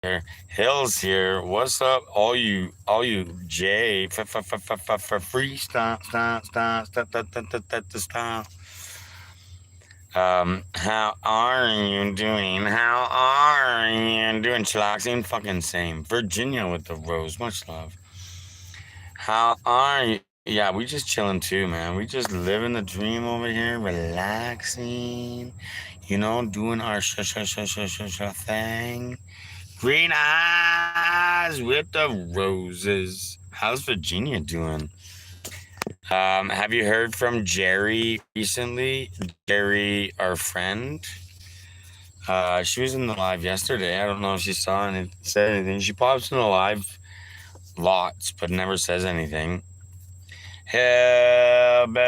here. Hill's here. What's up, all you J for free stop. How are you doing? How are you doing? Chillaxing, fucking same. Virginia with the rose, much love. How are you? Yeah, we just chilling too, man. We just living the dream over here, relaxing. Doing our thing. Green eyes with the roses. How's Virginia doing? Have you heard from Jerry recently? Jerry, our friend. She was in the live yesterday. I don't know if she saw and said anything. She pops in the live lots, but never says anything. Hillbilly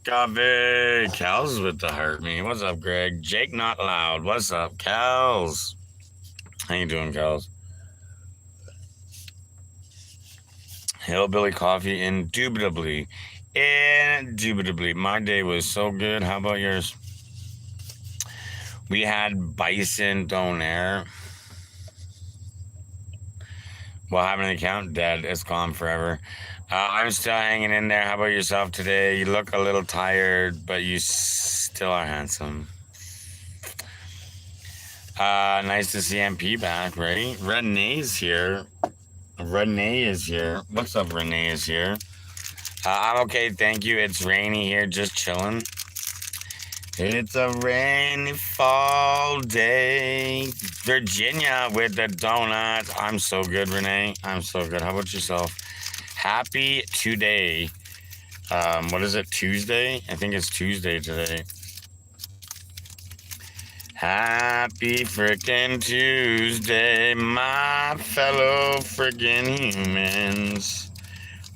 coffee. Cal's with the hurt me. What's up, Greg? Jake not loud. What's up, Cal's? How you doing, Cal's? Hillbilly coffee, indubitably. Indubitably. My day was so good. How about yours? We had bison donair. Well, having an account dead. It's gone forever. I'm still hanging in there. How about yourself today? You look a little tired, but you still are handsome. Nice to see MP back, right? Renee's here. Renee is here. What's up, Renee is here. I'm okay, thank you. It's rainy here, just chilling. It's a rainy fall day. Virginia with the donuts. I'm so good, Renee. I'm so good. How about yourself? Happy today. What is it? Tuesday? I think it's Tuesday today. Happy frickin' Tuesday, my fellow frickin' humans.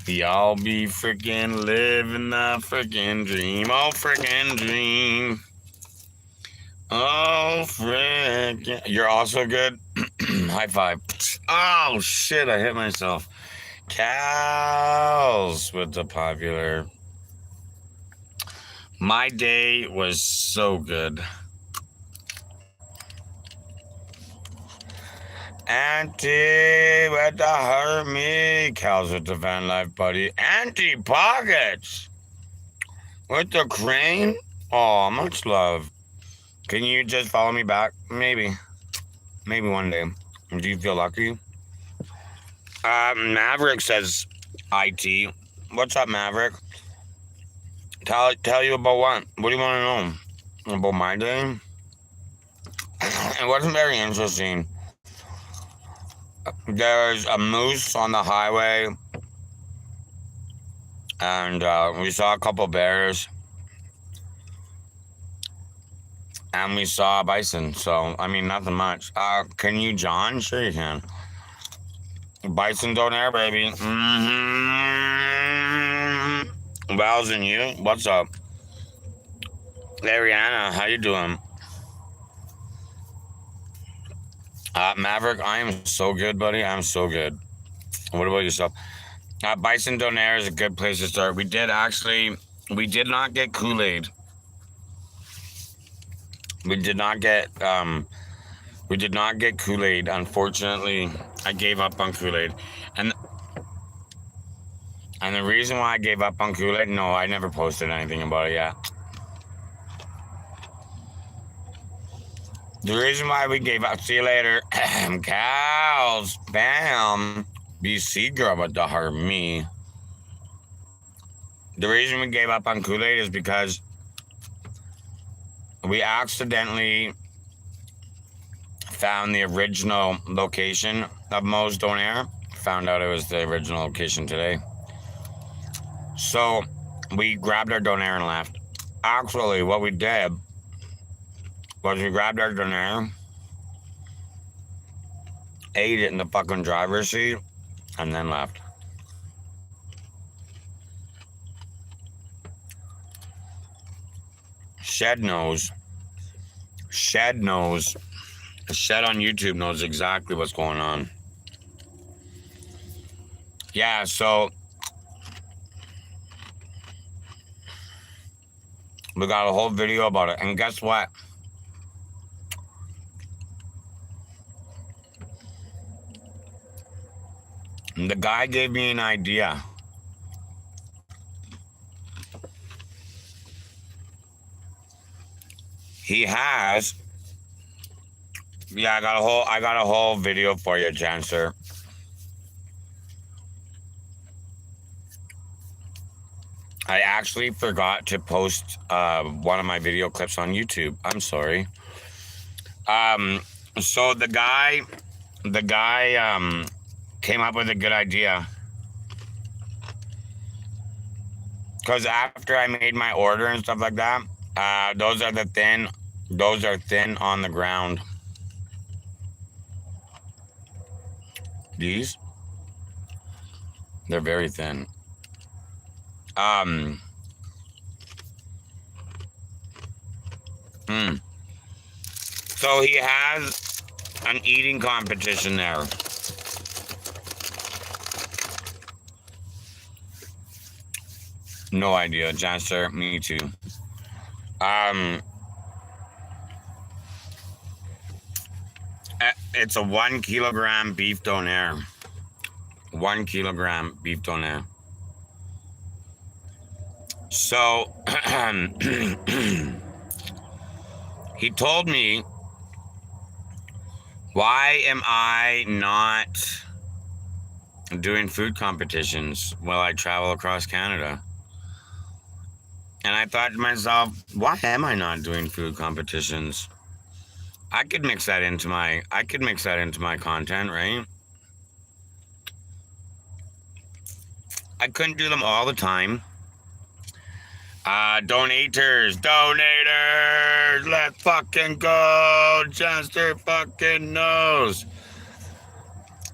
We all be frickin' living the frickin' dream. Oh, frickin' dream. Oh, frickin'. You're also good? High five. Oh, shit, I hit myself. Cows with the popular. My day was so good. Auntie with the hurt me. Cows with the van life, buddy. Auntie Pockets with the crane. Oh, much love. Can you just follow me back? Maybe. Maybe one day. Do you feel lucky? Maverick says IT. What's up, Maverick? Tell you about what? What do you want to know? About my day? It wasn't very interesting. There's a moose on the highway, and we saw a couple bears, and we saw a bison. So, I mean, nothing much. Can you, John? Sure you can. Bison don't air, baby. Mm-hmm. Wells and you? What's up? Ariana, how you doing? Maverick, I am so good, buddy. I'm so good. What about yourself? Bison Donaire is a good place to start. We did not get Kool-Aid. We did not get, we did not get Kool-Aid. Unfortunately, I gave up on Kool-Aid. And and the reason why I gave up on Kool-Aid, no, I never posted anything about it yet. The reason why we gave up, see you later, cows, bam, BC girl, but the hurt me. The reason we gave up on Kool-Aid is because we accidentally found the original location of Moe's Donaire. Found out it was the original location today. So we grabbed our Donaire and left. Actually, what we did was we grabbed our Donaire, ate it in the fucking driver's seat, and then left. Shed knows. Shed knows. Shed on YouTube knows exactly what's going on. Yeah, so we got a whole video about it. And guess what? The guy gave me an idea. He has. Yeah, I got a whole video for you, Jancer. I actually forgot to post one of my video clips on YouTube. I'm sorry. Um, so the guy came up with a good idea. Because after I made my order and stuff like that, those are thin on the ground. These, they're very thin. Um, so he has an eating competition there. No idea, Jancer. Me too. It's a 1 kilogram beef donair. 1 kilogram beef donair. So he told me, why am I not doing food competitions while I travel across Canada? And I thought to myself, why am I not doing food competitions? I could mix that into my content, right? I couldn't do them all the time. Donators, let's fucking go. Chester fucking knows.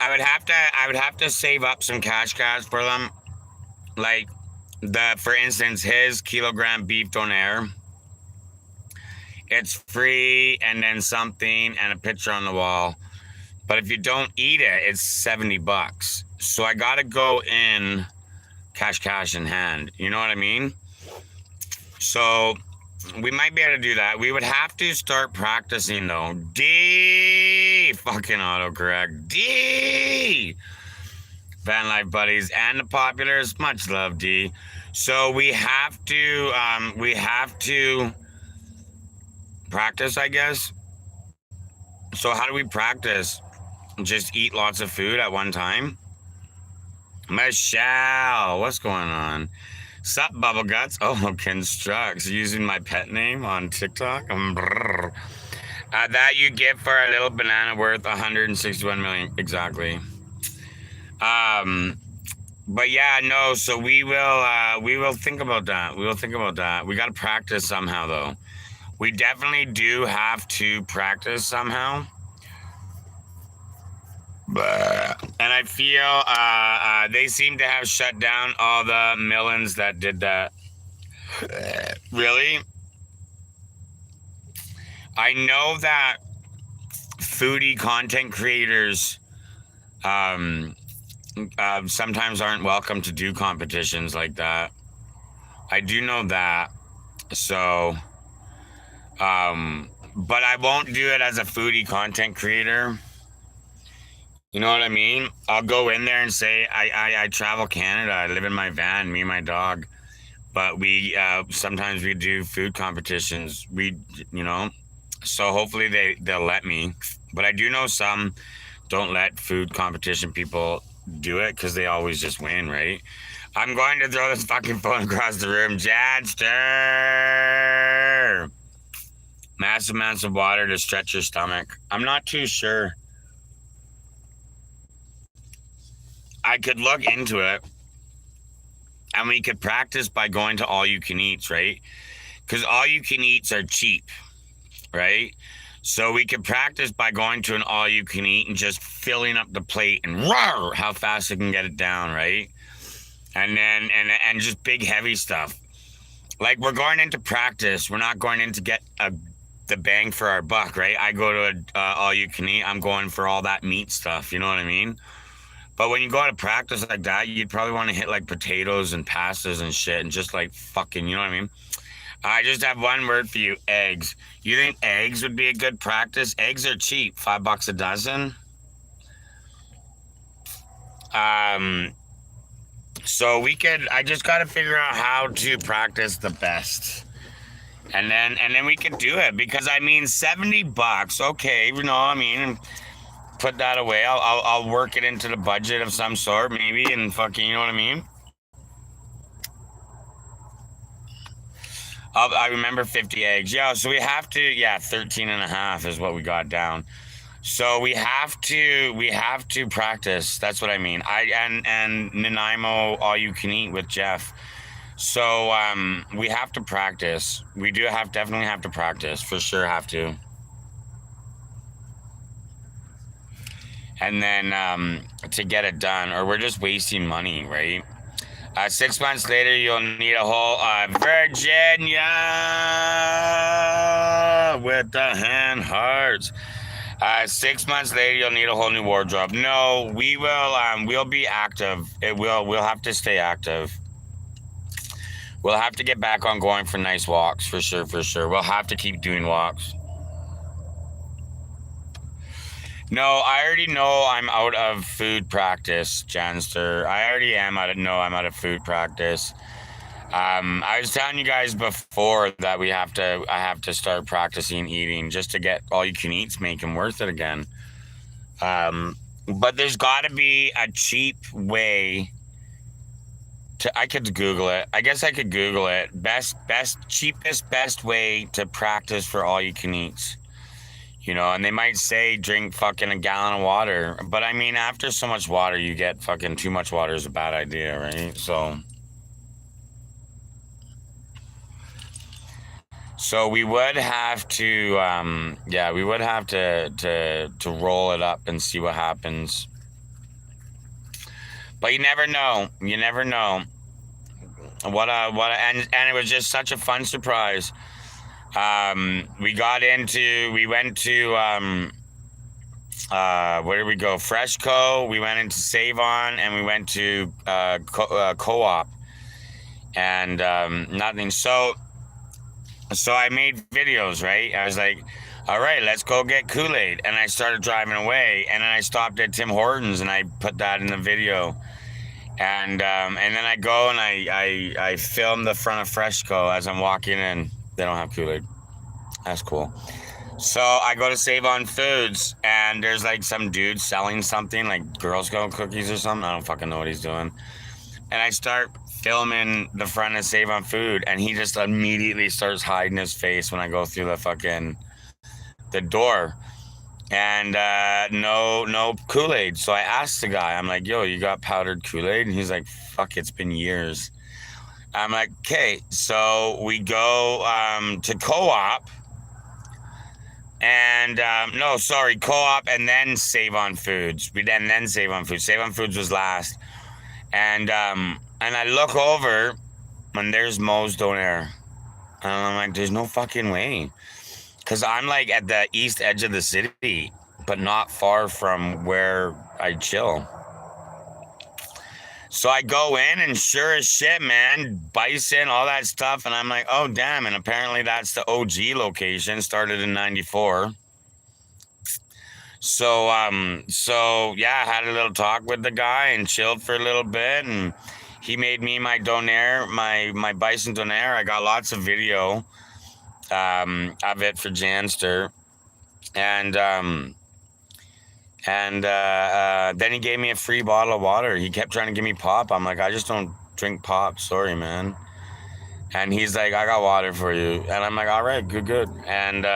I would have to save up some cash for them. Like for instance, his kilogram beef donair. It's free and then something and a picture on the wall. But if you don't eat it, it's $70. So I gotta go in cash in hand. You know what I mean? So we might be able to do that. We would have to start practicing though. D fucking autocorrect. D Van Life Buddies and the populars. Much love, D. So we have to practice, I guess. So how do we practice? Just eat lots of food at one time? Michelle, what's going on? Sup, Bubble Guts? Oh, Constructs, using my pet name on TikTok. That you get for a little banana worth 161 million. Exactly. But yeah, no. So we will think about that. We will think about that. We got to practice somehow, though. We definitely do have to practice somehow. And I feel they seem to have shut down all the Millens that did that. Really? I know that foodie content creators sometimes aren't welcome to do competitions like that. I do know that. So, but I won't do it as a foodie content creator. You know what I mean? I'll go in there and say, I travel Canada. I live in my van, me and my dog. But we sometimes we do food competitions. So hopefully they'll let me. But I do know some don't let food competition people do it because they always just win, right? I'm going to throw this fucking phone across the room. Jadster! Massive amounts of water to stretch your stomach. I'm not too sure. I could look into it, and we could practice by going to all you can eats, right? Because all you can eats are cheap, right? So we could practice by going to an all you can eat and just filling up the plate and roar how fast it can get it down, right? And then and just big heavy stuff. Like we're going into practice, we're not going in to get the bang for our buck, right? I go to all you can eat, I'm going for all that meat stuff, you know what I mean? But when you go to practice like that, you'd probably want to hit like potatoes and pastas and shit and just like fucking, you know what I mean? I just have one word for you, eggs. You think eggs would be a good practice? Eggs are cheap, $5 a dozen. Um, so I just got to figure out how to practice the best. And then we could do it because I mean, $70. Okay, I mean, put that away. I'll work it into the budget of some sort, maybe, and fucking, you know what I mean? I remember 50 eggs. Yeah, so we have to, yeah, 13 and a half is what we got down. So we have to practice. That's what I mean. And Nanaimo all you can eat with Jeff. So we have to practice. We do definitely have to practice. For sure have to. And then to get it done, or we're just wasting money, right? 6 months later, you'll need a whole Virginia with the hand hearts. 6 months later, you'll need a whole new wardrobe. No, we will. We'll be active. We'll have to stay active. We'll have to get back on going for nice walks, for sure, for sure. We'll have to keep doing walks. No, I already know I'm out of food practice, Janster. I already am out of no, I'm out of food practice. I was telling you guys before that I have to start practicing eating just to get all you can eats making worth it again. But there's got to be a cheap way to. I could Google it. I guess I could Google it. Cheapest, best way to practice for all you can eats. And they might say drink fucking a gallon of water, but I mean, after so much water, you get fucking too much water is a bad idea, right? So we would have to, yeah, we would have to roll it up and see what happens. But you never know. You never know. And it was just such a fun surprise. We went to, where did we go? Freshco. We went into Save On, and we went to Co-op, and nothing. So I made videos, right? I was like, all right, let's go get Kool-Aid. And I started driving away. And then I stopped at Tim Hortons and I put that in the video. And then I go and I film the front of Freshco as I'm walking in. They don't have Kool-Aid. That's cool. So I go to Save On Foods and there's like some dude selling something like Girl Scout cookies or something. I don't fucking know what he's doing. And I start filming the front of Save On Food, and he just immediately starts hiding his face when I go through the door, and no Kool-Aid. So I asked the guy, I'm like, "Yo, you got powdered Kool-Aid?" And he's like, "Fuck, it's been years." I'm like, "Okay." So we go to Co-op, and no, sorry, Co-op, and then Save On Foods. Then Save On Foods. Save On Foods was last. And I look over and there's Moe's Donair. And I'm like, there's no fucking way. Because I'm like at the east edge of the city, but not far from where I chill. So I go in and sure as shit, man, bison, all that stuff. And I'm like, oh, damn. And apparently that's the OG location, started in 94. So yeah, I had a little talk with the guy and chilled for a little bit, and he made me my donair, my bison donair. I got lots of video of it for Janster, and then he gave me a free bottle of water. He kept trying to give me pop. I'm like, I just don't drink pop. Sorry, man. And he's like, I got water for you. And I'm like, all right, good. And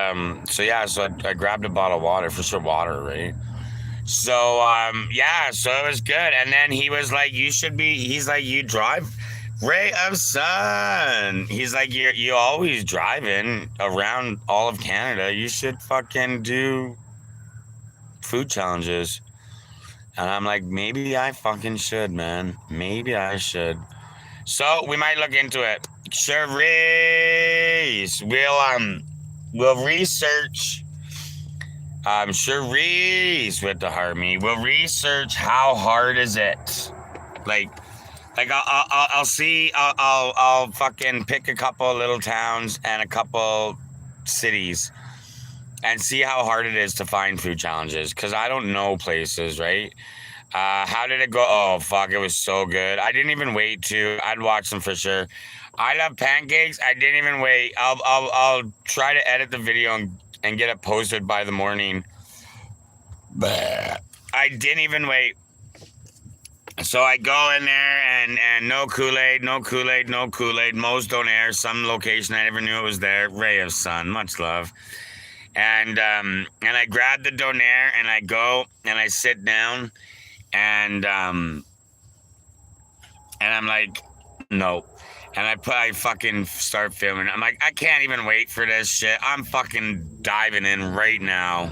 so I grabbed a bottle of water, for sure, water, right? So so it was good. And then he was like, he's like, you drive, Ray of Sun. He's like, you always driving around all of Canada. You should fucking do food challenges. And I'm like, maybe I fucking should, man. Maybe I should. So we might look into it. Cherise, we'll research. Cherise with the Harmony. We'll research how hard is it. Like I'll see. I'll fucking pick a couple little towns and a couple cities, and see how hard it is to find food challenges. Cause I don't know places, right? How did it go? Oh fuck, it was so good. I didn't even wait to. I'd watch them for sure. I love pancakes. I didn't even wait. I'll try to edit the video and get it posted by the morning. But I didn't even wait. So I go in there and no Kool-Aid, no Kool-Aid, no Kool-Aid. Moe's Donair, some location I never knew it was there. Ray of Sun, much love. And I grab the Donair and I go and I sit down and I'm like, no. And I fucking start filming. I'm like, I can't even wait for this shit. I'm fucking diving in right now.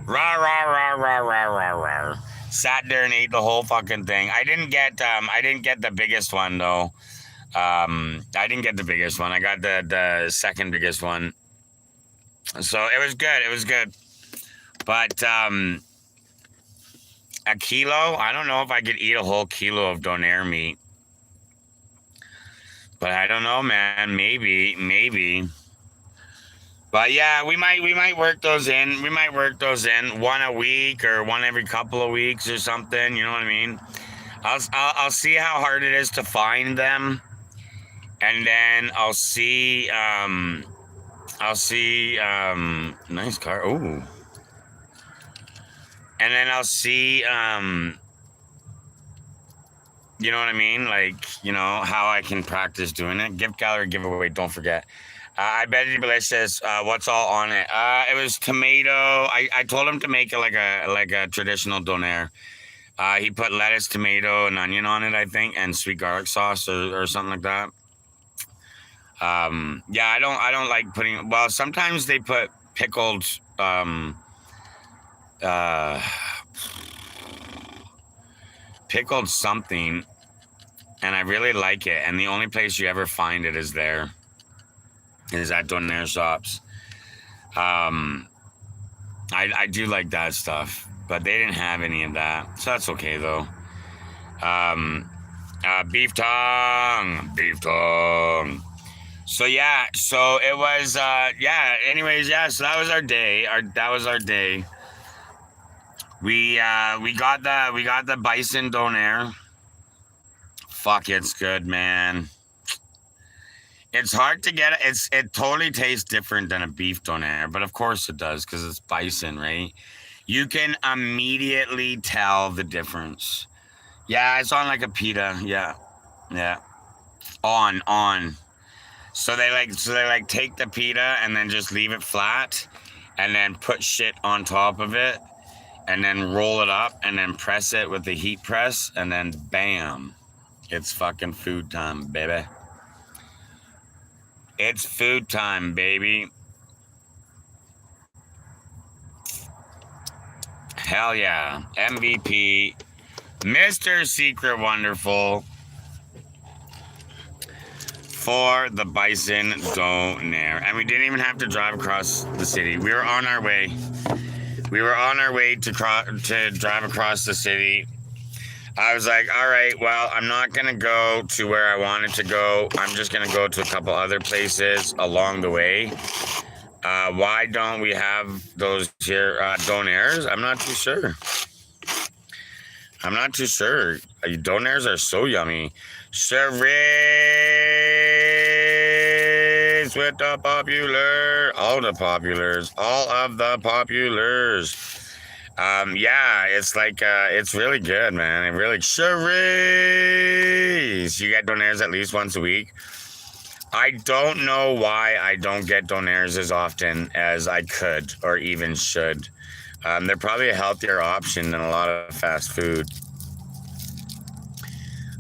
Rah rah rah rah rah rah rah. Sat there and ate the whole fucking thing. I didn't get the biggest one though. I didn't get the biggest one. I got the second biggest one. So it was good. It was good. But a kilo, I don't know if I could eat a whole kilo of donair meat. But I don't know, man. Maybe. But yeah, we might work those in. We might work those in one a week or one every couple of weeks or something. You know what I mean? I'll see how hard it is to find them, and then I'll see nice car. Ooh. And then I'll see you know what I mean? Like, you know, how I can practice doing it. Gift gallery giveaway, don't forget. I bet it's delicious. What's all on it? It was tomato. I told him to make it like a traditional donair. He put lettuce, tomato, and onion on it, I think, and sweet garlic sauce or something like that. Yeah, I don't like putting. Well, sometimes they put pickled pickled something, and I really like it. And the only place you ever find it is there. Is at donair shops. I do like that stuff, but they didn't have any of that, so that's okay though. Beef tongue. So yeah, so it was yeah. Anyways, yeah. So that was our day. That was our day. We got the bison donair. Fuck, it's good, man. It's hard to get. It totally tastes different than a beef donair, but of course it does because it's bison, right? You can immediately tell the difference. Yeah, it's on like a pita. Yeah. On. So they like take the pita and then just leave it flat, and then put shit on top of it, and then roll it up and then press it with the heat press, and then bam, it's fucking food time, baby. It's food time, baby. Hell yeah. MVP, Mr. Secret Wonderful for the bison donair. And we didn't even have to drive across the city. We were on our way. To drive across the city. I was like, all right, well, I'm not going to go to where I wanted to go. I'm just going to go to a couple other places along the way. Why don't we have those here donairs? I'm not too sure. Donairs are so yummy. Charades with the popular. All of the populars. Yeah, it's like it's really good, man. It really charades. You get donairs at least once a week. I don't know why I don't get donairs as often as I could or even should. They're probably a healthier option than a lot of fast food.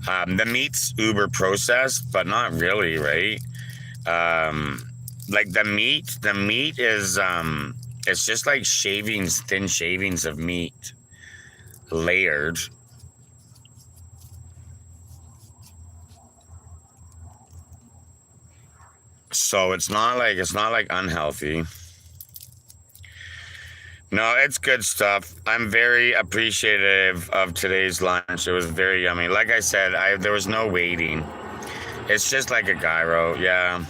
The meat's uber processed, but not really, right? Like the meat is it's just like thin shavings of meat, layered. So it's not like unhealthy. No, it's good stuff. I'm very appreciative of today's lunch. It was very yummy. Like I said, there was no waiting. It's just like a gyro, yeah.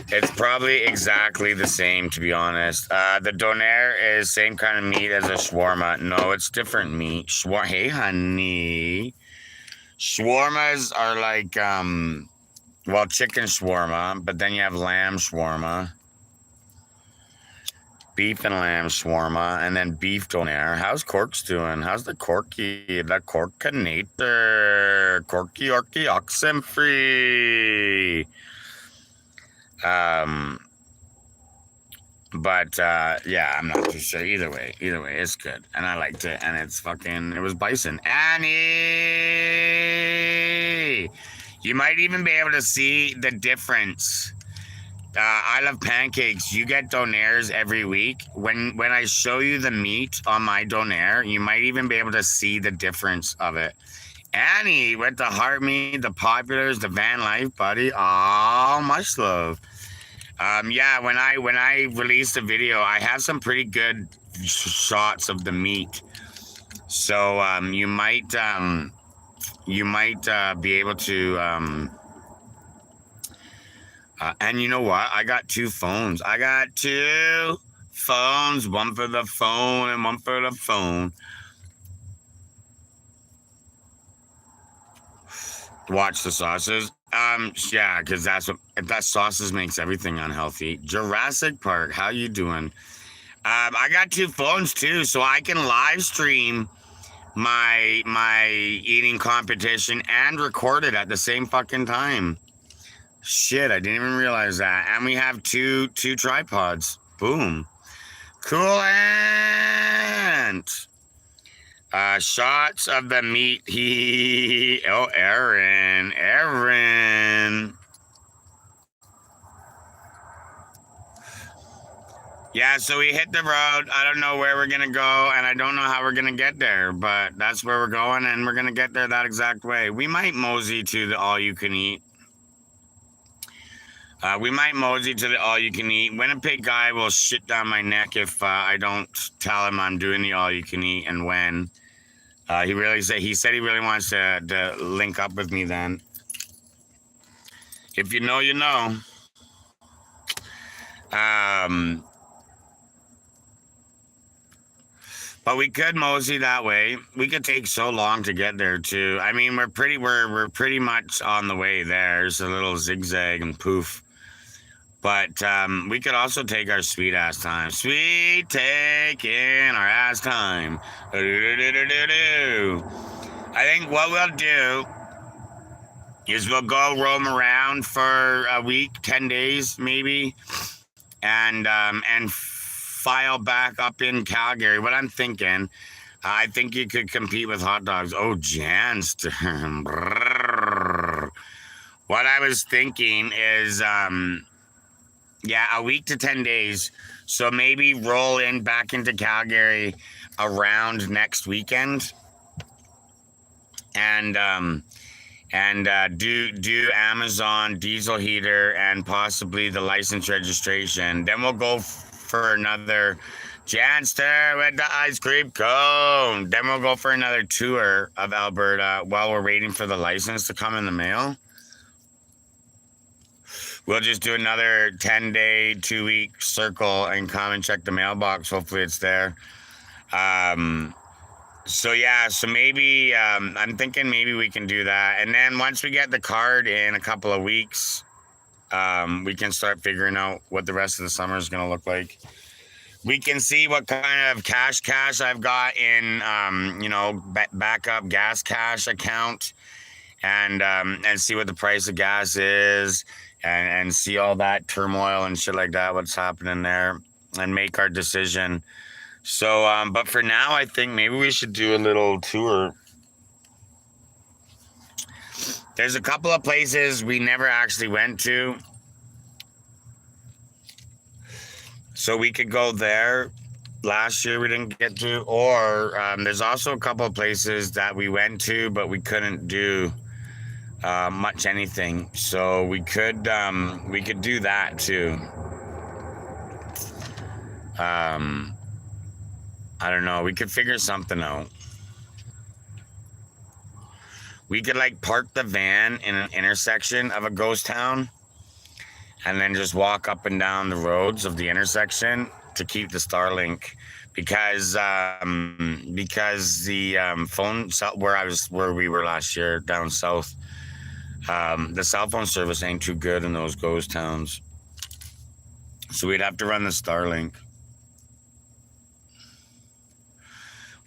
It's probably exactly the same, to be honest. The donair is same kind of meat as a shawarma. No, it's different meat. Hey, honey. Shawarmas are like, well, chicken shawarma, but then you have lamb shawarma, beef and lamb shawarma, and then beef donair. How's Cork's doing? How's the Corky? The Corkinator. Corky Orky Oxen Free. Um, But yeah, I'm not too sure. Either way, it's good, and I liked it. And it's fucking. It was bison. Annie, you might even be able to see the difference. I love pancakes. You get donairs every week. When I show you the meat on my donair, you might even be able to see the difference of it. Annie with the heart meat, the populars, the van life, buddy. Oh, much love. Yeah, when I released the video, I have some pretty good shots of the meat. So you might be able to and you know what? I got two phones. I got two phones, one for the phone and one for the phone. Watch the sauces. Yeah, because that sauces makes everything unhealthy. Jurassic Park, how you doing? I got two phones too, so I can live stream my eating competition and record it at the same fucking time. Shit, I didn't even realize that. And we have two tripods. Boom. Coolant. Shots of the meat. Oh, Aaron. Yeah, so we hit the road. I don't know where we're gonna go, and I don't know how we're gonna get there, but that's where we're going, and we're gonna get there that exact way. We might mosey to the all-you-can-eat. We might mosey to the all-you-can-eat. Winnipeg guy will shit down my neck if I don't tell him I'm doing the all-you-can-eat and when. He said he really wants to link up with me then. If you know, you know. But we could mosey that way. We could take so long to get there too. I mean, we're pretty much on the way there. There's a little zigzag and poof. But we could also take our sweet ass time. Sweet taking our ass time. I think what we'll do is we'll go roam around for a week, 10 days maybe, and file back up in Calgary. What I'm thinking, I think you could compete with hot dogs. Oh, Janster. What I was thinking is, yeah, a week to 10 days. So maybe roll in back into Calgary around next weekend, and do Amazon diesel heater and possibly the license registration. Then we'll go for another Janster with the ice cream cone. Then we'll go for another tour of Alberta while we're waiting for the license to come in the mail. We'll just do another 10-day, 2-week circle and come and check the mailbox. Hopefully it's there. So yeah, so maybe I'm thinking maybe we can do that. And then once we get the card in a couple of weeks, we can start figuring out what the rest of the summer is going to look like. We can see what kind of cash I've got in, backup gas cash account, and see what the price of gas is, and see all that turmoil and shit like that, what's happening there, and make our decision. So, but for now, I think maybe we should do a little tour. There's a couple of places we never actually went to, so we could go there. Last year we didn't get to, or there's also a couple of places that we went to, but we couldn't do much anything. So we could do that too. I don't know. We could figure something out. We could like park the van in an intersection of a ghost town and then just walk up and down the roads of the intersection to keep the Starlink, because the where we were last year down south, the cell phone service ain't too good in those ghost towns, so we'd have to run the Starlink,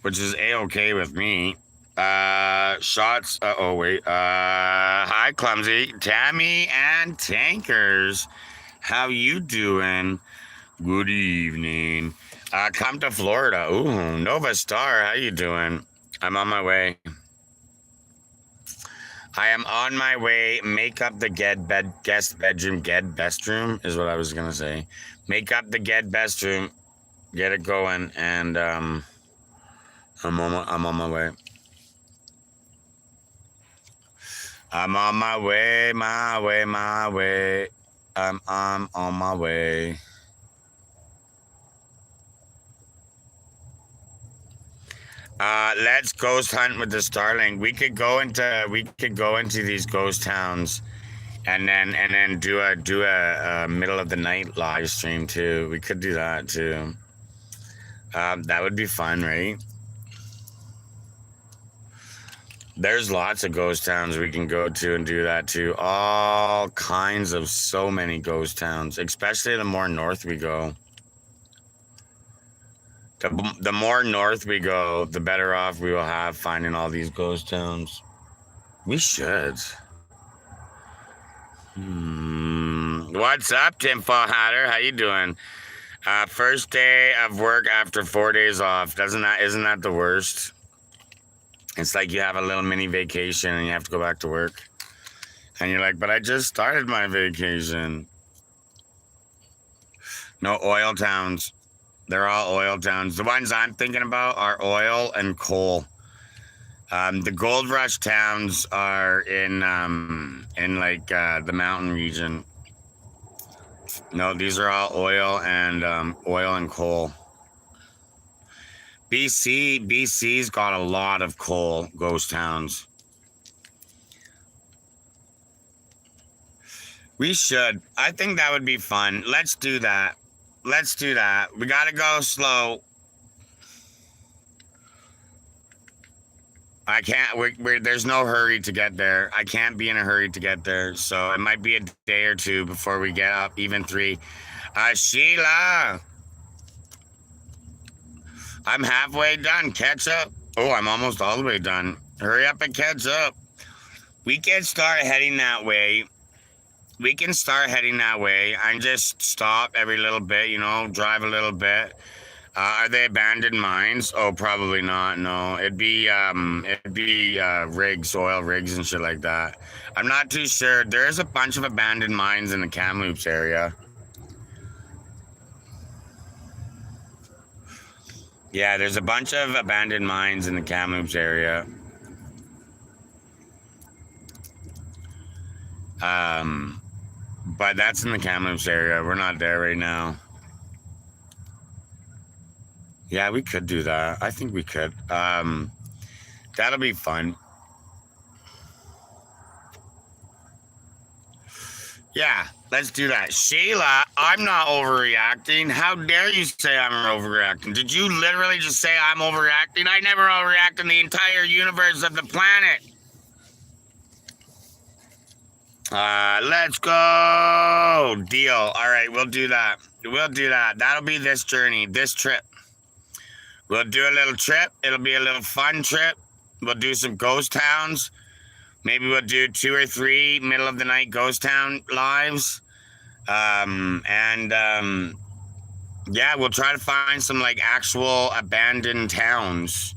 which is a-okay with me. Shots. Oh wait. Hi, Clumsy, Tammy, and Tankers. How you doing? Good evening. Come to Florida. Ooh, Nova Star. How you doing? I'm on my way. I am on my way. Make up the guest bedroom. Get best room is what I was gonna say. Make up the get best room. Get it going, and I'm on my way. I'm on my way, my way, my way. I'm on my way. Let's ghost hunt with the Starlink. We could go into these ghost towns, and then do a middle of the night live stream too. We could do that too. That would be fun, right? There's lots of ghost towns we can go to and do that too. All kinds of so many ghost towns, especially the more north we go. The more north we go, the better off we will have finding all these ghost towns. We should. What's up, Tinfoil Hatter? How you doing? First day of work after 4 days off. Isn't that the worst? It's like you have a little mini vacation and you have to go back to work. And you're like, but I just started my vacation. No, oil towns. They're all oil towns. The ones I'm thinking about are oil and coal. The gold rush towns are in like the mountain region. No, these are all oil and coal. BC's got a lot of coal ghost towns. We should. I think that would be fun. Let's do that. We gotta go slow. I can't. There's no hurry to get there. I can't be in a hurry to get there. So it might be a day or two before we get up. Even 3. Sheila, I'm halfway done. Catch up. Oh, I'm almost all the way done. Hurry up and catch up. We can start heading that way. And just stop every little bit, drive a little bit. Are they abandoned mines? Oh, probably not. No, it'd be rigs, oil rigs and shit like that. I'm not too sure. There's a bunch of abandoned mines in the Kamloops area. Yeah, there's a bunch of abandoned mines in the Kamloops area. But that's in the Kamloops area. We're not there right now. Yeah, we could do that. I think we could. That'll be fun. Yeah, let's do that. Sheila, I'm not overreacting. How dare you say I'm overreacting? Did you literally just say I'm overreacting? I never overreact in the entire universe of the planet. Let's go. Deal. All right, we'll do that. That'll be this journey, this trip. We'll do a little trip. It'll be a little fun trip. We'll do some ghost towns. Maybe we'll do 2 or 3 middle of the night ghost town lives. Yeah, we'll try to find some like actual abandoned towns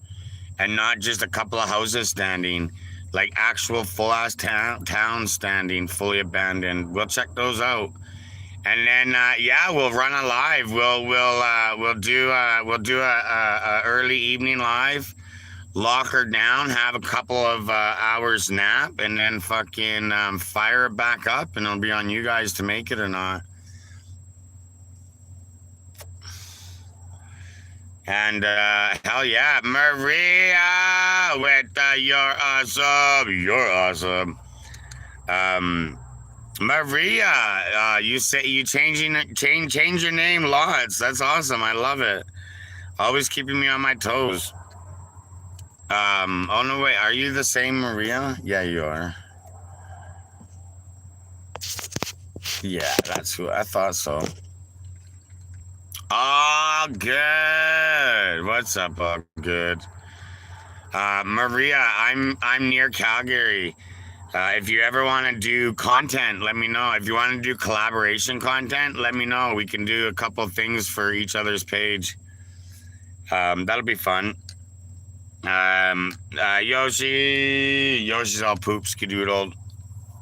and not just a couple of houses standing, like actual full ass towns standing, fully abandoned. We'll check those out. And then, yeah, we'll run a live. We'll do a early evening live, lock her down, have a couple of hours nap, and then fucking fire it back up, and it'll be on you guys to make it or not. And hell yeah, Maria, with you're awesome. Maria, you say you change your name lots. That's awesome. I love it. Always keeping me on my toes. Oh no, wait. Are you the same Maria? Yeah, you are. Yeah, that's who I thought so. Oh, good. What's up? Oh, good. Maria, I'm near Calgary. If you ever want to do content, let me know. If you want to do collaboration content, let me know. We can do a couple things for each other's page. That'll be fun. Yoshi's all poop skedoodled.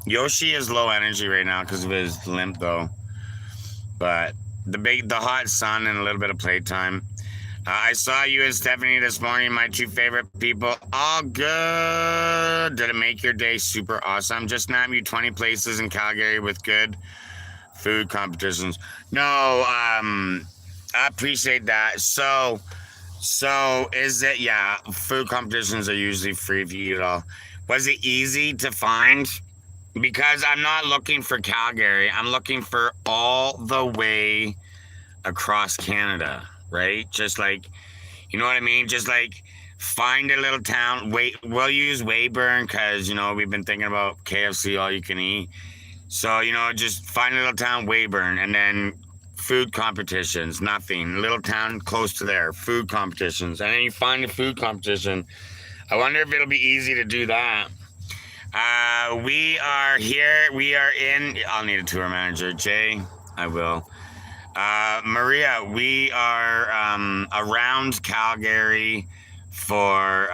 Yoshi is low energy right now because of his limp, though. But the hot sun and a little bit of playtime. I saw you and Stephanie this morning, my two favorite people. All good. Did it make your day super awesome? Just named you 20 places in Calgary with good food competitions. No, I appreciate that. So is it, yeah, food competitions are usually free if you eat it all. Was it easy to find? Because I'm not looking for Calgary. I'm looking for all the way across Canada, right? Just like, you know what I mean? Just like find a little town. We'll use Weyburn because, we've been thinking about KFC all you can eat. So, just find a little town, Weyburn, and then food competitions, nothing. Little town close to there, food competitions. And then you find a food competition. I wonder if it'll be easy to do that. We are here. We are in. I'll need a tour manager. Jay, I will. Maria, we are around Calgary for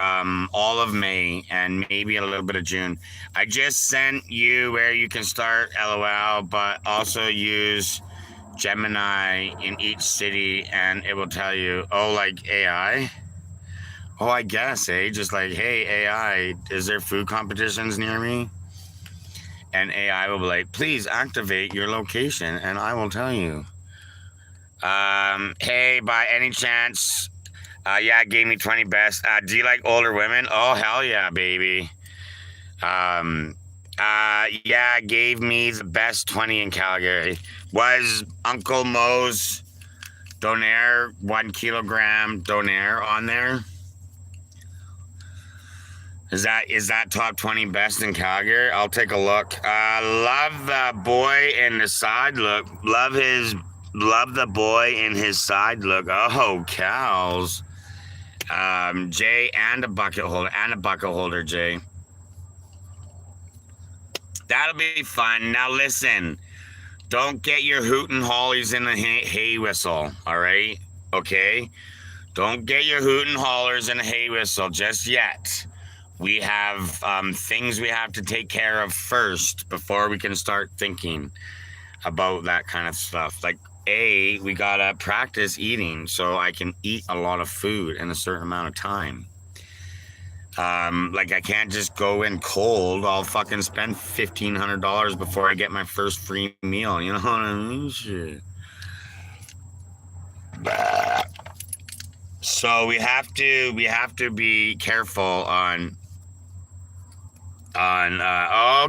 all of May and maybe a little bit of June. I just sent you where you can start LOL, but also use Gemini in each city and it will tell you, oh, like AI? Oh, I guess, just like, hey, AI, is there food competitions near me? And AI will be like, please activate your location and I will tell you. Hey, by any chance, yeah, gave me 20 best. Do you like older women? Oh, hell yeah, baby. Yeah, gave me the best 20 in Calgary. Was Uncle Mo's Donair 1 kilogram Donair on there? Is that top 20 best in Calgary? I'll take a look. Love the boy in the side look. Love the boy in his side look. Oh, cows. Jay and a bucket holder, Jay. That'll be fun. Now listen, don't get your hoot and hollies in the hay whistle, all right? Okay? Don't get your hoot and hollers in a hay whistle just yet. We have things we have to take care of first before we can start thinking about that kind of stuff. Like, we gotta practice eating so I can eat a lot of food in a certain amount of time. Like I can't just go in cold. I'll fucking spend $1,500 before I get my first free meal. You know what I mean? Shit. So we have to be careful on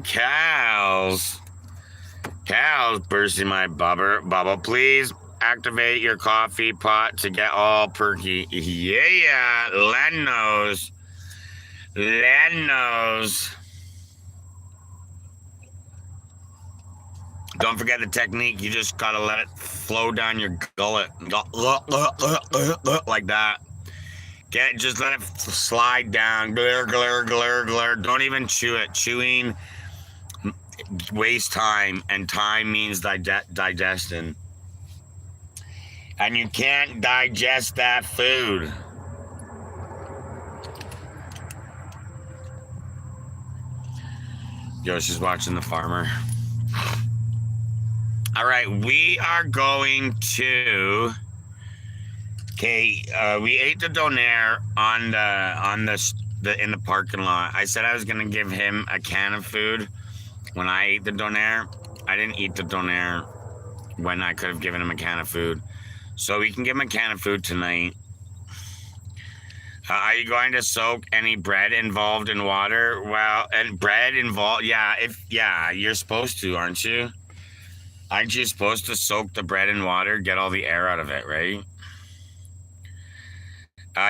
cows bursting my bubble. Please activate your coffee pot to get all perky. Yeah, Len knows. Don't forget the technique. You just gotta let it flow down your gullet, like that. Just let it slide down. Glur. Don't even chew it. Chewing wastes time, and time means digestion. And you can't digest that food. Yoshi's watching the farmer. All right, we are going to. Okay, we ate the donair in the parking lot. I said I was gonna give him a can of food when I ate the donair. I didn't eat the donair when I could have given him a can of food, so we can give him a can of food tonight. Are you going to soak any bread involved in water? Well, and bread involved, yeah, you're supposed to, aren't you? Aren't you supposed to soak the bread in water, get all the air out of it, right?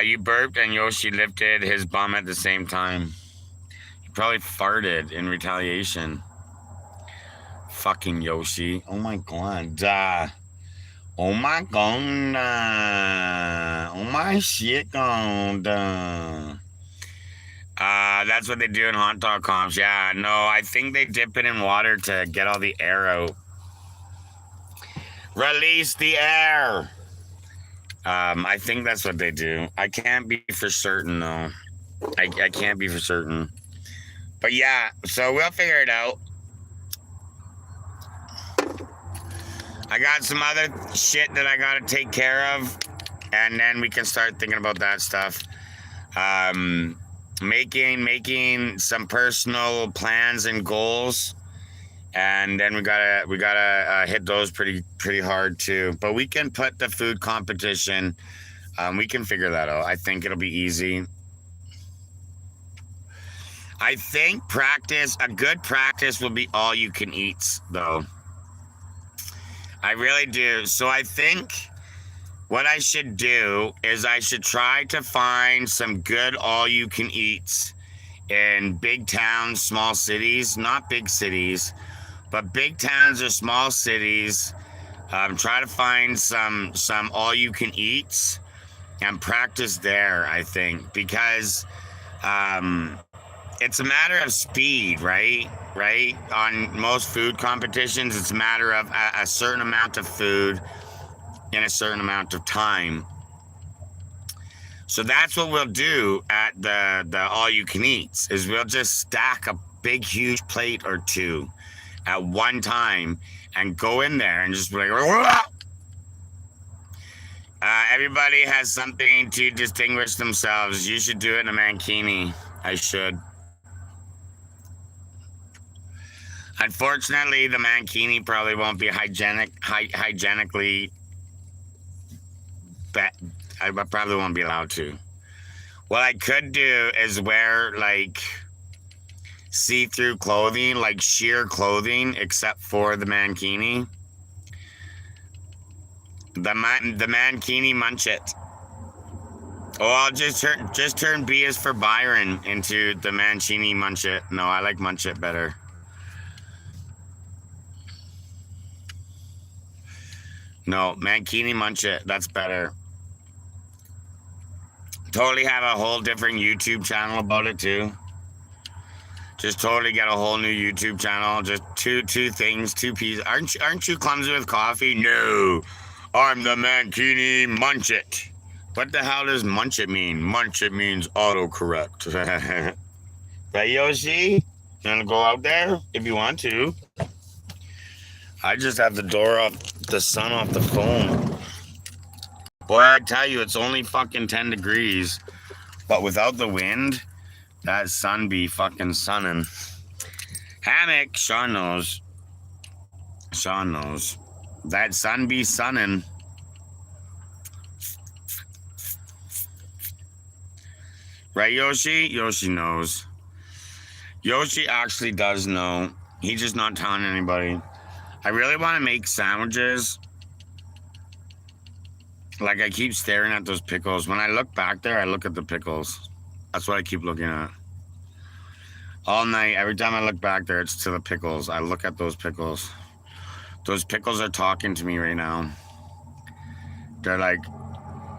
You burped and Yoshi lifted his bum at the same time. He probably farted in retaliation. Fucking Yoshi. Oh my god. Oh my god. Oh my shit god. That's what they do in hot dog comps. Yeah, no, I think they dip it in water to get all the air out. Release the air. I think that's what they do. I can't be for certain though. I can't be for certain. But yeah, so we'll figure it out. I got some other shit that I gotta take care of, and then we can start thinking about that stuff. Making some personal plans and goals, and then we gotta hit those pretty hard too. But we can put the food competition. We can figure that out. I think it'll be easy. I think a good practice will be all you can eats, though. I really do. So I think what I should do is I should try to find some good all you can eats in big towns, small cities, not big cities, but big towns or small cities. Try to find some all you can eats and practice there, I think, because it's a matter of speed, right? Right? On most food competitions, it's a matter of a certain amount of food in a certain amount of time. So that's what we'll do at the all you can eats, is we'll just stack a big huge plate or two at one time and go in there and just be like, everybody has something to distinguish themselves. You should do it in a mankini. I should. Unfortunately, the mankini probably won't be hygienically. I probably won't be allowed to. What I could do is wear like see-through clothing, like sheer clothing, except for the mankini. The mankini munch it. Oh, I'll just turn B as for Byron into the mankini munch it. No, I like munch it better. No, mankini munch it. That's better. Totally have a whole different YouTube channel about it too. Just totally get a whole new YouTube channel. Just two things, two pieces. Aren't you clumsy with coffee? No, I'm the mankini munch it. What the hell does munch it mean? Munch it means autocorrect. Right, Yoshi? You wanna go out there if you want to? I just have the door off, the sun off the phone. Boy, I tell you, it's only fucking 10 degrees. But without the wind, that sun be fucking sunning. Hammock, Sean knows. Sean knows. That sun be sunning. Right, Yoshi? Yoshi knows. Yoshi actually does know. He's just not telling anybody. I really want to make sandwiches. Like, I keep staring at those pickles. When I look back there, I look at the pickles. That's what I keep looking at. All night, every time I look back there, it's to the pickles. I look at those pickles. Those pickles are talking to me right now. They're like,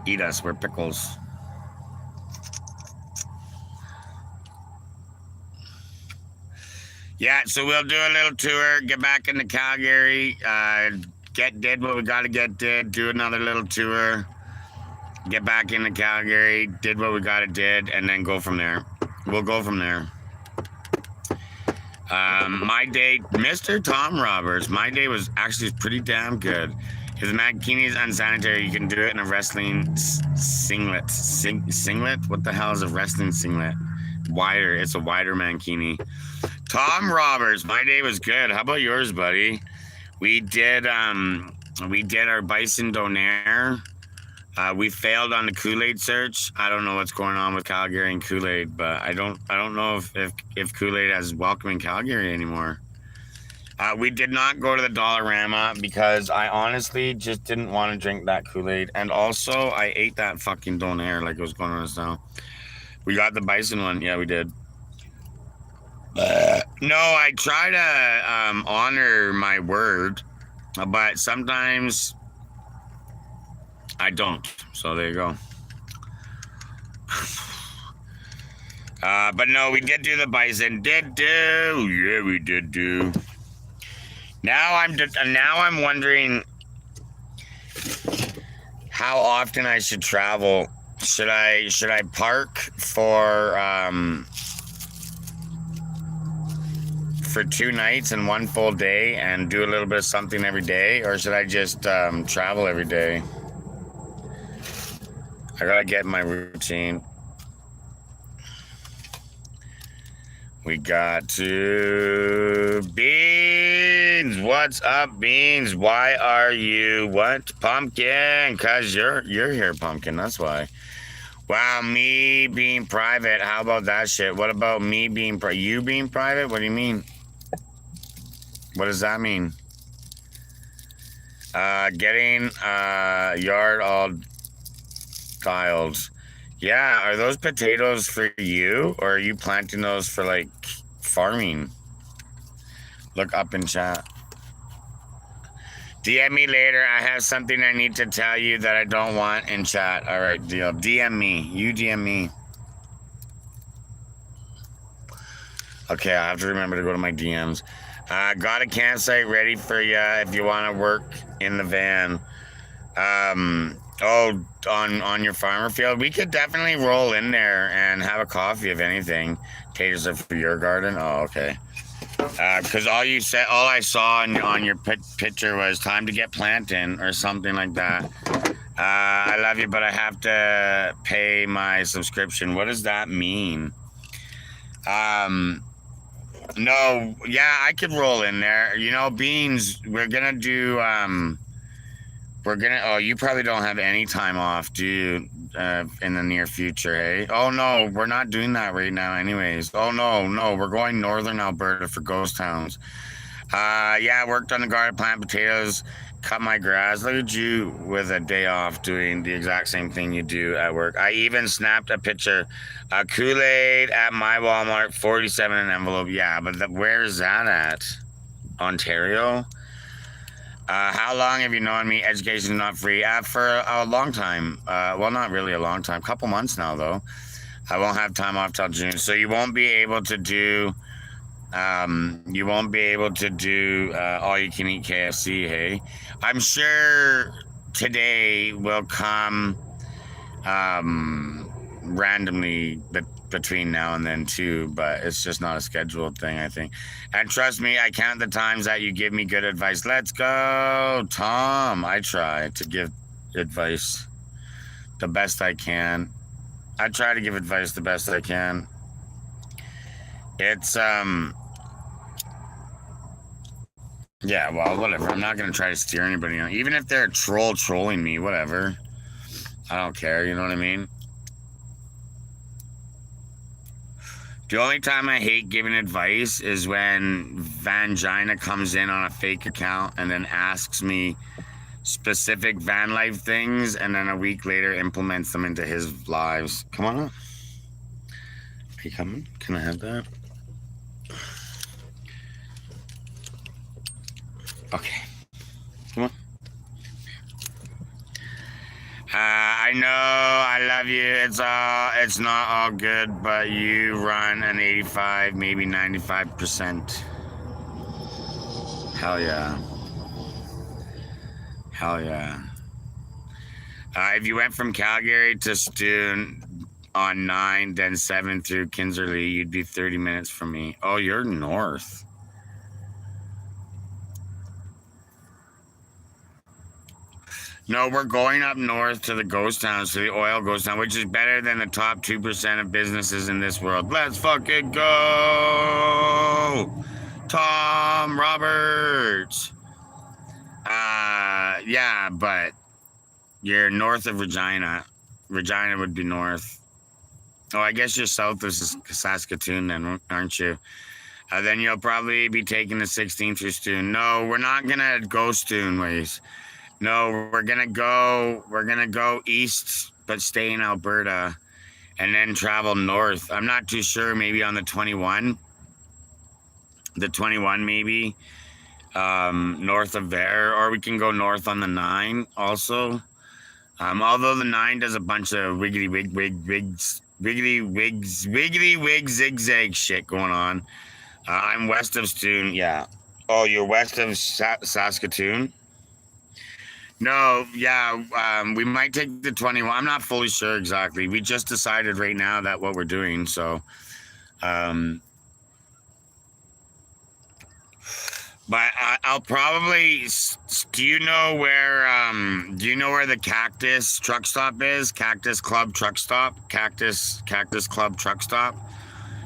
eat us, we're pickles. Yeah, so we'll do a little tour, get back into Calgary, did what we gotta did, do another little tour, get back into Calgary, did what we gotta did, and then go from there. We'll go from there. My day, Mr. Tom Roberts, my day was actually pretty damn good. If the mankini is unsanitary, you can do it in a wrestling singlet. Singlet? What the hell is a wrestling singlet? Wider. It's a wider mankini. Tom Roberts, my day was good. How about yours, buddy? We did our bison donair. We failed on the Kool-Aid search. I don't know what's going on with Calgary and Kool-Aid, but I don't know if Kool-Aid has welcome in Calgary anymore. We did not go to the Dollarama because I honestly just didn't want to drink that Kool-Aid. And also, I ate that fucking donair like it was going on us now. We got the bison one. Yeah, we did. No, I try to honor my word, but sometimes I don't. So there you go. But no, we did do the bison. Did do. Yeah, we did do. Now I'm wondering how often I should travel. Should I park for 2 nights and 1 full day and do a little bit of something every day, or should I just travel every day? I gotta get my routine. We got to Beans. What's up, Beans? Why are you what? Pumpkin? Cause you're here, Pumpkin. That's why. Wow, me being private. How about that shit? What about me being you being private? What do you mean? What does that mean? Getting yard all tiled. Yeah, are those potatoes for you, or are you planting those for like farming? Look up in chat. DM me later. I have something I need to tell you that I don't want in chat. All right, deal. DM me. You DM me. Okay, I have to remember to go to my DMs. Got a campsite ready for you if you want to work in the van. On your farmer field, we could definitely roll in there and have a coffee if anything. Potatoes are for your garden. Oh, okay. Because all I saw on your picture was time to get planting or something like that. I love you, but I have to pay my subscription. What does that mean? No, yeah, I could roll in there. You know, Beans, we're gonna do, oh, you probably don't have any time off, do you, in the near future, hey? Oh, no, we're not doing that right now anyways. Oh, no, we're going northern Alberta for ghost towns. Yeah, I worked on the garden, plant potatoes, cut my grass. Look at you with a day off doing the exact same thing you do at work. I even snapped a picture of Kool-Aid at my Walmart, 47 in an envelope. Yeah, but where is that at? Ontario? How long have you known me? Education is not free. For a long time. Well, not really a long time. Couple months now, though. I won't have time off till June, so you won't be able to do. You won't be able to do all you can eat KFC. Hey, I'm sure today will come randomly, but between now and then too, but it's just not a scheduled thing, I think. And trust me, I count the times that you give me good advice. Let's go, Tom. I try to give advice the best I can. I try to give advice the best I can. It's yeah, well, whatever. I'm not gonna try to steer anybody on, even if they're a troll trolling me, whatever. I don't care, you know what I mean? The only time I hate giving advice is when Vangina comes in on a fake account and then asks me specific van life things and then a week later implements them into his lives. Come on up. Are you coming? Can I have that? Okay. Come on. I know, I love you. It's not all good, but you run an 85, maybe 95%. Hell yeah. Hell yeah. If you went from Calgary to Stoon on 9, then 7 through Kinserlee, you'd be 30 minutes from me. Oh, you're north. No, we're going up north to the ghost towns, to the oil ghost town, which is better than the top 2% of businesses in this world. Let's fucking go! Tom Roberts! Yeah, but You're north of Regina. Regina would be north. Oh, I guess you're south of Saskatoon then, aren't you? Then you'll probably be taking the 16th through Stoon. No, we're not gonna go Stoon ways. No, we're gonna go east, but stay in Alberta, and then travel north. I'm not too sure. Maybe on the 21, maybe north of there, or we can go north on the 9 also. Although the 9 does a bunch of wiggity wig zigzag shit going on. I'm west of Stoon. Yeah. Oh, you're west of Saskatoon? No, yeah, we might take the 21. I'm not fully sure exactly. We just decided right now that what we're doing. So, um, but I'll probably. Do you know where? Do you know where the Cactus truck stop is? Cactus Club truck stop. Cactus Club truck stop.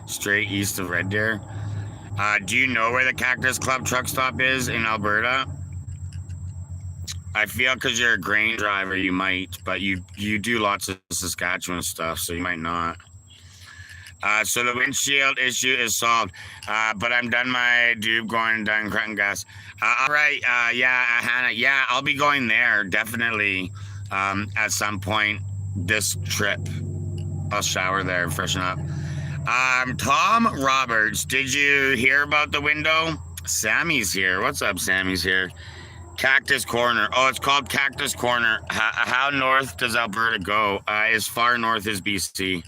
Straight east of Red Deer. Do you know where the Cactus Club truck stop is in Alberta? I feel because you're a grain driver, you might, but you do lots of Saskatchewan stuff, so you might not. So the windshield issue is solved, but I'm done my dube going down Cretton Gas. All right, yeah, Hannah, yeah, I'll be going there definitely at some point this trip. I'll shower there and freshen up. Tom Roberts, did you hear about the window? Sammy's here. What's up, Sammy's here? Cactus Corner. Oh, it's called Cactus Corner. How north does Alberta go? As far north as BC.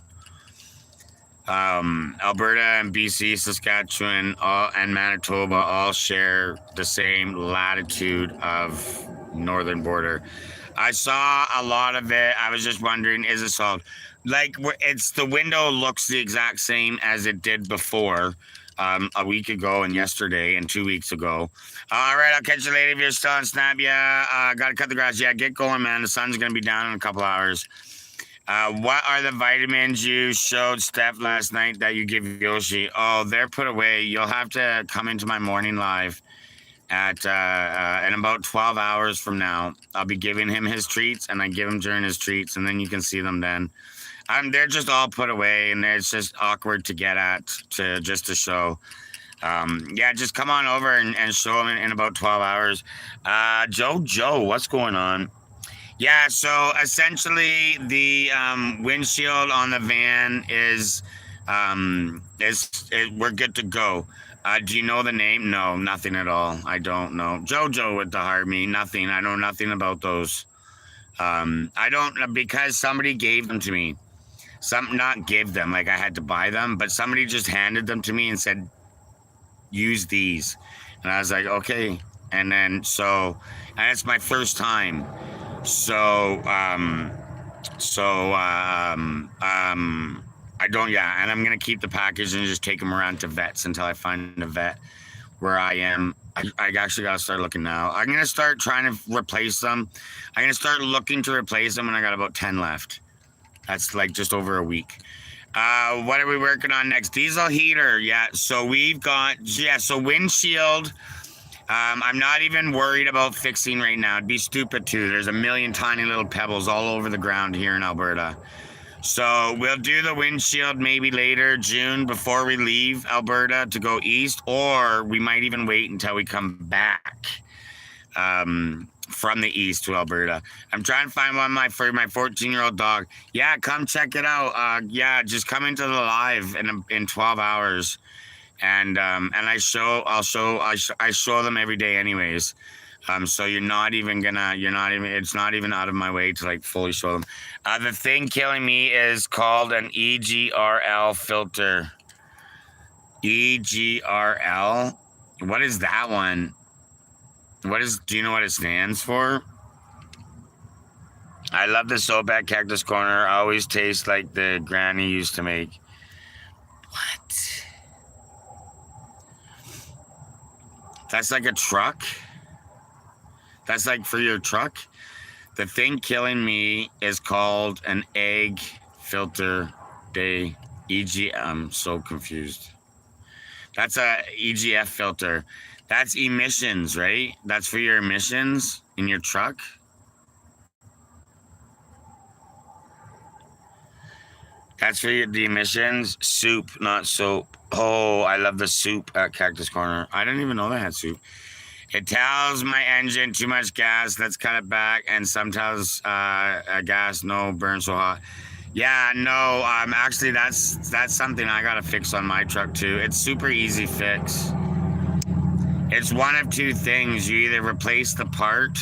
Alberta and BC, Saskatchewan, and Manitoba all share the same latitude of northern border. I saw a lot of it. I was just wondering, is it solved? Like, it's the window looks the exact same as it did before. A week ago and yesterday and 2 weeks ago. All right, I'll catch you later if you're still on Snap. Yeah, gotta cut the grass. Yeah, get going, man. The sun's gonna be down in a couple hours. What are the vitamins you showed Steph last night that you give Yoshi? Oh, they're put away. You'll have to come into my morning live at in about 12 hours from now. I'll be giving him his treats, and I give him during his treats, and then you can see them then. They're just all put away, and it's just awkward to get at just to show. Yeah, just come on over and show them in about 12 hours. Joe, what's going on? Yeah, so essentially the windshield on the van we're good to go. Do you know the name? No, nothing at all. I don't know. Jojo with the heart me, nothing. I know nothing about those. I don't, because somebody gave them to me. Not give them, like I had to buy them, but somebody just handed them to me and said, use these. And I was like, okay. And then, and it's my first time. I don't, yeah. And I'm going to keep the package and just take them around to vets until I find a vet where I am. I actually got to start looking now. I'm going to start trying to replace them. I'm going to start looking to replace them, and I got about 10 left. That's like just over a week. What are we working on next? Diesel heater. Yeah. So we've got, so windshield. I'm not even worried about fixing right now. It'd be stupid too. There's a million tiny little pebbles all over the ground here in Alberta. So we'll do the windshield maybe later, June, before we leave Alberta to go east, or we might even wait until we come back. From the east to Alberta. I'm trying to find one for my 14-year-old dog. Yeah, come check it out. Yeah, just come into the live in 12 hours, and I show them every day anyways. So it's not even out of my way to like fully show them. The thing killing me is called an EGRL filter. EGRL. What is that one? Do you know what it stands for? I love the so bad Cactus Corner. Always tastes like the granny used to make. What? That's like a truck? That's like for your truck? The thing killing me is called an egg filter day. I'm so confused. That's a EGF filter. That's emissions, right? That's for your emissions in your truck. That's for the emissions. Soup, not soap. Oh, I love the soup at Cactus Corner. I didn't even know they had soup. It tells my engine too much gas. Let's cut it back. And sometimes gas no burn so hot. Yeah, no. Actually, that's something I gotta fix on my truck too. It's super easy fix. It's one of two things. You either replace the part,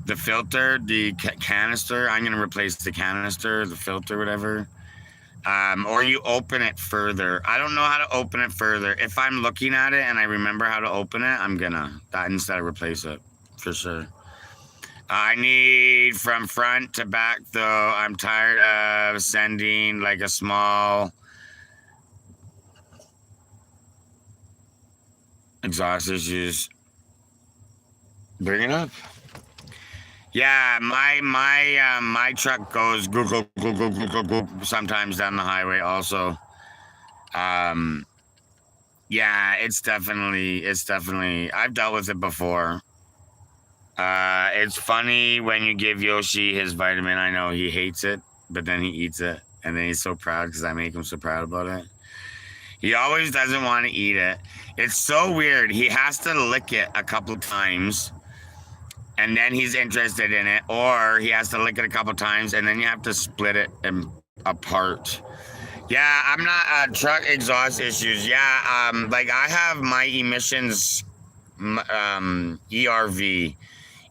the filter, the canister. I'm gonna replace the canister, the filter, whatever. Or you open it further. I don't know how to open it further. If I'm looking at it and I remember how to open it, I'm gonna that instead of replace it for sure. I need from front to back though. I'm tired of sending like a small exhaust issues. Bring it up. Yeah, my truck goes go go go go go go go sometimes down the highway also. Um, yeah, it's definitely I've dealt with it before. It's funny when you give Yoshi his vitamin. I know he hates it, but then he eats it, and then he's so proud because I make him so proud about it. He always doesn't want to eat it. It's so weird. He has to lick it a couple times, and then he's interested in it, or he has to lick it a couple times, and then you have to split it apart. Yeah, I'm not truck exhaust issues. Yeah, like I have my emissions, ERV,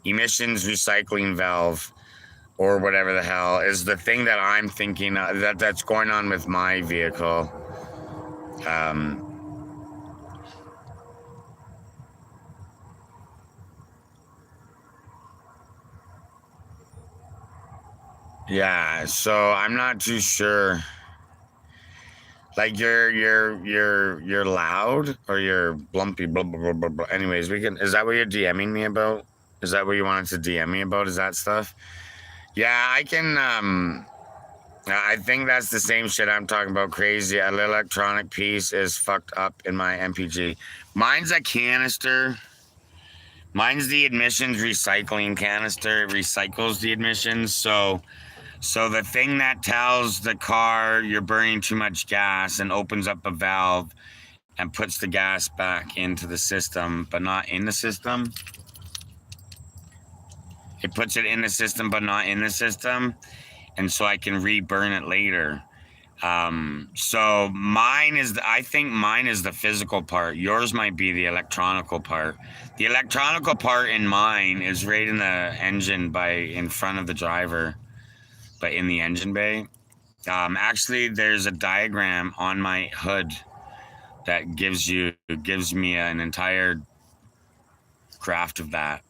emissions recycling valve, or whatever the hell is the thing that I'm thinking that's going on with my vehicle. Um, yeah, so I'm not too sure. Like you're loud or you're blumpy. Blah, blah, blah, blah, blah. Anyways, we can. Is that what you're DMing me about? Is that what you wanted to DM me about? Is that stuff? Yeah, I can. I think that's the same shit I'm talking about. Crazy. A little electronic piece is fucked up in my MPG. Mine's a canister. Mine's the admissions recycling canister. It recycles the admissions. So the thing that tells the car you're burning too much gas and opens up a valve and puts the gas back into the system, but not in the system. It puts it in the system, but not in the system. And so I can re-burn it later. So I think mine is the physical part. Yours might be the electronical part. The electronical part in mine is right in the engine in front of the driver, but in the engine bay. Actually, there's a diagram on my hood that gives me an entire graph of that.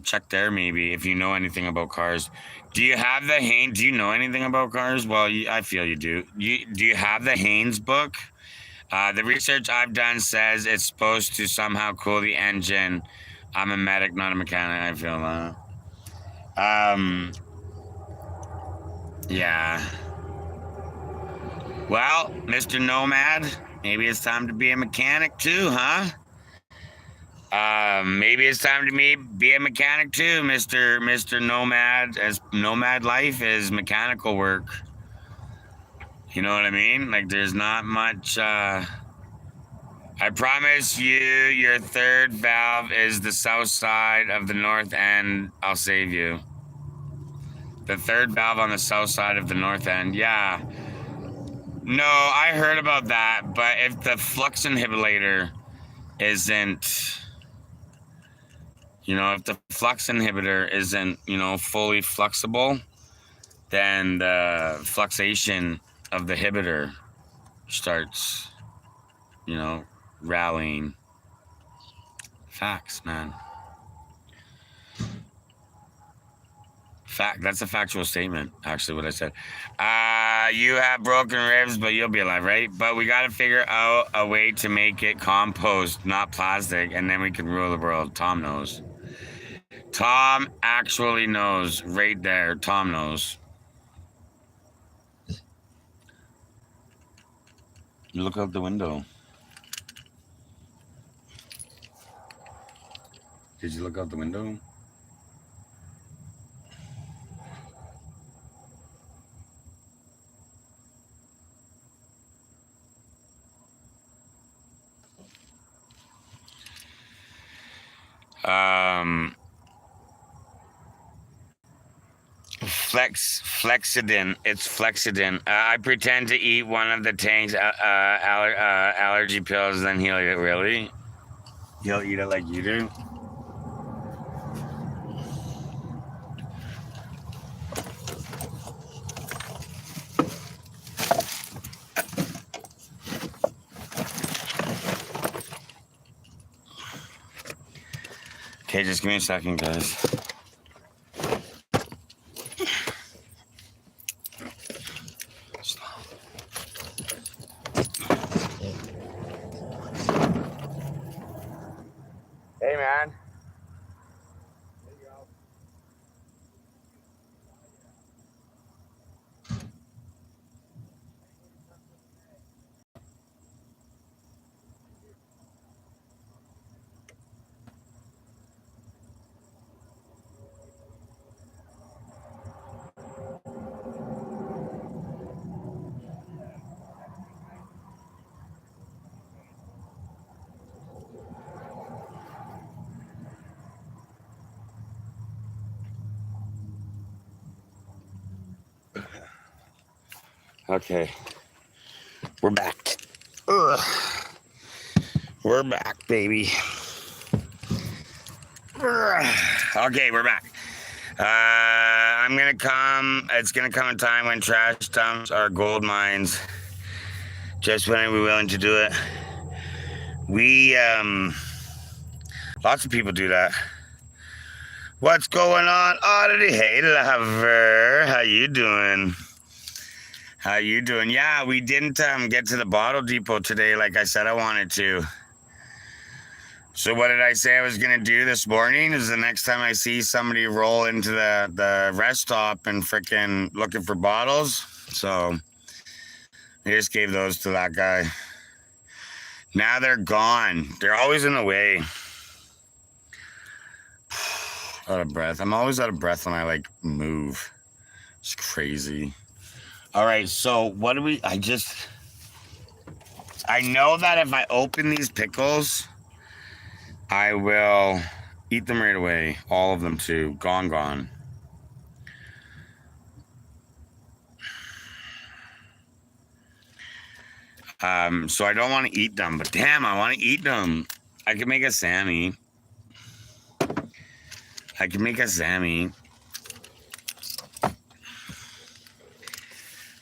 Check there maybe if you know anything about cars. Do you have the Haynes? Do you know anything about cars? Well, I feel you do. Do you have the Haynes book? The research I've done says it's supposed to somehow cool the engine. I'm a medic, not a mechanic. I feel that. Yeah. Well, Mr. Nomad, maybe it's time to be a mechanic too, huh? Maybe it's time to be a mechanic too, Mister Nomad. As nomad life is mechanical work. You know what I mean? Like there's not much. I promise you, your third valve is the south side of the north end. I'll save you. The third valve on the south side of the north end. Yeah. No, I heard about that, but if the flux inhibitor isn't, if the flux inhibitor isn't, fully flexible, then the fluxation of the inhibitor starts, rallying. Facts, man. That's a factual statement, actually, what I said. You have broken ribs, but you'll be alive, right? But we got to figure out a way to make it compost, not plastic, and then we can rule the world. Tom knows. Tom actually knows right there. Tom knows. You look out the window. Did you look out the window? Um, Flexidin. It's Flexidin. I pretend to eat one of the Tank's allergy pills, then he'll eat it. Really? He'll eat it like you do? Okay, just give me a second, guys. Hey, man. Okay, we're back. Ugh. We're back, baby. Ugh. Okay, we're back. I'm gonna come. It's gonna come a time when trash dumps are gold mines. Just when we're willing to do it. Lots of people do that. What's going on, Oddity? Hey, lover. How you doing? How you doing? Yeah, we didn't get to the bottle depot today like I said I wanted to. So what did I say I was going to do this morning is the next time I see somebody roll into the rest stop and freaking looking for bottles. So I just gave those to that guy. Now they're gone. They're always in the way. Out of breath. I'm always out of breath when I like move. It's crazy. All right, so what do we... I know that if I open these pickles, I will eat them right away. All of them too. Gone. So I don't want to eat them, but damn, I want to eat them. I could make a Sammy.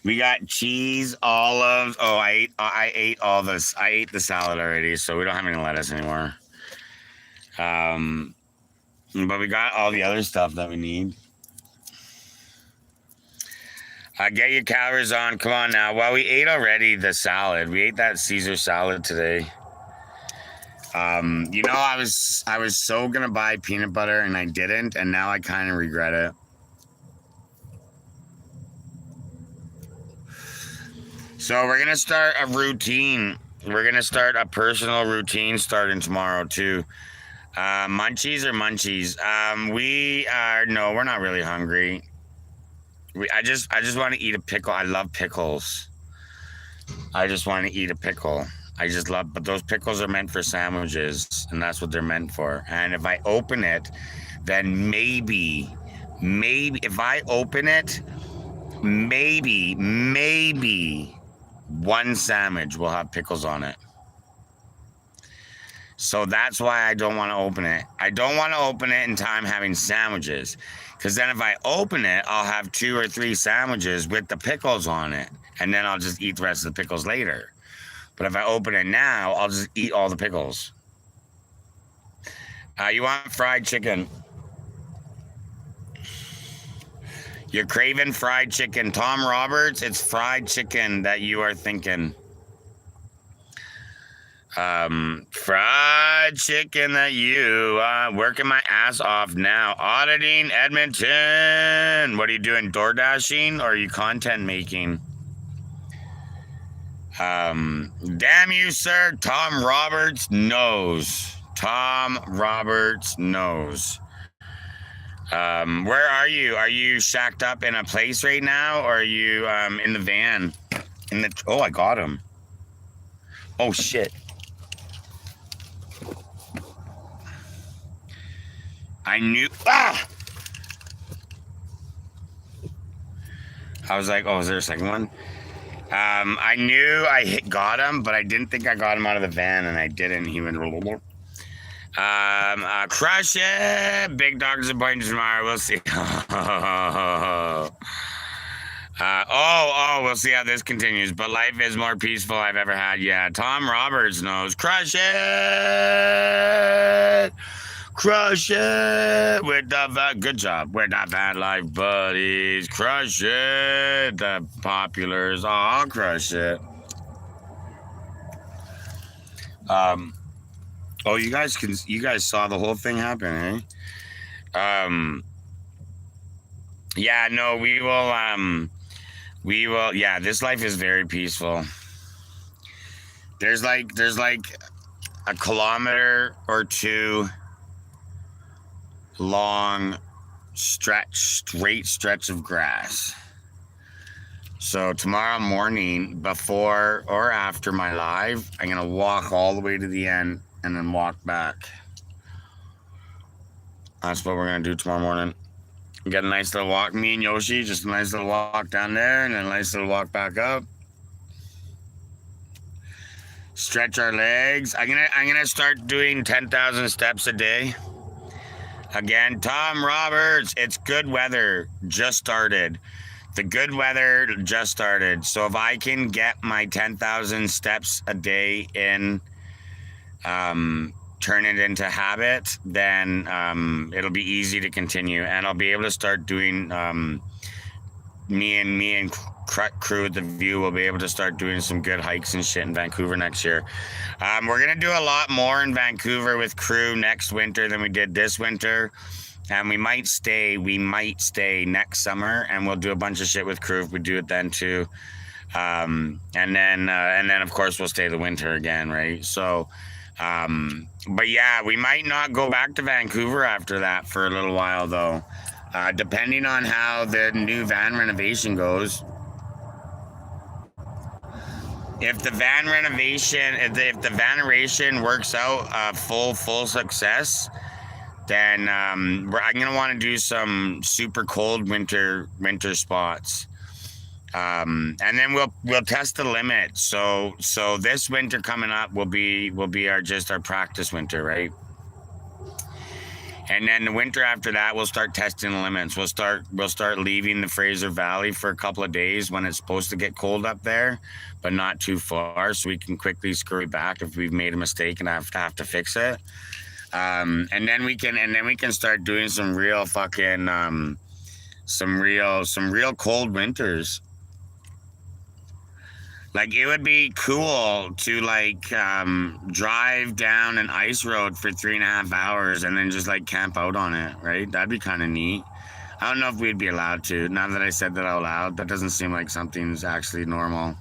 We got cheese, olives. Oh, I ate all this. I ate the salad already, so we don't have any lettuce anymore. But we got all the other stuff that we need. Get your calories on. Come on now. Well, we ate already the salad. We ate that Caesar salad today. You know, I was so gonna buy peanut butter and I didn't, and now I kind of regret it. So we're gonna start a routine. We're gonna start a personal routine starting tomorrow too. Munchies or munchies? We're not really hungry. I just want to eat a pickle. I love pickles. I just want to eat a pickle. But those pickles are meant for sandwiches, and that's what they're meant for. And if I open it, then maybe if I open it, maybe one sandwich will have pickles on it. So that's why I don't want to open it. I don't want to open it in time having sandwiches. Because then if I open it, I'll have 2 or 3 sandwiches with the pickles on it. And then I'll just eat the rest of the pickles later. But if I open it now, I'll just eat all the pickles. You want fried chicken? You're craving fried chicken. Tom Roberts, it's fried chicken that you are thinking. Fried chicken that you working my ass off now. Auditing Edmonton. What are you doing? Door dashing or are you content making? Damn you, sir. Tom Roberts knows. Where are you? Are you shacked up in a place right now or are you in the van? Oh, I got him. Oh shit. I knew. Ah! I was like, oh, is there a second one? I knew got him, but I didn't think I got him out of the van, and I didn't. He went. Crush it! Big doctor's appointment tomorrow. We'll see. We'll see how this continues. But life is more peaceful I've ever had. Yeah, Tom Roberts knows. Crush it! Crush it with the good job. We're not bad life buddies. Crush it. The populars all crush it. Oh, you guys saw the whole thing happen, eh? Yeah, no, we will, yeah, this life is very peaceful. There's like a kilometer or two long straight stretch of grass. So tomorrow morning, before or after my live, I'm gonna walk all the way to the end and then walk back. That's what we're gonna do tomorrow morning. Get a nice little walk, me and Yoshi, just a nice little walk down there and a nice little walk back up. Stretch our legs. I'm gonna start doing 10,000 steps a day. Again, Tom Roberts, it's good weather. Just started. The good weather just started. So if I can get my 10,000 steps a day in, turn it into habit, then it'll be easy to continue, and I'll be able to start doing. Me and crew at the View will be able to start doing some good hikes and shit in Vancouver next year. We're gonna do a lot more in Vancouver with crew next winter than we did this winter. And we might stay next summer, and we'll do a bunch of shit with crew if we do it then too. And then of course we'll stay the winter again, right? So, but yeah, we might not go back to Vancouver after that for a little while though, depending on how the new van renovation goes. If the van renovation works out full success, then I'm gonna want to do some super cold winter spots, and then we'll test the limit. So this winter coming up will be our practice winter, right? And then the winter after that, we'll start testing the limits. We'll start leaving the Fraser Valley for a couple of days when it's supposed to get cold up there, but not too far, so we can quickly scurry back if we've made a mistake and have to fix it. And then we can start doing some real fucking some real cold winters. Like, it would be cool to drive down an ice road for 3.5 hours and then just camp out on it, right? That'd be kind of neat. I don't know if we'd be allowed to. Now that I said that out loud, that doesn't seem like something's actually normal.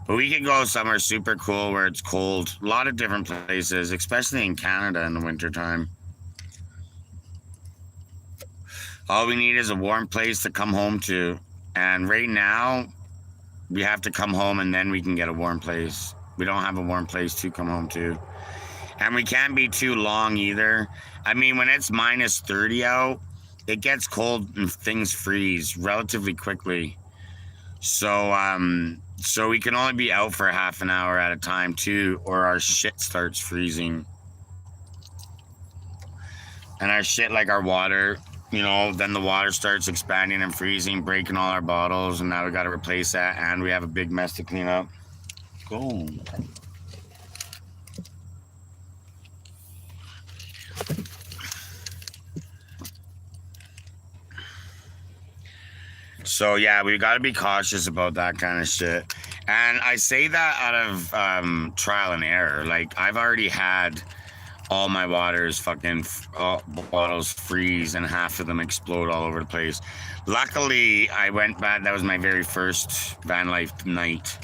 But we could go somewhere super cool where it's cold. A lot of different places, especially in Canada in the wintertime. All we need is a warm place to come home to. And right now, we have to come home and then we can get a warm place. We don't have a warm place to come home to. And we can't be too long either. I mean, when it's minus 30 out, it gets cold and things freeze relatively quickly. So we can only be out for half an hour at a time too, or our shit starts freezing. And our shit, like our water, then the water starts expanding and freezing, breaking all our bottles, and now we got to replace that, and we have a big mess to clean up. Go. So yeah, we got to be cautious about that kind of shit. And I say that out of trial and error. Like, I've already had all my bottles freeze and half of them explode all over the place. Luckily, I went back. That was my very first van life night.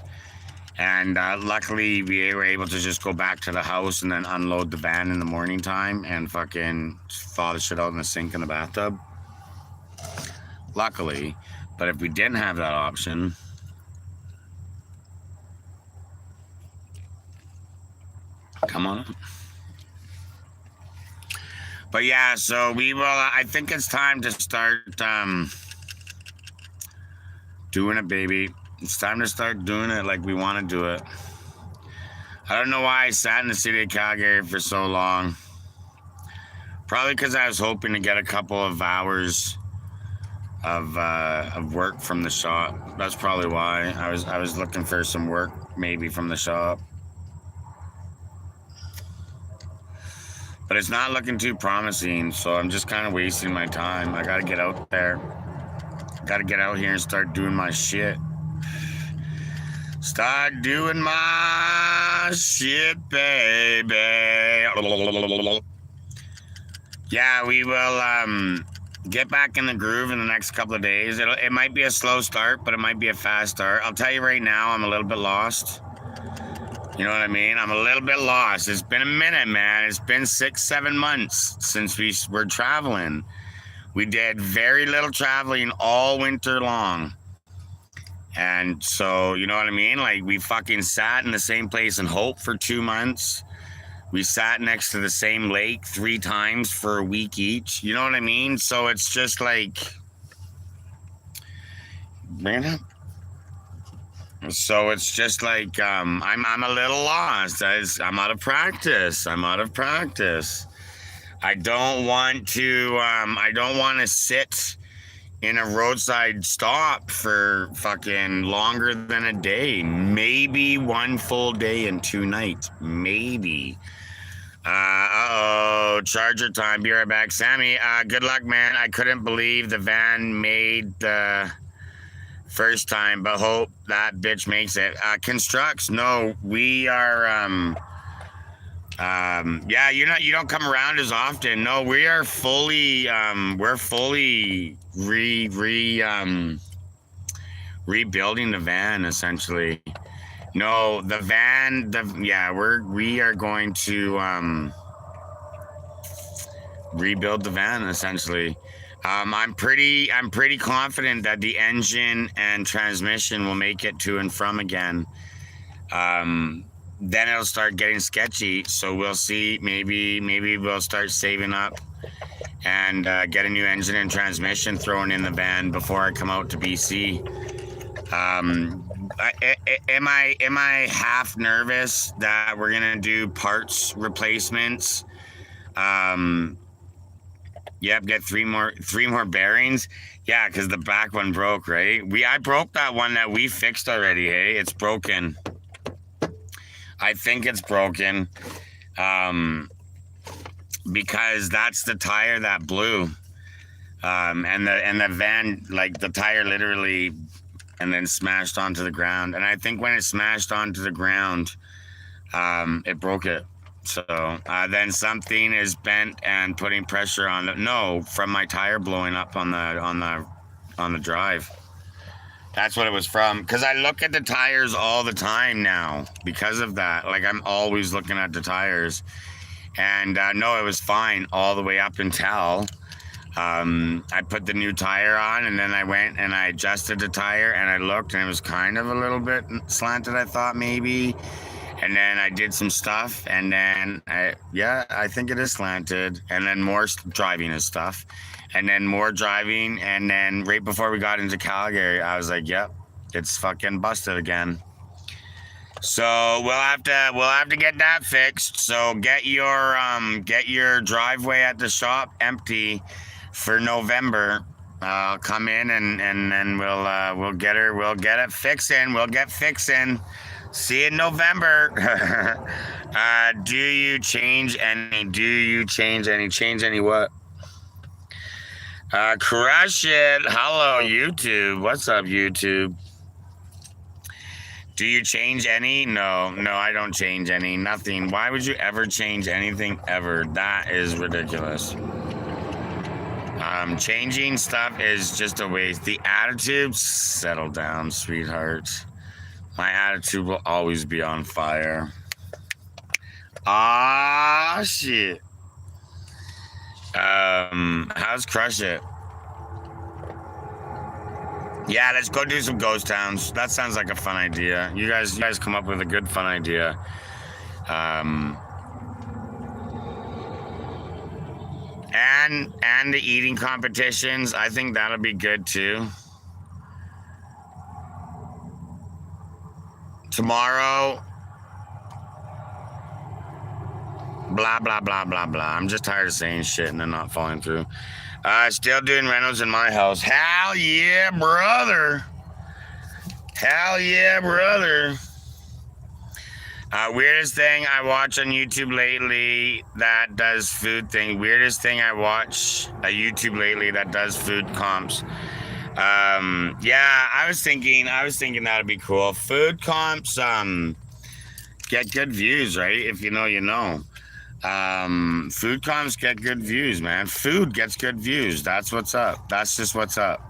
And luckily, we were able to just go back to the house and then unload the van in the morning time and fucking thaw the shit out in the sink in the bathtub. Luckily. But if we didn't have that option, come on up. But yeah, so we will. I think it's time to start doing it, baby. It's time to start doing it like we want to do it. I don't know why I sat in the city of Calgary for so long. Probably because I was hoping to get a couple of hours of work from the shop. That's probably why I was looking for some work maybe from the shop. But it's not looking too promising, so I'm just kind of wasting my time. I gotta get out there. Gotta get out here and start doing my shit. Start doing my shit, baby. Yeah, we will get back in the groove in the next couple of days. It might be a slow start, but it might be a fast start. I'll tell you right now, I'm a little bit lost. You know what I mean? I'm a little bit lost. It's been a minute, man. It's been 6-7 months since we were traveling. We did very little traveling all winter long. And so, you know what I mean? Like, we fucking sat in the same place in Hope for 2 months. We sat next to the same lake 3 times for a week each. You know what I mean? So it's just like, man. So it's just like I'm a little lost. I'm out of practice. I don't want to sit in a roadside stop for fucking longer than a day. Maybe 1 full day and 2 nights. Maybe. Charger time. Be right back. Sammy, good luck, man. I couldn't believe the van made the first time, but hope that bitch makes it. Constructs. No, we are, yeah, you don't come around as often. No, we are fully, we're fully rebuilding the van, essentially. No, the van, we are going to, rebuild the van, essentially. I'm pretty confident that the engine and transmission will make it to and from again. Then it'll start getting sketchy. So we'll see. Maybe we'll start saving up and get a new engine and transmission thrown in the van before I come out to BC. Am I half nervous that we're gonna do parts replacements? Yep, get three more bearings. Yeah, because the back one broke, right? I broke that one that we fixed already, hey? It's broken. I think it's broken. Because that's the tire that blew. And the van, like the tire literally and then smashed onto the ground. And I think when it smashed onto the ground, it broke it. So then something is bent and putting pressure on it. No, from my tire blowing up on the drive. That's what it was from. Because I look at the tires all the time now because of that. Like, I'm always looking at the tires. And no, it was fine all the way up until I put the new tire on, and then I went and I adjusted the tire, and I looked, and it was kind of a little bit slanted, I thought maybe. And then I did some stuff, and then I think it is slanted, and then more driving and stuff, and then more driving, and then right before we got into Calgary, I was like, yep, it's fucking busted again. So we'll have to get that fixed. So get your driveway at the shop empty for November. I'll come in and then we'll get it fixing. We'll get fixing. See you in November. Do you change any? Change any what? Crush it. Hello, YouTube. What's up, YouTube? Do you change any? No, I don't change any. Nothing. Why would you ever change anything ever? That is ridiculous. Changing stuff is just a waste. The attitude, settle down, sweetheart. My attitude will always be on fire. Ah, shit. How's Crush It? Yeah, let's go do some ghost towns. That sounds like a fun idea. You guys come up with a good fun idea. And the eating competitions, I think that'll be good too. Tomorrow, blah blah blah blah blah. I'm just tired of saying shit and then not following through. Still doing rentals in my house. Hell yeah, brother. Hell yeah, brother. Weirdest thing I watch on YouTube lately that does food thing. Weirdest thing I watch on YouTube lately that does food comps. Yeah, I was thinking that'd be cool. Food comps, get good views, right? If you know, you know. Food comps get good views, man. Food gets good views. That's what's up. That's just what's up.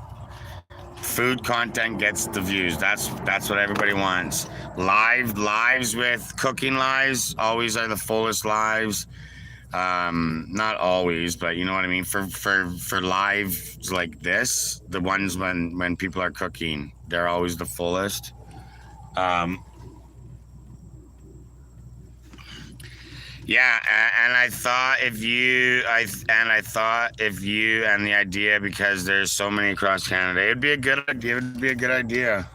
Food content gets the views. That's what everybody wants. Lives with cooking lives always are the fullest lives. Not always, but you know what I mean. For lives like this, the ones when people are cooking, they're always the fullest. Yeah, and I thought if you and the idea, because there's so many across Canada, it'd be a good idea. It'd be a good idea.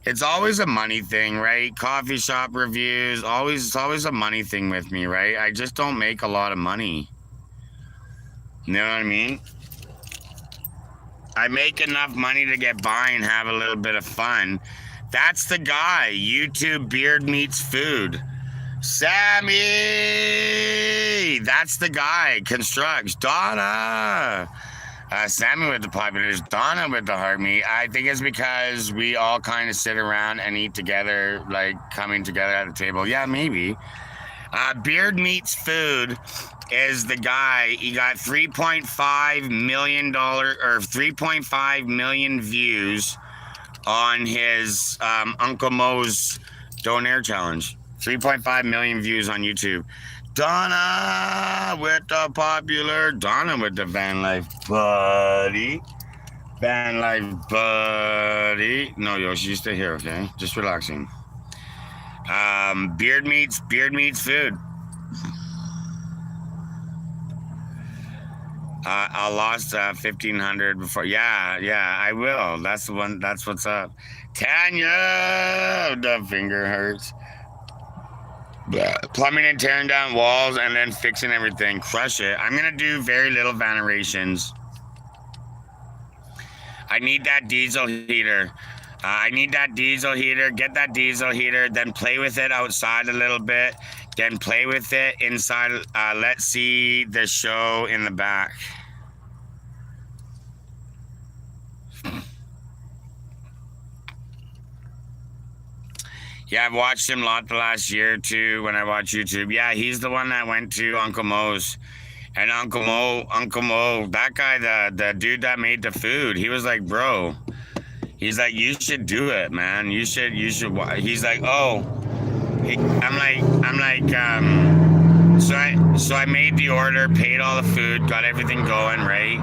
It's always a money thing, right? Coffee shop reviews, it's always a money thing with me, right? I just don't make a lot of money. You know what I mean? I make enough money to get by and have a little bit of fun. That's the guy. YouTube Beard Meets Food. Sammy! That's the guy. Constructs. Donna! Sammy with the populars, Donna with the heart meat. I think it's because we all kind of sit around and eat together, like coming together at the table. Yeah, maybe. Beard Meets Food is the guy. He got $3.5 million or 3.5 million views on his Uncle Mo's Donaire Challenge. 3.5 million views on YouTube. Donna with the popular, Donna with the van life buddy. Van life buddy. No, Yoshi, you stay here, okay? Just relaxing. Beard meets food. I lost 1,500 before. Yeah, I will. That's the one. That's what's up. Tanya, the finger hurts. Plumbing and tearing down walls and then fixing everything. Crush it. I'm gonna do very little vanillations. I need that diesel heater. Get that diesel heater, then play with it outside a little bit, then play with it inside. Let's see the show in the back. Yeah, I've watched him a lot the last year or two when I watch YouTube. Yeah, he's the one that went to Uncle Mo's. And Uncle Mo, that guy, the dude that made the food, he was like, bro, he's like, you should do it, man. You should. He's like, oh, I'm like, so I made the order, paid all the food, got everything going, right?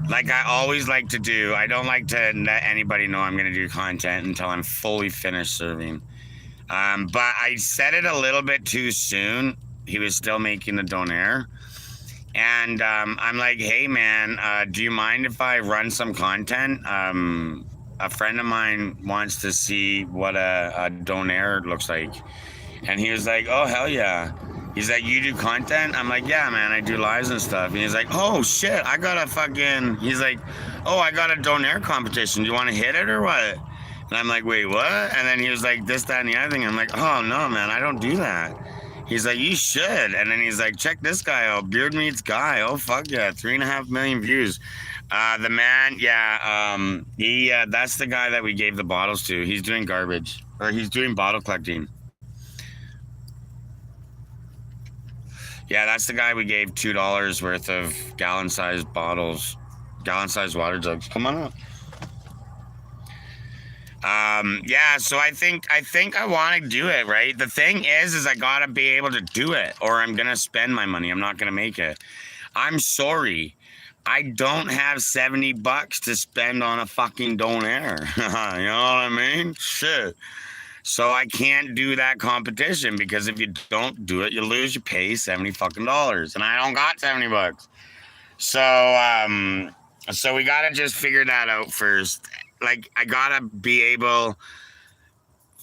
Like I always like to do. I don't like to let anybody know I'm going to do content until I'm fully finished serving. But I said it a little bit too soon. He was still making the donaire. And I'm like, hey, man, do you mind if I run some content? A friend of mine wants to see what a donaire looks like. And he was like, oh, hell yeah. He's like, you do content? I'm like, yeah, man, I do lives and stuff. And he's like, oh, shit, he's like, oh, I got a donaire competition. Do you want to hit it or what? And I'm like, wait, what? And then he was like, this, that, and the other thing. I'm like, oh, no, man, I don't do that. He's like, you should. And then he's like, check this guy out. Beard Meets Guy. Oh, fuck yeah. 3.5 million views. The man, yeah, that's the guy that we gave the bottles to. He's doing garbage. Or he's doing bottle collecting. Yeah, that's the guy we gave $2 worth of gallon-sized bottles. Gallon-sized water jugs. Come on up. Yeah, so I think I want to do it, right? The thing is I gotta be able to do it, or I'm gonna spend my money. I'm not gonna make it. I'm sorry. I don't have $70 to spend on a fucking donaire. You know what I mean? Shit. So I can't do that competition because if you don't do it, you lose. You pay $70 and I don't got $70. So so we gotta just figure that out first. Like I gotta be able.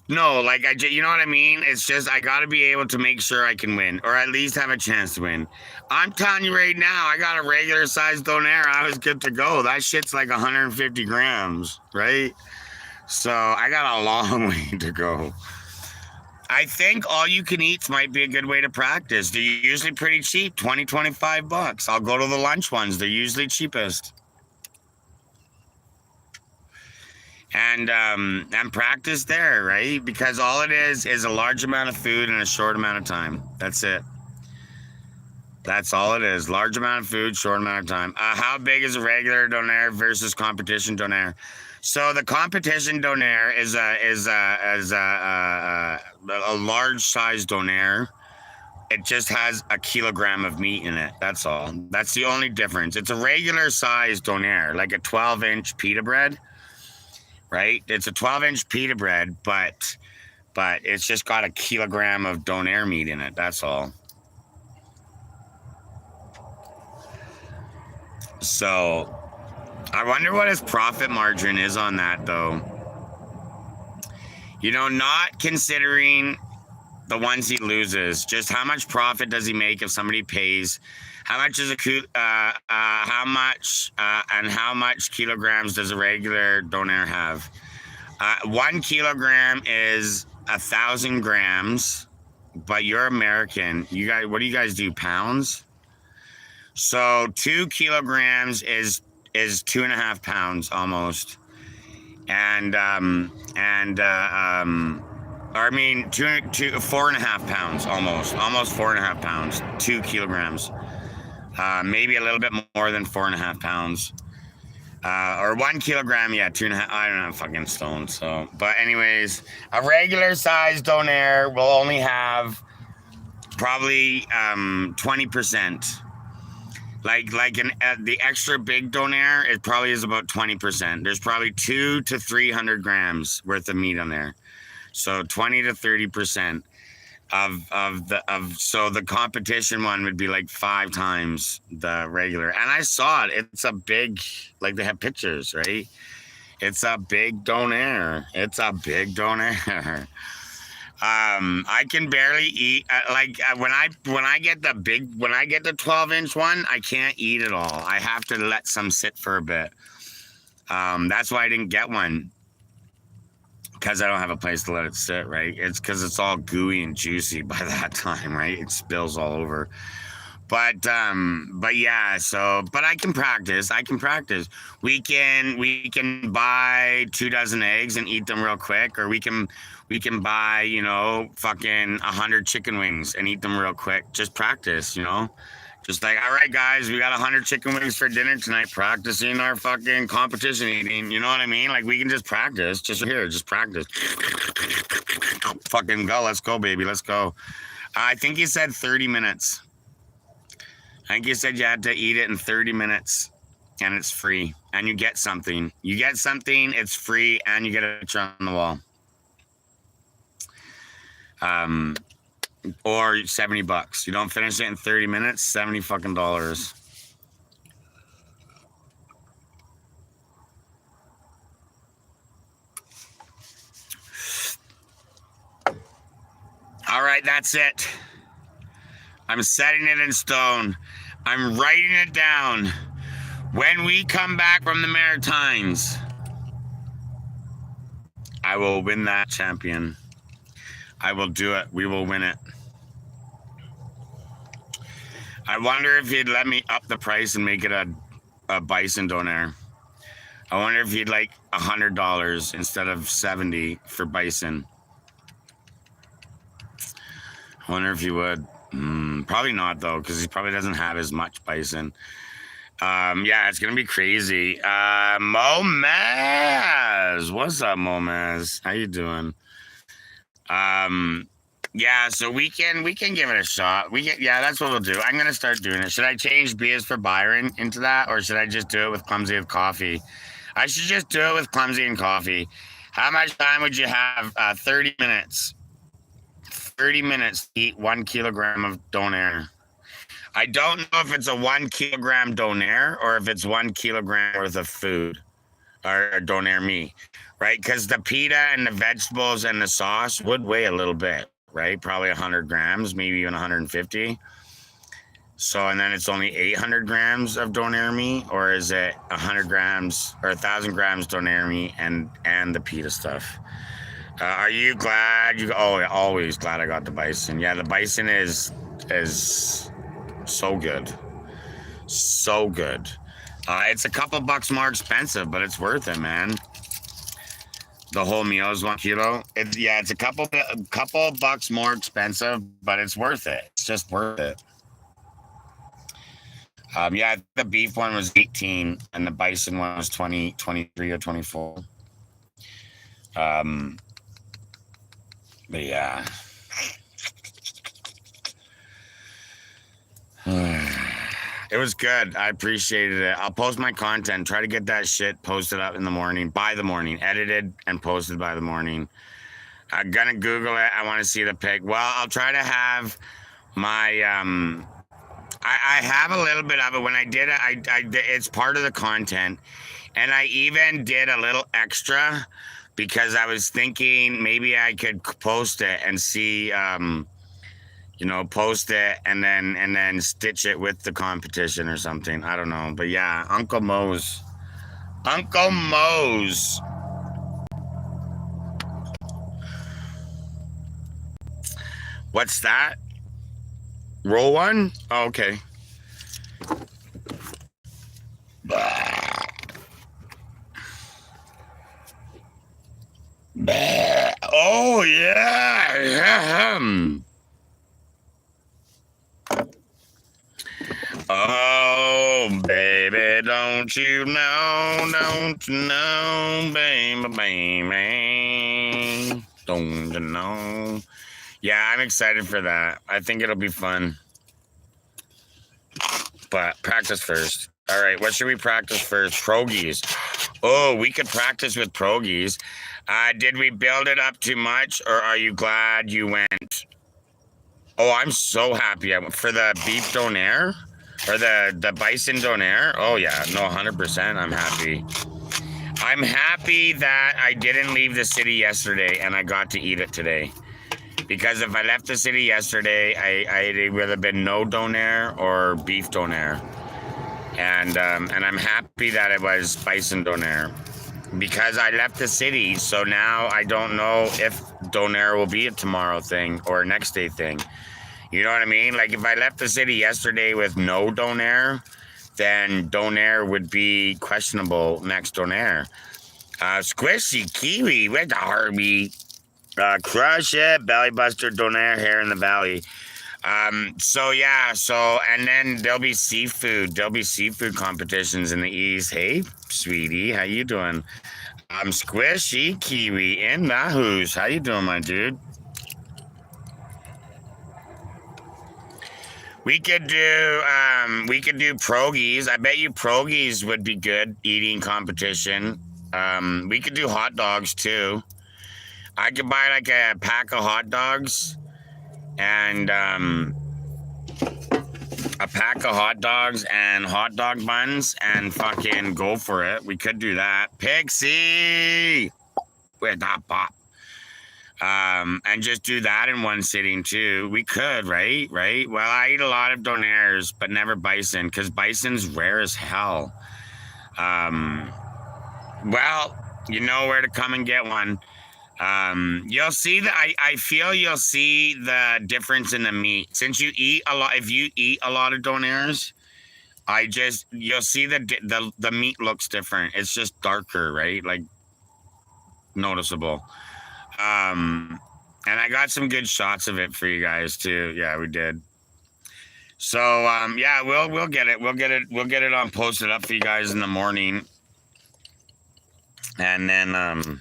No, like you know what I mean? It's just I got to be able to make sure I can win, or at least have a chance to win. I'm telling you right now, I got a regular size donaire. I was good to go. That shit's like 150 grams, right? So I got a long way to go. I think all you can eats might be a good way to practice. They're usually pretty cheap, 20, $25. I'll go to the lunch ones. They're usually cheapest. And practice there, right? Because all it is a large amount of food in a short amount of time. That's it. That's all it is. Large amount of food, short amount of time. How big is a regular donaire versus competition donaire? So the competition donaire is a large size donaire. It just has a kilogram of meat in it. That's all. That's the only difference. It's a regular size donaire, like a 12-inch pita bread. Right? It's a 12-inch pita bread, but it's just got a kilogram of donaire meat in it. That's all. So I wonder what his profit margin is on that, though. You know, not considering the ones he loses, just how much profit does he make if somebody pays? How much is how much kilograms does a regular donaire have? 1 kilogram is 1,000 grams, but you're American. You guys, what do you guys do? Pounds? So 2 kilograms is 2.5 pounds almost, I mean 4.5 pounds almost 4.5 pounds. 2 kilograms. Maybe a little bit more than 4.5 pounds. Or 1 kilogram, yeah, 2.5. I don't know, fucking stone. So, but anyways, a regular size donaire will only have probably 20%. Like the extra big donaire, it probably is about 20%. There's probably 200 to 300 grams worth of meat on there. So 20 to 30%. So the competition one would be like 5 times the regular. And I saw it. It's a big, like they have pictures, right? It's a big donaire. I can barely eat when I get the 12-inch one, I can't eat it all. I have to let some sit for a bit. That's why I didn't get one. Because I don't have a place to let it sit, right? It's because it's all gooey and juicy by that time, right? It spills all over. But yeah, but I can practice. We can buy 2 dozen eggs and eat them real quick, or we can buy, you know, fucking 100 chicken wings and eat them real quick. Just practice, you know? Just like, all right, guys, we got 100 chicken wings for dinner tonight, practicing our fucking competition eating. You know what I mean? Like, we can just practice. Just practice. Fucking go. Let's go, baby. Let's go. I think he said 30 minutes. I think you said you had to eat it in 30 minutes, and it's free. And you get something. It's free, and you get a picture on the wall. Or $70. You don't finish it in 30 minutes, $70 fucking dollars. All right, that's it. I'm setting it in stone. I'm writing it down. When we come back from the Maritimes, I will win that champion. I will do it. We will win it. I wonder if he'd let me up the price and make it a bison donaire. I wonder if he'd like $100 instead of $70 for bison. I wonder if he would. Probably not, though, because he probably doesn't have as much bison. Yeah, it's gonna be crazy. Momaz, what's up, Momaz? How you doing? Yeah, so we can give it a shot. Yeah, that's what we'll do. I'm gonna start doing it. Should I change Beers for Byron into that, or should I just do it with Clumsy with Coffee? I should just do it with Clumsy and Coffee. How much time would you have? 30 minutes. 30 minutes to eat 1 kilogram of donair. I don't know if it's a 1 kilogram donair or if it's 1 kilogram worth of food or donair me, right? Because the pita and the vegetables and the sauce would weigh a little bit, right? Probably 100 grams, maybe even 150. So, and then it's only 800 grams of donair meat, or is it 100 grams or 1,000 grams donair meat and the pita stuff? Are you glad you? Oh, always glad I got the bison. Yeah, the bison is so good, so good. It's a couple bucks more expensive, but it's worth it, man. The whole meal is 1 kilo. It's a couple bucks more expensive, but it's worth it. It's just worth it. Yeah, the beef one was 18 and the bison one was 20, 23 or 24. But yeah. It was good. I appreciated it. I'll post my content. Try to get that shit posted up in the morning, by the morning, edited and posted by the morning. I'm gonna Google it. I want to see the pic. Well, I'll try to have my I have a little bit of it. When I did it, it's part of the content, and I even did a little extra because I was thinking maybe I could post it and see, post it and then stitch it with the competition or something. I don't know, but yeah, Uncle Moe's. What's that? Roll one? Oh, okay. Oh yeah. Oh baby, don't you know, baby, don't you know? Yeah, I'm excited for that. I think it'll be fun. But practice first. All right, what should we practice first? Progies. Oh, we could practice with progies. Did we build it up too much, or are you glad you went? Oh, I'm so happy I went for the beef donair, or the bison donair. Oh yeah, no, 100%. I'm happy. I'm happy that I didn't leave the city yesterday and I got to eat it today. Because if I left the city yesterday, it would have been no donair or beef donair. And I'm happy that it was bison donair. Because I left the city, so now I don't know if donair will be a tomorrow thing or a next day thing. You know what I mean? Like if I left the city yesterday with no donair, then donair would be questionable next donair. Squishy kiwi with the Harvey. Crush it, belly buster donair here in the valley. And then there'll be seafood. There'll be seafood competitions in the east. Hey, sweetie, how you doing? Squishy kiwi in the hoose. How you doing, my dude? We could do progies. I bet you progies would be good eating competition. We could do hot dogs too. I could buy like a pack of hot dogs and a pack of hot dogs and hot dog buns and fucking go for it. We could do that. Pixie with that pop. And just do that in one sitting too. We could, right? Well, I eat a lot of donairs, but never bison because bison's rare as hell. Well, you know where to come and get one. You'll see that I feel you'll see the difference in the meat. Since you eat a lot, if you eat a lot of donairs, you'll see the meat looks different. It's just darker, right? Like noticeable. And I got some good shots of it for you guys too. Yeah, we did. So yeah, we'll get it. We'll get it on posted up for you guys in the morning. And then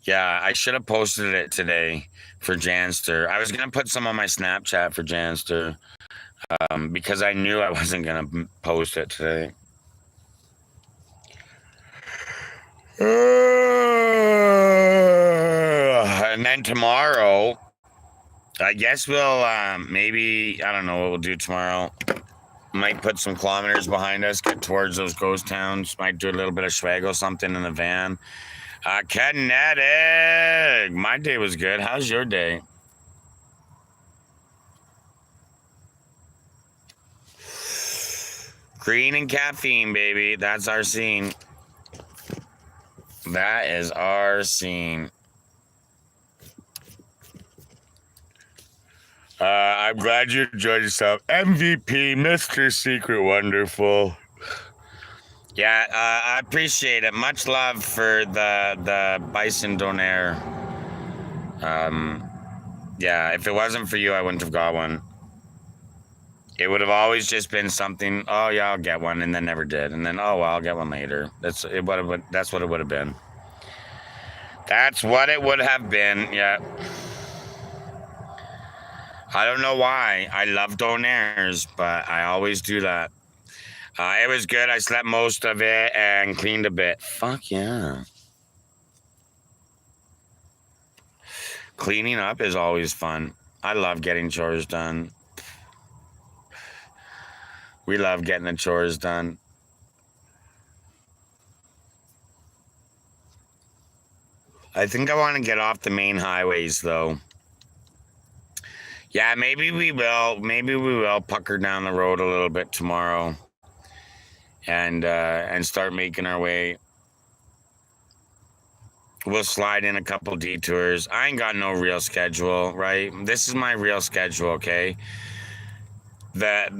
yeah, I should have posted it today for Janster. I was gonna put some on my Snapchat for Janster because I knew I wasn't gonna post it today. And then tomorrow, I guess we'll maybe, I don't know what we'll do tomorrow. Might put some kilometers behind us, get towards those ghost towns. Might do a little bit of swaggle, something in the van. Kinetic! My day was good. How's your day? Green and caffeine, baby. That's our scene. That is our scene. I'm glad you enjoyed yourself. MVP, Mr. Secret Wonderful. Yeah, I appreciate it. Much love for the bison donaire. Yeah, if it wasn't for you, I wouldn't have got one. It would have always just been something. Oh yeah, I'll get one, and then never did, and then oh well, I'll get one later. That's it. That's what it would have been. That's what it would have been. Yeah. I don't know why. I love donaires, but I always do that. It was good. I slept most of it and cleaned a bit. Fuck yeah. Cleaning up is always fun. I love getting chores done. We love getting the chores done. I think I want to get off the main highways, though. Yeah, maybe we will. Maybe we will pucker down the road a little bit tomorrow, and start making our way. We'll slide in a couple detours. I ain't got no real schedule, right? This is my real schedule, okay? The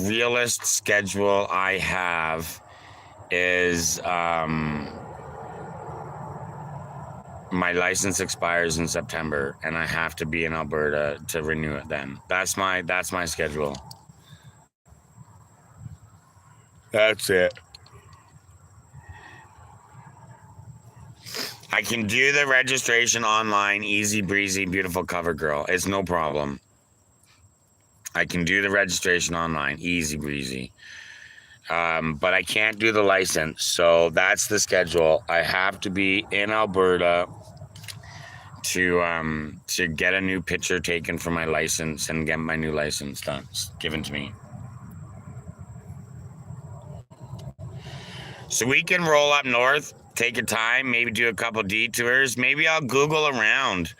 realest schedule I have is my license expires in September, and I have to be in Alberta to renew it then. That's my schedule. That's it. I can do the registration online, easy breezy, beautiful cover girl. It's no problem. I can do the registration online, easy breezy. But I can't do the license, so that's the schedule. I have to be in Alberta to get a new picture taken for my license and get my new license done, given to me. So we can roll up north, take your time, maybe do a couple detours. Maybe I'll Google around.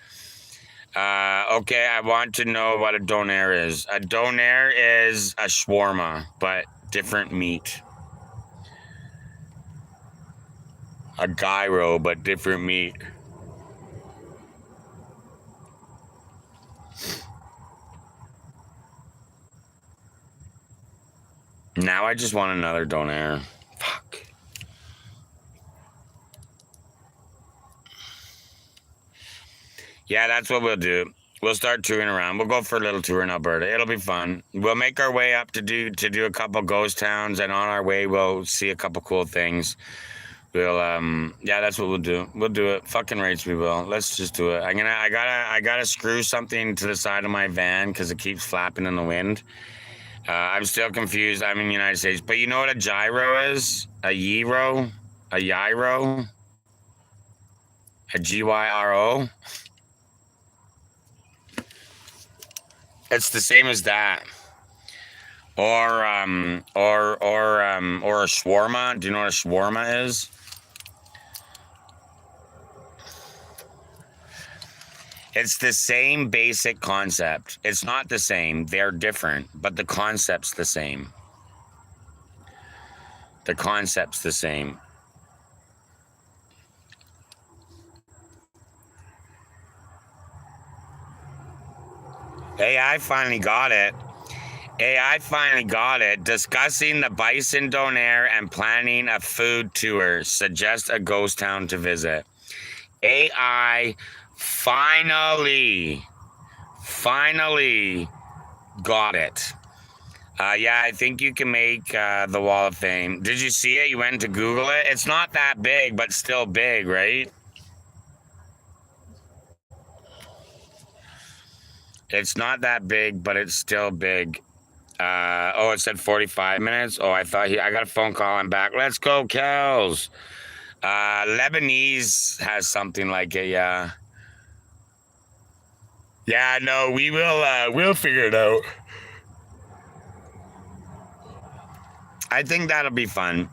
Okay, I want to know what a donaire is. A donaire is a shawarma, but different meat. A gyro, but different meat. Now I just want another donaire. Fuck. Yeah, that's what we'll do. We'll start touring around. We'll go for a little tour in Alberta. It'll be fun. We'll make our way up to do a couple ghost towns, and on our way we'll see a couple cool things. We'll yeah, that's what we'll do. We'll do it. Fucking rates we will. Let's just do it. I gotta screw something to the side of my van because it keeps flapping in the wind. I'm still confused. I'm in the United States, but you know what a gyro is? A gyro? A gyro? A gyro? It's the same as that. Or a shawarma. Do you know what a shawarma is? It's the same basic concept. It's not the same. They're different, but the concept's the same. The concept's the same. Hey, I finally got it. Discussing the bison donaire and planning a food tour. Suggest a ghost town to visit. AI finally got it. Yeah, I think you can make the Wall of Fame. Did you see it? You went to Google it? It's not that big, but still big, right? It's not that big, but it's still big. Oh, it said 45 minutes. Oh, I got a phone call. I'm back. Let's go, Kels. Lebanese has something like it, yeah. Yeah, no, we'll figure it out. I think that'll be fun.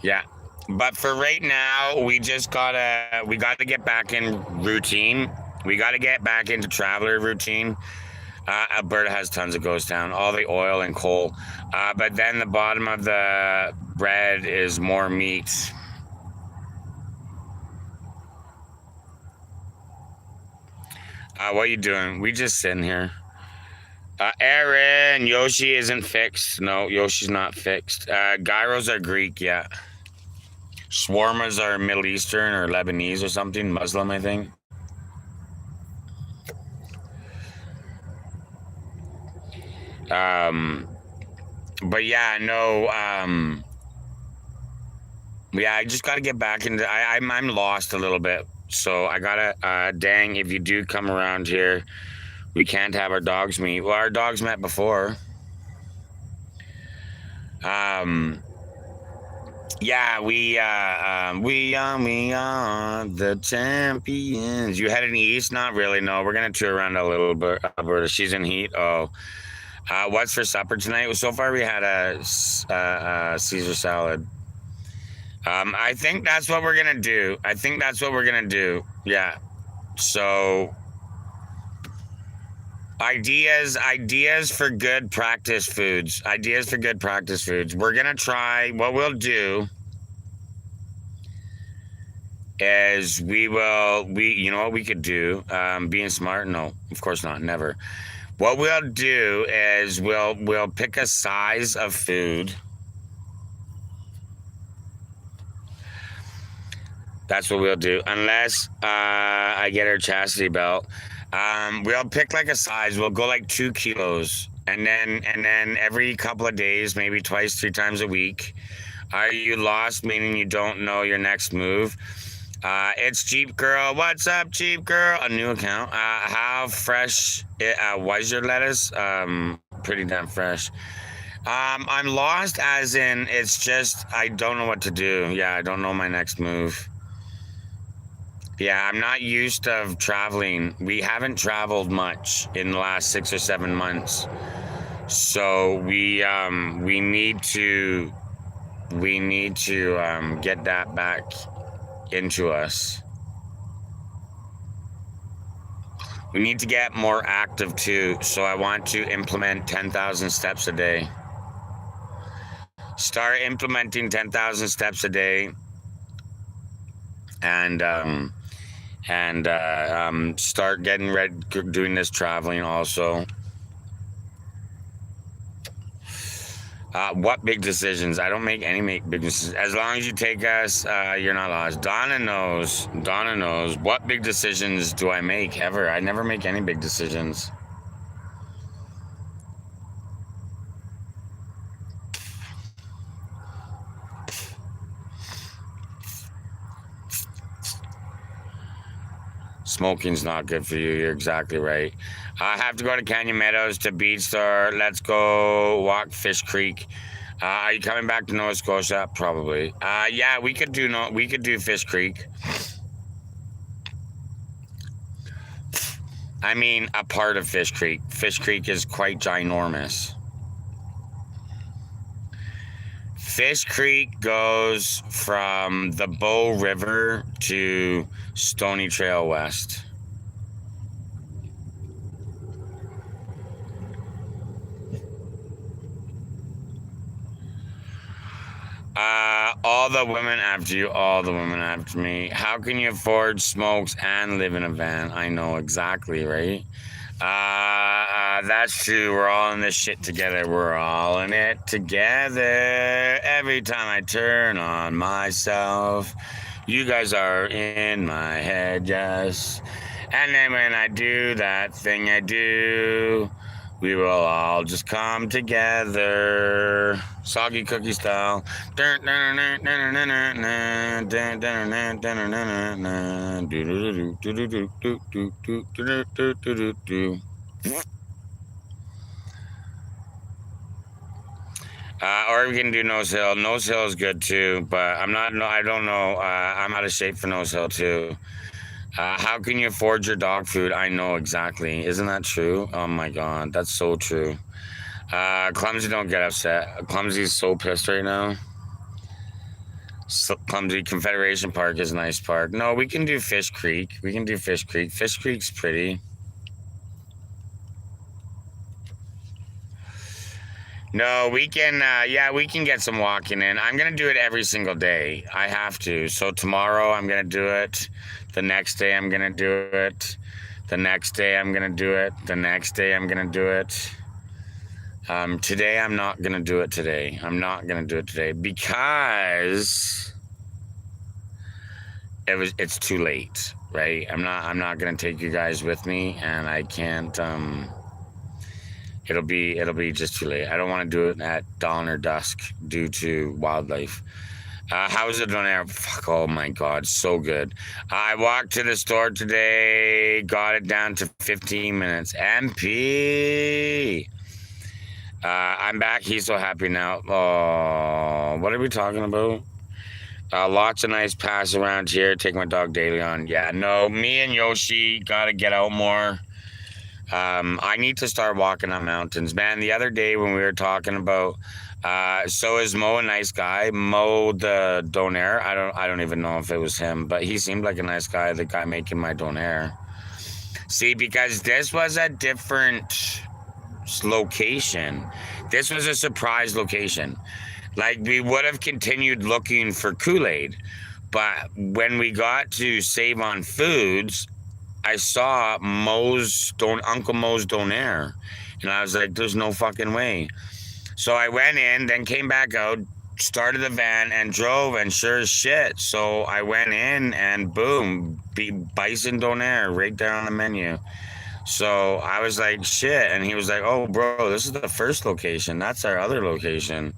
Yeah. But for right now, we gotta get back in routine. We gotta get back into traveler routine. Alberta has tons of ghost town, all the oil and coal. But then the bottom of the bread is more meat. What you doing? We just sitting here. Aaron, Yoshi isn't fixed. No, Yoshi's not fixed. Gyros are Greek, yeah. Shawarmas are Middle Eastern or Lebanese or something, Muslim, I think. Um, but yeah, no. Yeah, I just got to get back into. I'm lost a little bit, so I gotta. Dang, if you do come around here, we can't have our dogs meet. Well, our dogs met before. Yeah, we are the champions. You heading east? Not really. No, we're gonna tour around a little bit. Alberta. She's in heat. Oh, what's for supper tonight? So far, we had a Caesar salad. I think that's what we're gonna do. Yeah. So ideas for good practice foods. We're gonna try. What we'll do is you know what we could do. Being smart? No, of course not. Never. What we'll do is we'll pick a size of food. That's what we'll do. Unless I get her chastity belt. We'll pick like a size. We'll go like 2 kilos. And then every couple of days, maybe twice, 3 times a week. Are you lost? Meaning you don't know your next move. It's Jeep Girl. What's up, Jeep Girl? A new account. How fresh was your lettuce? Pretty damn fresh. I'm lost as in it's just I don't know what to do. Yeah, I don't know my next move. Yeah, I'm not used to traveling. We haven't traveled much in the last 6 or 7 months. So we need to get that back into us. We need to get more active too. So I want to implement 10,000 steps a day. Start implementing 10,000 steps a day, and start getting ready, doing this traveling also. What big decisions? I don't make any big decisions. As long as you take us, you're not lost. Donna knows. What big decisions do I make ever? I never make any big decisions. Smoking's not good for you. You're exactly right. I have to go to Canyon Meadows to Beach Store. Let's go walk Fish Creek. Are you coming back to Nova Scotia? Probably. Yeah, we could do Fish Creek. I mean, a part of Fish Creek. Fish Creek is quite ginormous. Fish Creek goes from the Bow River to Stony Trail West. All the women after you, all the women after me. How can you afford smokes and live in a van? I know exactly, right? That's true. We're all in this shit together. We're all in it together. Every time I turn on myself, you guys are in my head, yes. And then when I do that thing I do, we will all just come together. Soggy cookie style. Or we can do nose hill. Nose hill is good too, but I'm not. No, I don't know. I'm out of shape for nose hill too. How can you afford your dog food? I know exactly. Isn't that true? Oh my god, that's so true. Clumsy, don't get upset. Clumsy's so pissed right now. So, Clumsy, Confederation Park is a nice park. No, we can do Fish Creek. We can do Fish Creek. Fish Creek's pretty. No, we can, yeah, we can get some walking in. I'm going to do it every single day. I have to. So tomorrow I'm going to do it. The next day I'm going to do it. The next day I'm going to do it. The next day I'm going to do it. Today I'm not going to do it today. I'm not going to do it today because it's too late, right? I'm not going to take you guys with me, and I can't, it'll be just too late. I don't want to do it at dawn or dusk due to wildlife. How is it on air? Fuck, oh my god, so good. I walked to the store today, got it down to 15 minutes. MP. I'm back. He's so happy now. Oh, what are we talking about? Lots of nice paths around here. Take my dog daily on. Yeah, no, me and Yoshi gotta get out more. I need to start walking on mountains, man. The other day when we were talking about, so is Mo a nice guy? Mo the donaire. I don't even know if it was him, but he seemed like a nice guy. The guy making my donaire. See, because this was a different location. This was a surprise location. Like, we would have continued looking for Kool-Aid, but when we got to Save on Foods, I saw Uncle Mo's donaire, and I was like, there's no fucking way. So I went in, then came back out, started the van, and drove, and sure as shit. So I went in, and boom, bison donaire right there on the menu. So I was like, shit. And he was like, oh, bro, this is the first location. That's our other location.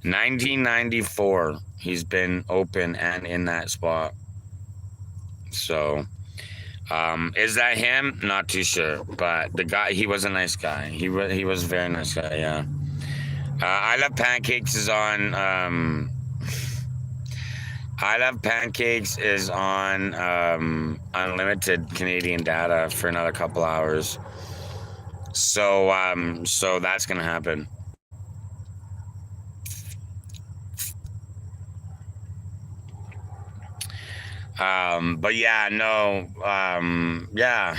1994, he's been open and in that spot. So, is that him? Not too sure. But the guy, he was a nice guy. He was a very nice guy, yeah. I Love Pancakes is on, I Love Pancakes is on unlimited Canadian data for another couple hours. So so that's gonna happen. But yeah, no, yeah.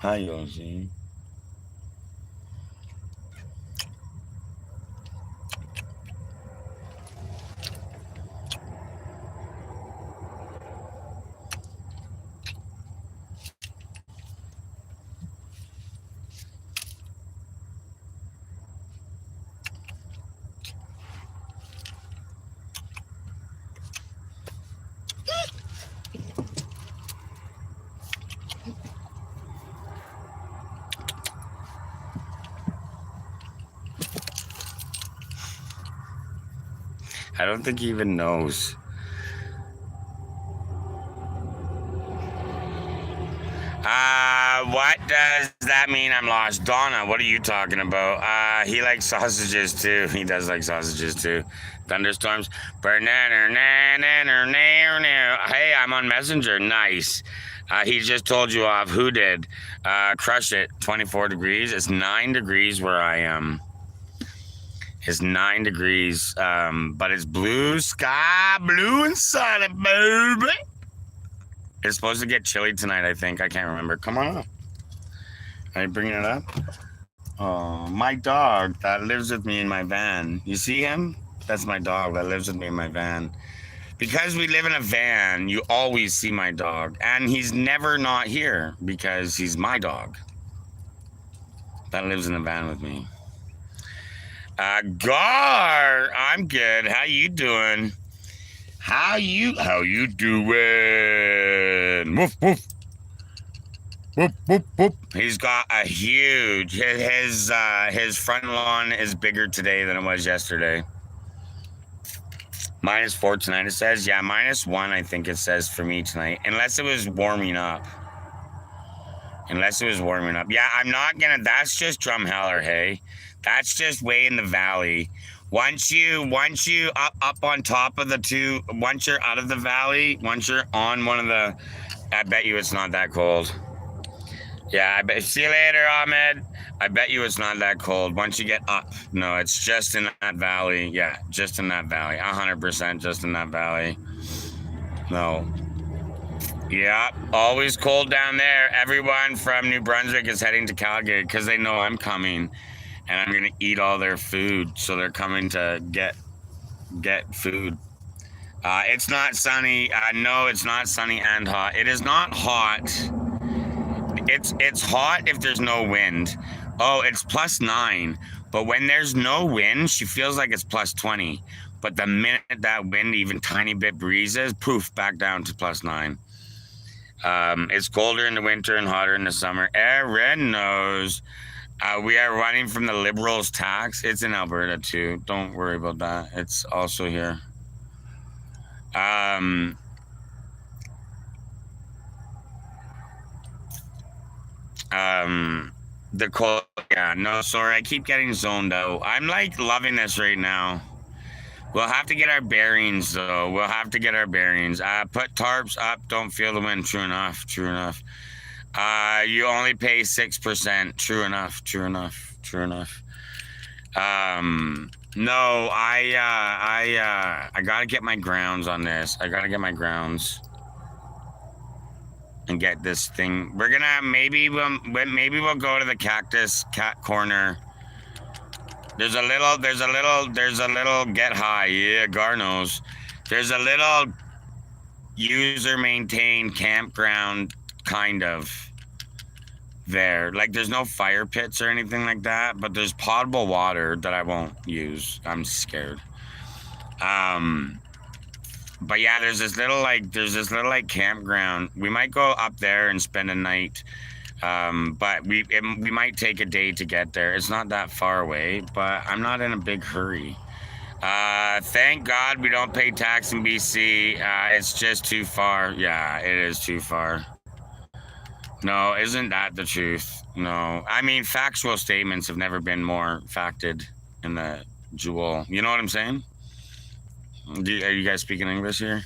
Hi, Yoshi. I don't think he even knows. What does that mean? I'm lost. Donna, what are you talking about? He likes sausages too. He does like sausages too. Thunderstorms. Hey, I'm on Messenger. Nice. He just told you off. Who did? Crush it. 24 degrees. It's 9 degrees where I am. It's 9 degrees. But it's blue sky, blue and sunny, baby. It's supposed to get chilly tonight, I think. I can't remember. Come on up. Are you bringing it up? Oh, my dog that lives with me in my van. You see him? That's my dog that lives with me in my van. Because we live in a van, you always see my dog. And he's never not here because he's my dog that lives in the van with me. Gar, I'm good. How you doing? How you doing? Woof, woof. Whoop, whoop, whoop. He's got a huge, his front lawn is bigger today than it was yesterday. -4 tonight, it says. Yeah, -1, I think it says for me tonight. Unless it was warming up. Unless it was warming up. Yeah, I'm not gonna. That's just Drumheller, hey. That's just way in the valley. Once you up on top of the two, once you're out of the valley, once you're on one of the, I bet you it's not that cold. Yeah, I bet. See you later, Ahmed. I bet you it's not that cold once you get up. No, it's just in that valley. Yeah, just in that valley. 100% just in that valley. No. Yeah, always cold down there. Everyone from New Brunswick is heading to Calgary because they know I'm coming, and I'm gonna eat all their food. So they're coming to get food. It's not sunny. No, it's not sunny and hot. It is not hot. It's hot if there's no wind. Oh, it's +9. But when there's no wind, she feels like it's +20. But the minute that wind even tiny bit breezes, poof, back down to +9. It's colder in the winter and hotter in the summer. Erin knows. We are running from the Liberals' tax. It's in Alberta too. Don't worry about that. It's also here. The cold. Yeah, no, sorry. I keep getting zoned out. I'm like loving this right now. We'll have to get our bearings, though. We'll have to get our bearings. Put tarps up. Don't feel the wind. True enough. True enough. You only pay 6%. True enough. True enough. True enough. No, I gotta get my grounds on this. I gotta get my grounds and get this thing. We're gonna maybe we'll go to the cat corner. There's a little get high. Yeah, Garnos. There's a little user maintained campground kind of there. Like there's no fire pits or anything like that, but there's potable water that I won't use. I'm scared. But yeah, there's this little campground. We might go up there and spend a night. But we might take a day to get there. It's not that far away, but I'm not in a big hurry. Thank God we don't pay tax in BC. It's just too far. Yeah, it is too far. No, isn't that the truth? No. I mean, factual statements have never been more facted in the jewel. You know what I'm saying? Are you guys speaking English here?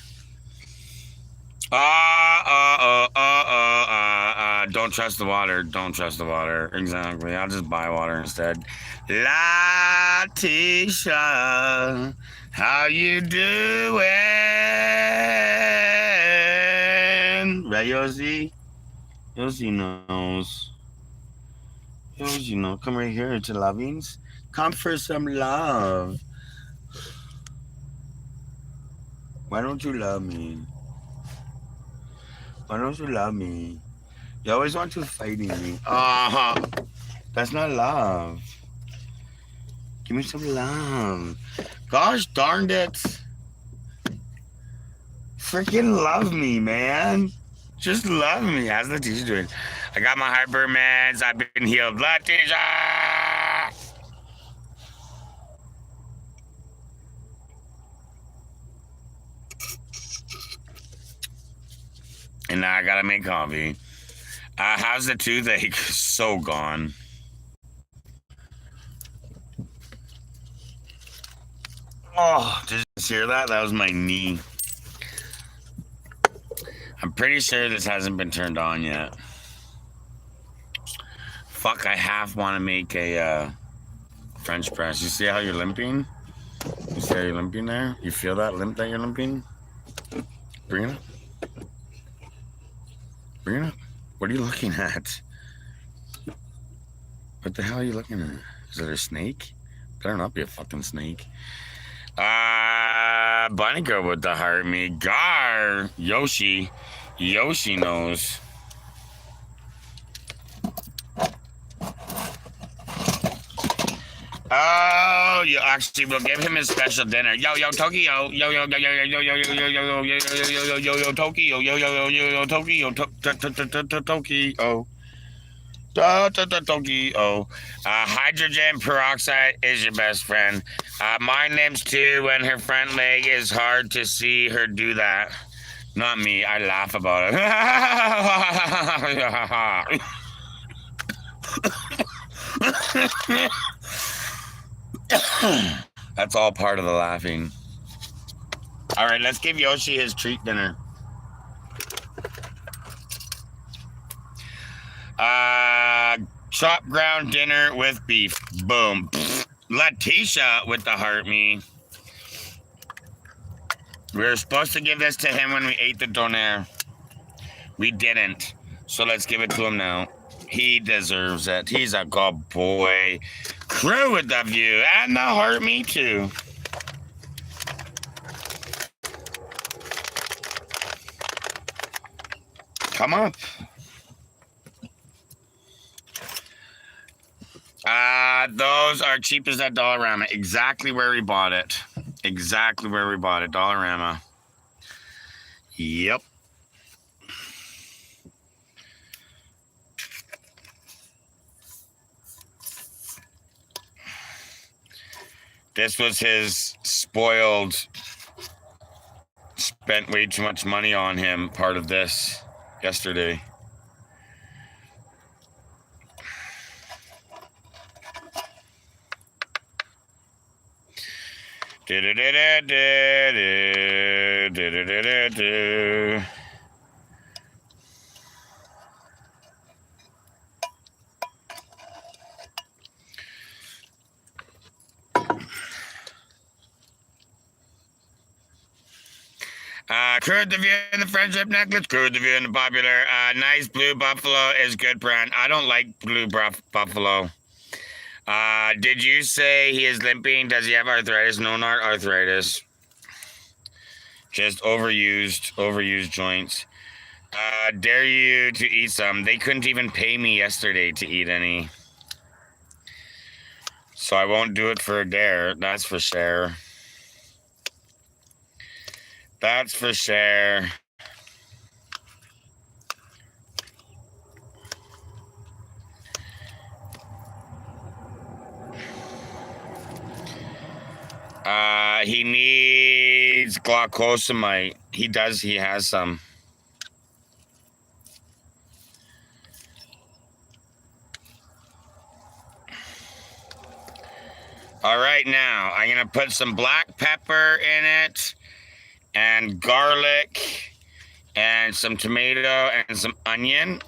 Don't trust the water. Don't trust the water. Exactly. I'll just buy water instead. Latisha, how you doing? Right, Yossi? Yossi knows. Yossi knows. Come right here to Lovings. Come for some love. Why don't you love me? Why don't you love me? You always want to fight me. That's not love. Give me some love. Gosh darned it. Freaking love me, man. Just love me. How's the teacher doing? I got my hyper meds. I've been healed. Blood teacher. And now I gotta make coffee. How's the toothache? So gone. Oh, did you hear that? That was my knee. I'm pretty sure this hasn't been turned on yet. Fuck, I half want to make a French press. You see how you're limping? You see how you're limping there? You feel that limp that you're limping? Bring it up. Bring it up. What are you looking at? What the hell are you looking at? Is it a snake? Better not be a fucking snake. Bunny girl with the heart me. Gar. Yoshi. Yoshi knows. Oh, you actually will give him his special dinner. Yo, Tokyo. Yo, Tokyo. Yo, Tokyo. Tokyo. Tokyo. Hydrogen peroxide is your best friend. Mine limps too when her front leg is hard to see her do that. Not me. I laugh about it. That's all part of the laughing. All right, let's give Yoshi his treat dinner. Chopped ground dinner with beef. Boom. Letitia with the heart me. We were supposed to give this to him when we ate the doner. We didn't. So let's give it to him now. He deserves it. He's a good boy. Crew with the view and the heart me too. Come up. Those are cheapest at Dollarama. Exactly where we bought it. Exactly where we bought it. Dollarama. Yep. This was his spoiled, spent way too much money on him part of this yesterday. Crew with the view and the friendship necklace. Crew with the view and the popular. Nice blue buffalo is good brand. I don't like blue buffalo. Did you say he is limping? Does he have arthritis? No, not arthritis. Just overused joints. Dare you to eat some? They couldn't even pay me yesterday to eat any. So I won't do it for a dare. That's for sure. That's for sure. He needs glucosamide. He does. He has some. All right, now I'm gonna put some black pepper in it, and garlic, and some tomato, and some onion,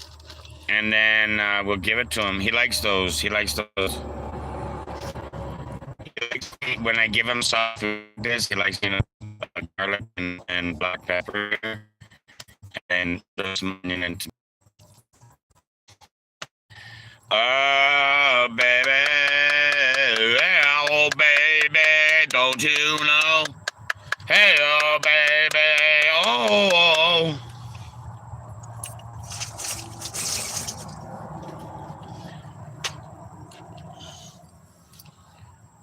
and then we'll give it to him. He likes those. He likes those. When I give him soft food, he likes garlic and black pepper, and some onion and tomato. Oh baby, oh baby, don't you know? Hey oh baby, oh.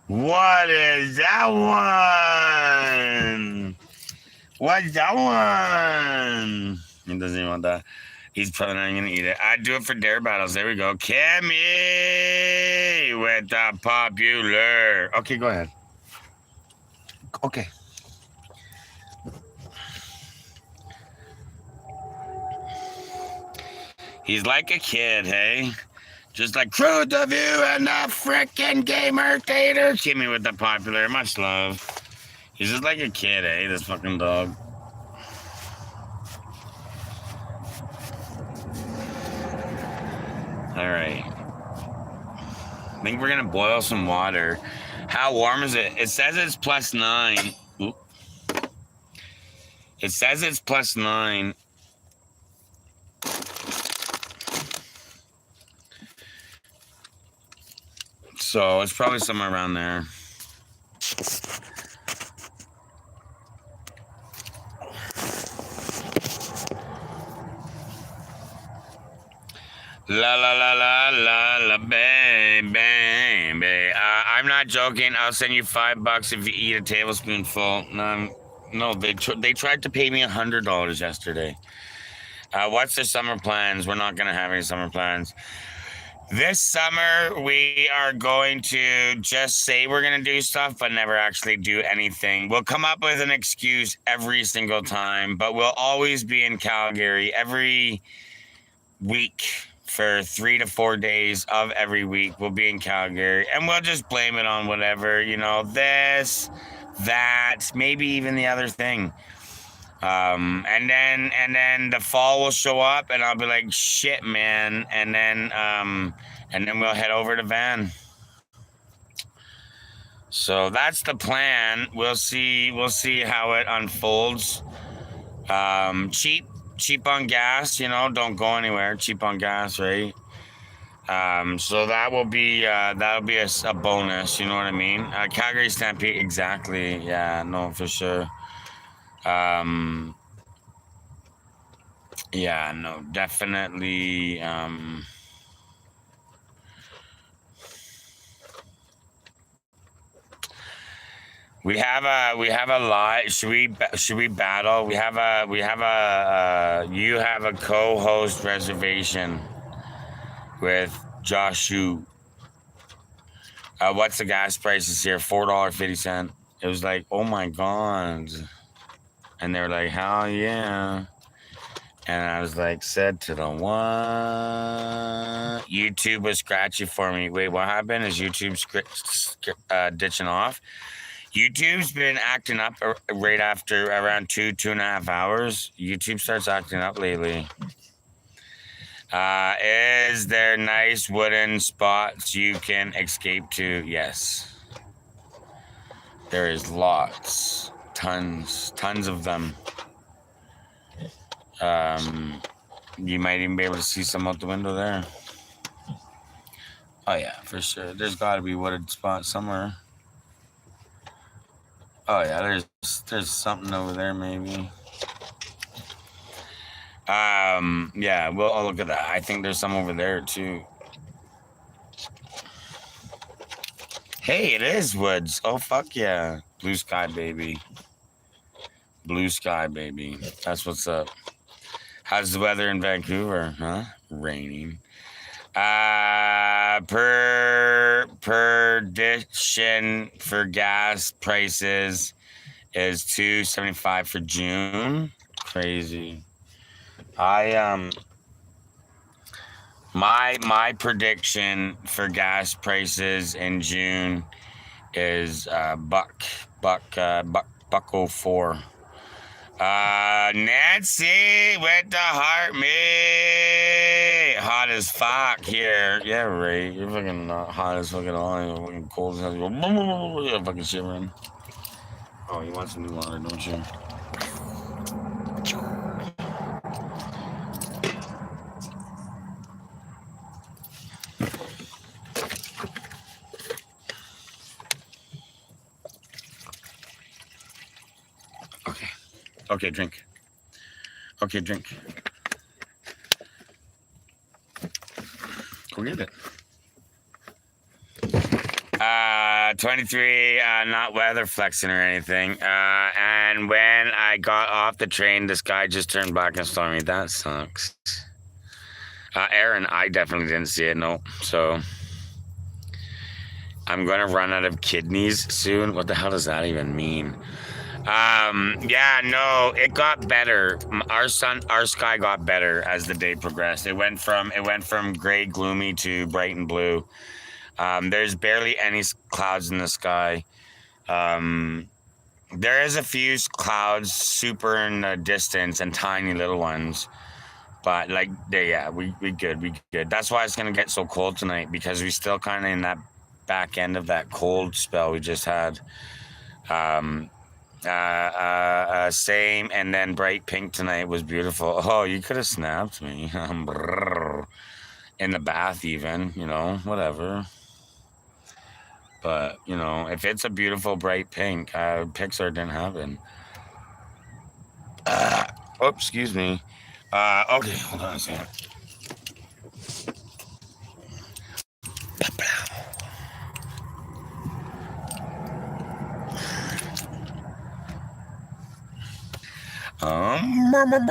What is that one? What's that one? He doesn't even want that. He's probably not going to eat it. I do it for dare battles. There we go. Kimmy with the popular. Okay, go ahead. Okay. He's like a kid, hey? Just like Crew the View and the frickin' gamer tater. Kimmy with the popular. Much love. He's just like a kid, eh? This fucking dog. All right. I think we're gonna boil some water. How warm is it? It says it's +9. Oop. It says it's +9. So it's probably somewhere around there. La la la la la la baby. I'm not joking. I'll send you $5 if you eat a tablespoonful. No, they tried to pay me $100 yesterday. What's their summer plans? We're not gonna have any summer plans. This summer, we are going to just say we're going to do stuff, but never actually do anything. We'll come up with an excuse every single time, but we'll always be in Calgary every week for 3 to 4 days of every week. We'll be in Calgary, and we'll just blame it on whatever, this, that, maybe even the other thing. And then the fall will show up, and I'll be like, shit, man. And then we'll head over to Van. So that's the plan. We'll see. We'll see how it unfolds. Cheap on gas. Don't go anywhere. Cheap on gas, right? So that'll be a bonus. You know what I mean? Calgary Stampede, exactly. Yeah, no, for sure. Yeah, no, definitely. We have a lot. Should we battle? You have a co-host reservation with Joshu. What's the gas prices here? $4.50. It was like, oh my god, and they were like, hell yeah. And I was like, said to the what? YouTube was scratchy for me. Wait, what happened? Is YouTube ditching off? YouTube's been acting up right after around 2.5 hours. YouTube starts acting up lately. Is there nice wooden spots you can escape to? Yes. There is lots. Tons of them. You might even be able to see some out the window there. Oh yeah, for sure. There's got to be wooded spot somewhere. Oh yeah, there's something over there maybe. Yeah, I'll look at that. I think there's some over there too. Hey, it is woods. Oh fuck yeah, blue sky baby. Blue sky baby. That's what's up. How's the weather in Vancouver? Huh? Raining. Prediction for gas prices is $2.75 for June. Crazy. My prediction for gas prices in June is buck 04. Nancy with the heart, me hot as fuck here. Yeah, right. You're fucking not hot as fucking all. You're fucking cold as hell. You're fucking shivering. Oh, you want some new water, don't you? Okay, drink. Okay, drink. Go get it. 23, not weather flexing or anything. And when I got off the train, this guy just turned black and stormy. That sucks. Aaron, I definitely didn't see it, no. So I'm going to run out of kidneys soon. What the hell does that even mean? Yeah, no, it got better. Our sky got better as the day progressed. It went from gray, gloomy to bright and blue. There's barely any clouds in the sky. There is a few clouds super in the distance and tiny little ones. But we good. That's why it's gonna get so cold tonight, because we still kind of in that back end of that cold spell we just had. Same, and then bright pink tonight was beautiful. Oh, you could have snapped me. In the bath even, whatever. But, if it's a beautiful bright pink, Pixar didn't happen. Oh, excuse me. Okay, hold on a second.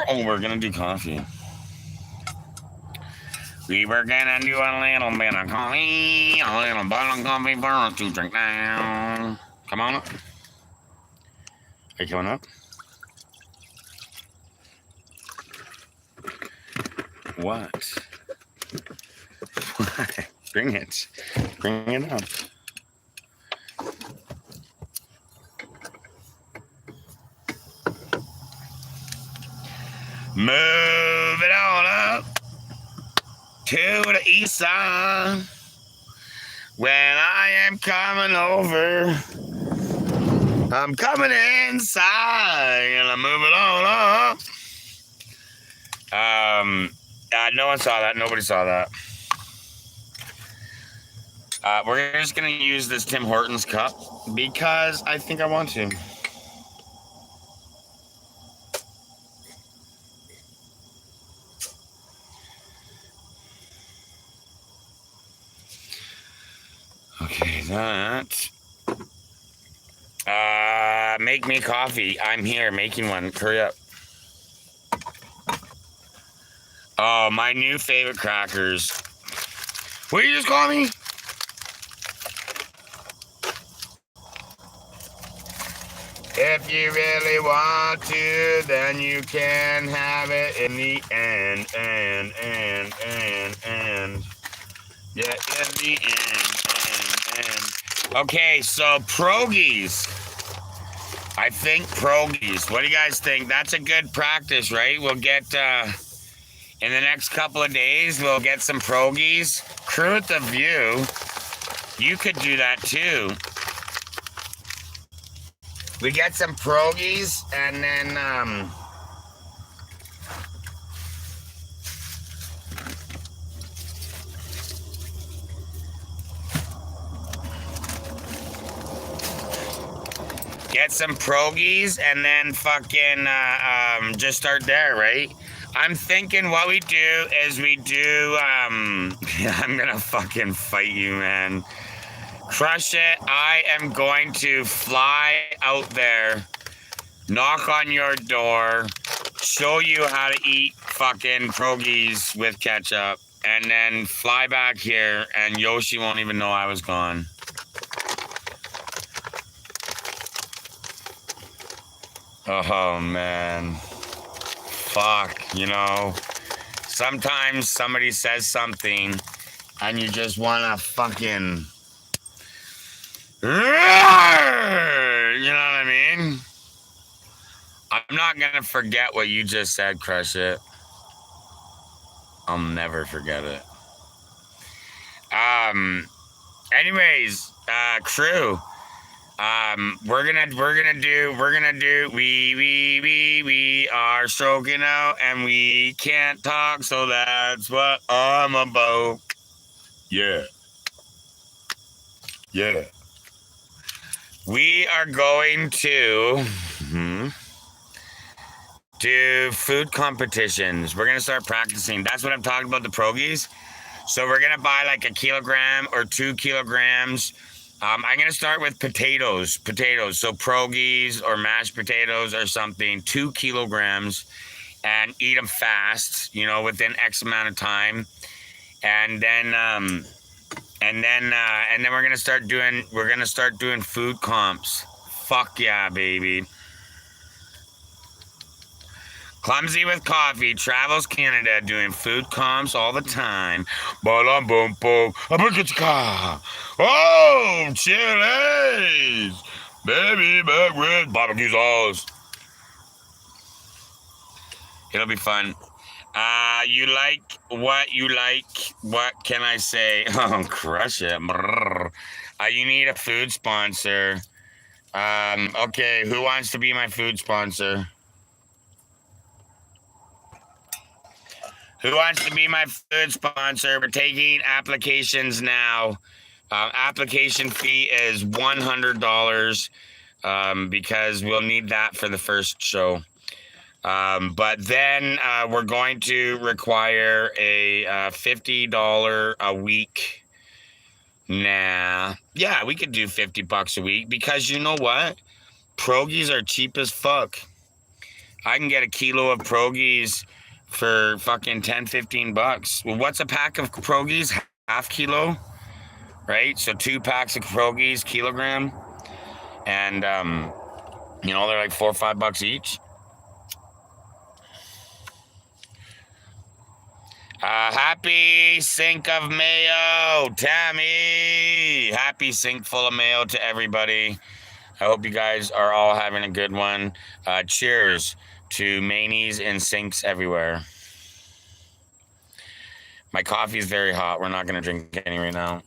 We're gonna do coffee. We were gonna do a little bit of coffee, a little bottle of coffee for us to drink now. Come on up. Are you coming up? What? Bring it. Bring it up. Move it on up to the east side. When I am coming over, I'm coming inside and I'm moving on up. No one saw that. Nobody saw that. We're just gonna use this Tim Hortons cup because I think I want to. Okay, that. Make me coffee. I'm here making one. Hurry up. Oh, my new favorite crackers. What did you just call me? If you really want to, then you can have it in the end. Yeah, in the end. Okay, so pierogies. I think pierogies. What do you guys think? That's a good practice, right? We'll get, in the next couple of days, we'll get some pierogies. Crew at the View, you could do that too. We get some pierogies and then, get some pierogies and then fucking just start there, right? I'm thinking what we do is we do, I'm gonna fucking fight you, man. Crush it. I am going to fly out there, knock on your door, show you how to eat fucking pierogies with ketchup, and then fly back here and Yoshi won't even know I was gone. Oh, man. Fuck, you know. Sometimes somebody says something and you just want to fucking... You know what I mean? I'm not going to forget what you just said, Crush It. I'll never forget it. Anyways, crew. We are stroking out and we can't talk, so that's what I'm about. Yeah. Yeah. We are going to do food competitions. We're going to start practicing. That's what I'm talking about, the pierogies. So we're going to buy like 1 kilogram or 2 kilograms. I'm going to start with potatoes. So pierogies or mashed potatoes or something, 2 kilograms, and eat them fast, you know, within X amount of time. And then we're going to start doing food comps. Fuck yeah, baby. Clumsy with Coffee travels Canada doing food comps all the time. Oh, chilies! Baby back with barbecue sauce. It'll be fun. You like what you like. What can I say? Oh, crush it. You need a food sponsor. Okay, who wants to be my food sponsor? Who wants to be my food sponsor? We're taking applications now. Application fee is $100 because we'll need that for the first show. But then we're going to require a $50 a week. Nah. Yeah, we could do $50 a week because you know what? Pierogies are cheap as fuck. I can get a kilo of pierogies for fucking $10-15. Well, what's a pack of pierogies? Half kilo, right? So 2 packs of pierogies, kilogram, and you know, they're like $4 or $5 each. Happy sink of mayo, Tammy. Happy sink full of mayo to everybody. I hope you guys are all having a good one. Cheers to manies and sinks everywhere. My coffee is very hot. We're not going to drink any right now.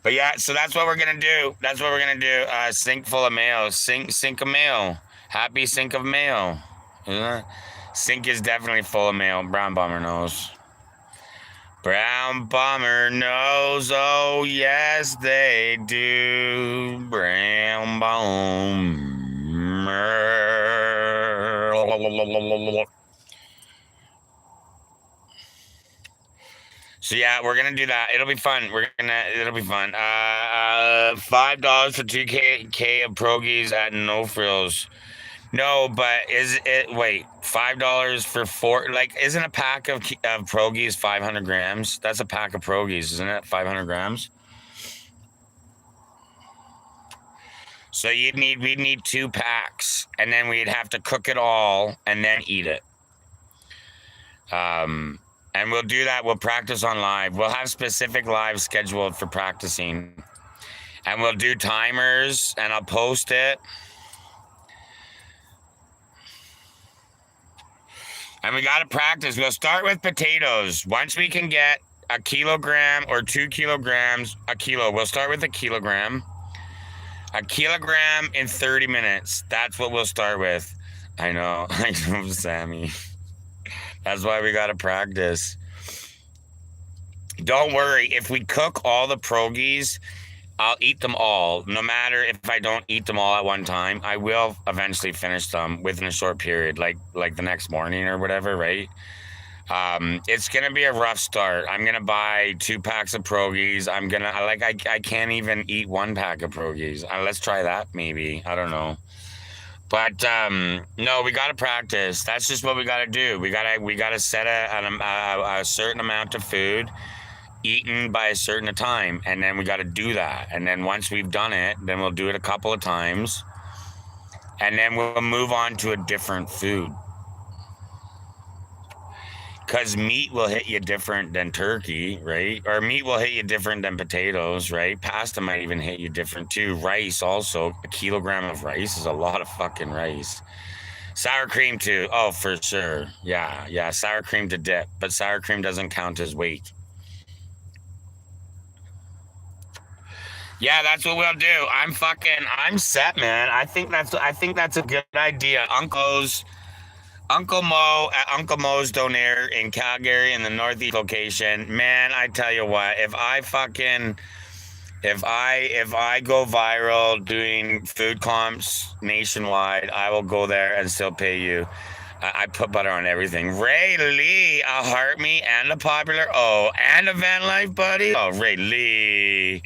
But yeah, so that's what we're going to do. That's what we're going to do. Sink full of mayo. Sink of mayo. Happy sink of mayo. Sink is definitely full of mayo. Brown bomber knows. Brown bomber knows, oh yes they do. Brown bomber. So yeah, we're gonna do that. It'll be fun. It'll be fun. $5 for 2K of Progies at No Frills. No, but is it, wait, $5 for four, like, isn't a pack of Progies 500 grams? That's a pack of Progies, isn't it? 500 grams? So we'd need 2 packs, and then we'd have to cook it all and then eat it. And we'll do that. We'll practice on live. We'll have specific lives scheduled for practicing. And we'll do timers, and I'll post it. And we got to practice. We'll start with potatoes. Once we can get a kilogram or 2 kilograms, a kilo. We'll start with a kilogram. A kilogram in 30 minutes. That's what we'll start with. I know, Sammy. That's why we got to practice. Don't worry. If we cook all the Progies, I'll eat them all. No matter if I don't eat them all at one time, I will eventually finish them within a short period, like the next morning or whatever, right? It's gonna be a rough start. I'm gonna buy 2 packs of Progies. I can't even eat 1 pack of Progies. Let's try that maybe. I don't know. But no, we gotta practice. That's just what we gotta do. We gotta set a certain amount of food eaten by a certain time, and then we got to do that. And then once we've done it, then we'll do it a couple of times, and then we'll move on to a different food, because meat will hit you different than turkey, right? Or meat will hit you different than potatoes, right? Pasta might even hit you different too. Rice also. A kilogram of rice is a lot of fucking rice. Sour cream too. Oh, for sure. Yeah, sour cream to dip, but sour cream doesn't count as weight. Yeah, that's what we'll do. I'm set, man. I think that's a good idea. Uncle Mo at Uncle Mo's Donair in Calgary in the Northeast location. Man, I tell you what, if I go viral doing food comps nationwide, I will go there and still pay you. I put butter on everything. Ray Lee, a heart me and a popular. Oh, and a van life buddy. Oh, Ray Lee.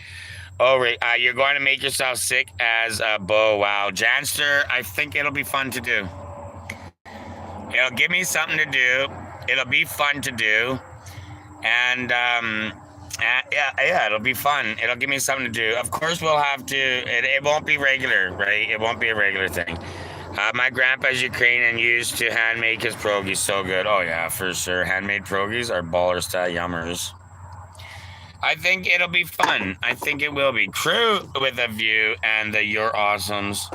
Oh, Ray, you're going to make yourself sick as a Bo. Wow. Janster, I think it'll be fun to do. It'll give me something to do. It'll be fun to do. And, yeah, it'll be fun. It'll give me something to do. Of course, we'll have to, it won't be regular, right? It won't be a regular thing. My grandpa's Ukrainian used to hand make his pierogies so good. Oh, yeah, for sure. Handmade pierogies are baller style yummers. I think it'll be fun. I think it will be. Crew with a view and the You're Awesomes.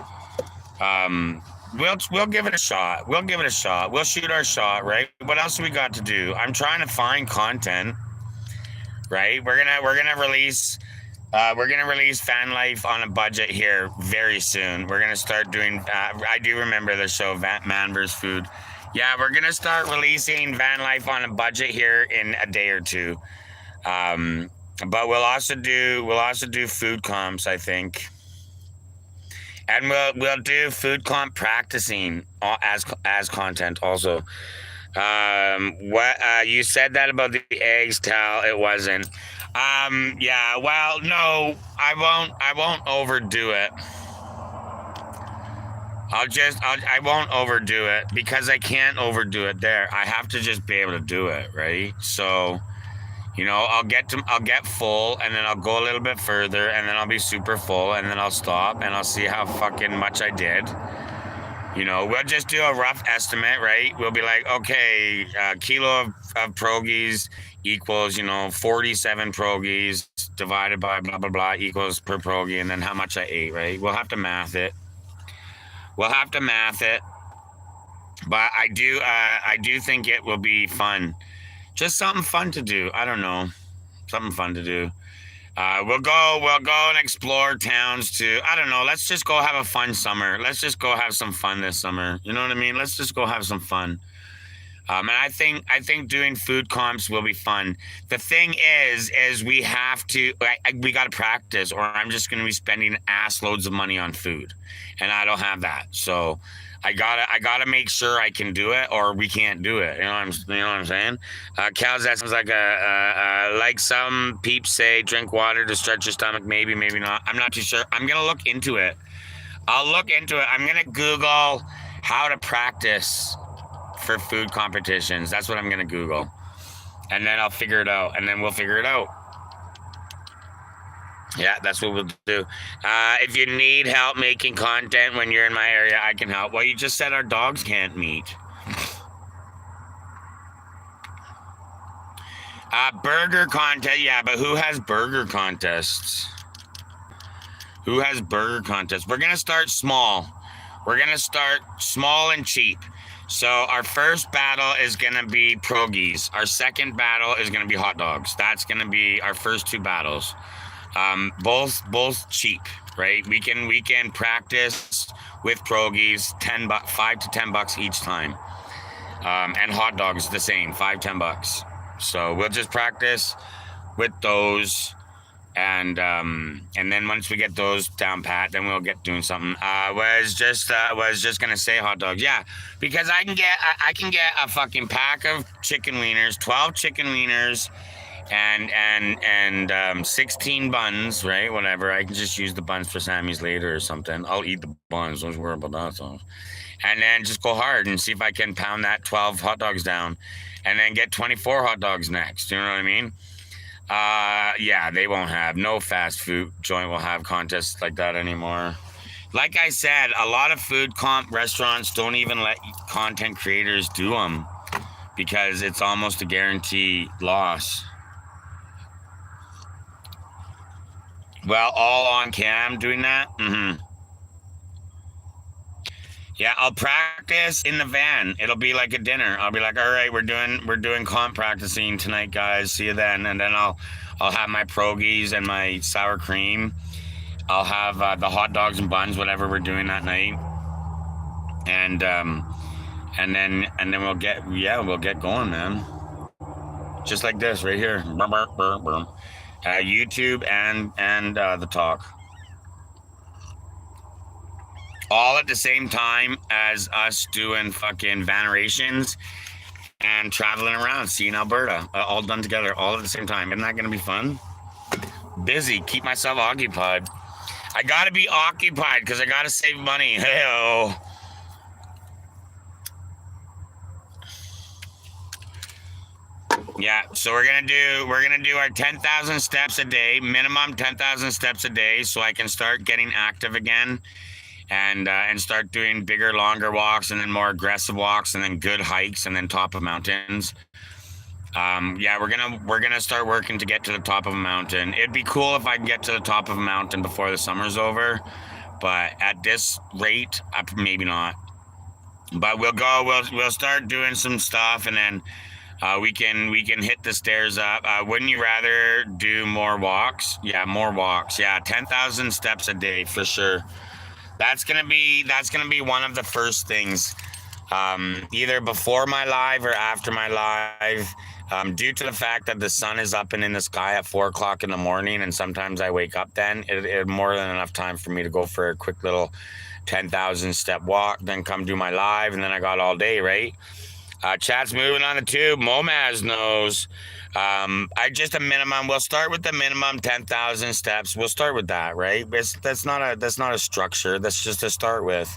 We'll give it a shot. We'll give it a shot. We'll shoot our shot, right? What else do we got to do? I'm trying to find content, right? We're gonna release Van Life on a budget here very soon. We're gonna start doing. I do remember the show Man vs. Food. Yeah, we're gonna start releasing Van Life on a budget here in a day or two. But we'll also do food comps, I think, and we'll do food comp practicing as content also. What you said that about the eggs, Tal? It wasn't. Yeah. Well, no, I won't overdo it. I won't overdo it because I can't overdo it there. I have to just be able to do it, right? So. You know, I'll get full, and then I'll go a little bit further, and then I'll be super full, and then I'll stop, and I'll see how fucking much I did. You know, we'll just do a rough estimate, right? We'll be like, okay, a kilo of pierogies equals, 47 pierogies divided by blah, blah, blah equals per pierogi, and then how much I ate, right? We'll have to math it. But I do think it will be fun. Just something fun to do. I don't know. Something fun to do. We'll go and explore towns too. I don't know. Let's just go have a fun summer. Let's just go have some fun this summer. You know what I mean? Let's just go have some fun. And I think doing food comps will be fun. The thing is we have to we got to practice, or I'm just going to be spending ass loads of money on food, and I don't have that. So I gotta make sure I can do it, or we can't do it. You know what I'm saying? Cows, that sounds like like some peeps say, drink water to stretch your stomach. Maybe, maybe not. I'm not too sure. I'm gonna look into it. I'll look into it. I'm gonna Google how to practice for food competitions. That's what I'm gonna Google, and then I'll figure it out, and then we'll figure it out. Yeah, that's what we'll do. If you need help making content when you're in my area, I can help. Well, you just said our dogs can't meet. Burger contest. Yeah, but who has burger contests? Who has burger contests? We're going to start small. We're going to start small and cheap. So our first battle is going to be pierogies. Our second battle is going to be hot dogs. That's going to be our first two battles. Both cheap, right? We can practice with pierogies, $5 to $10 each time. And hot dogs the same, $5-10. So we'll just practice with those, and then once we get those down pat, then we'll get doing something. Was just gonna say hot dogs, yeah, because I can get a fucking pack of chicken wieners, 12 chicken wieners, and 16 buns, right? Whatever. I can just use the buns for Sammy's later or something. I'll eat the buns. Don't worry about that stuff. And then just go hard and see if I can pound that 12 hot dogs down, and then get 24 hot dogs next. You know what I mean? Yeah, they won't have, no fast food joint will have contests like that anymore. Like I said, a lot of food comp restaurants don't even let content creators do them because it's almost a guarantee loss. Well, all on cam doing that? Mm-hmm. Yeah, I'll practice in the van. It'll be like a dinner. I'll be like, all right, we're doing comp practicing tonight, guys. See you then. And then I'll have my pierogies and my sour cream. I'll have the hot dogs and buns, whatever we're doing that night. And then we'll get going, man. Just like this right here. YouTube and the talk. All at the same time as us doing fucking vanerations and traveling around, seeing Alberta, all done together, all at the same time. Isn't that going to be fun? Busy, keep myself occupied. I got to be occupied because I got to save money. Hey-oh. Yeah, so we're gonna do our 10,000 steps a day, minimum 10,000 steps a day, so I can start getting active again, and start doing bigger, longer walks, and then more aggressive walks, and then good hikes, and then top of mountains. Yeah, we're gonna start working to get to the top of a mountain. It'd be cool if I can get to the top of a mountain before the summer's over, but at this rate, maybe not. But we'll start doing some stuff, and then we can hit the stairs up. Wouldn't you rather do more walks? Yeah, more walks. Yeah, 10,000 steps a day for sure. That's gonna be one of the first things, either before my live or after my live. Due to the fact that the sun is up and in the sky at 4 o'clock in the morning, and sometimes I wake up then, it more than enough time for me to go for a quick little 10,000 step walk, then come do my live, and then I got all day, right? Chat's moving on the tube. Momaz knows. I just a minimum. We'll start with the minimum 10,000 steps. We'll start with that, right? That's not a structure. That's just to start with.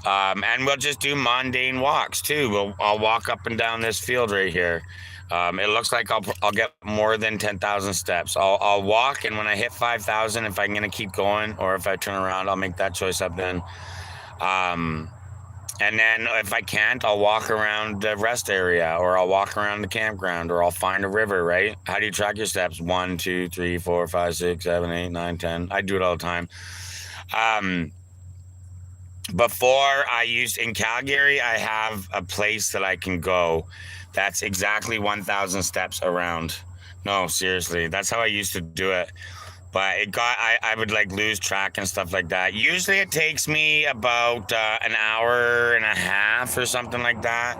And we'll just do mundane walks too. I'll walk up and down this field right here. It looks like I'll get more than 10,000 steps. I'll walk, and when I hit 5,000, if I'm gonna keep going, or if I turn around, I'll make that choice up then. And then if I can't, I'll walk around the rest area, or I'll walk around the campground, or I'll find a river, right? How do you track your steps? 1, 2, 3, 4, 5, 6, 7, 8, 9, 10. I do it all the time. Before I used in Calgary, I have a place that I can go that's exactly 1,000 steps around. No, seriously, that's how I used to do it. But I would like lose track and stuff like that. Usually it takes me about an hour and a half or something like that.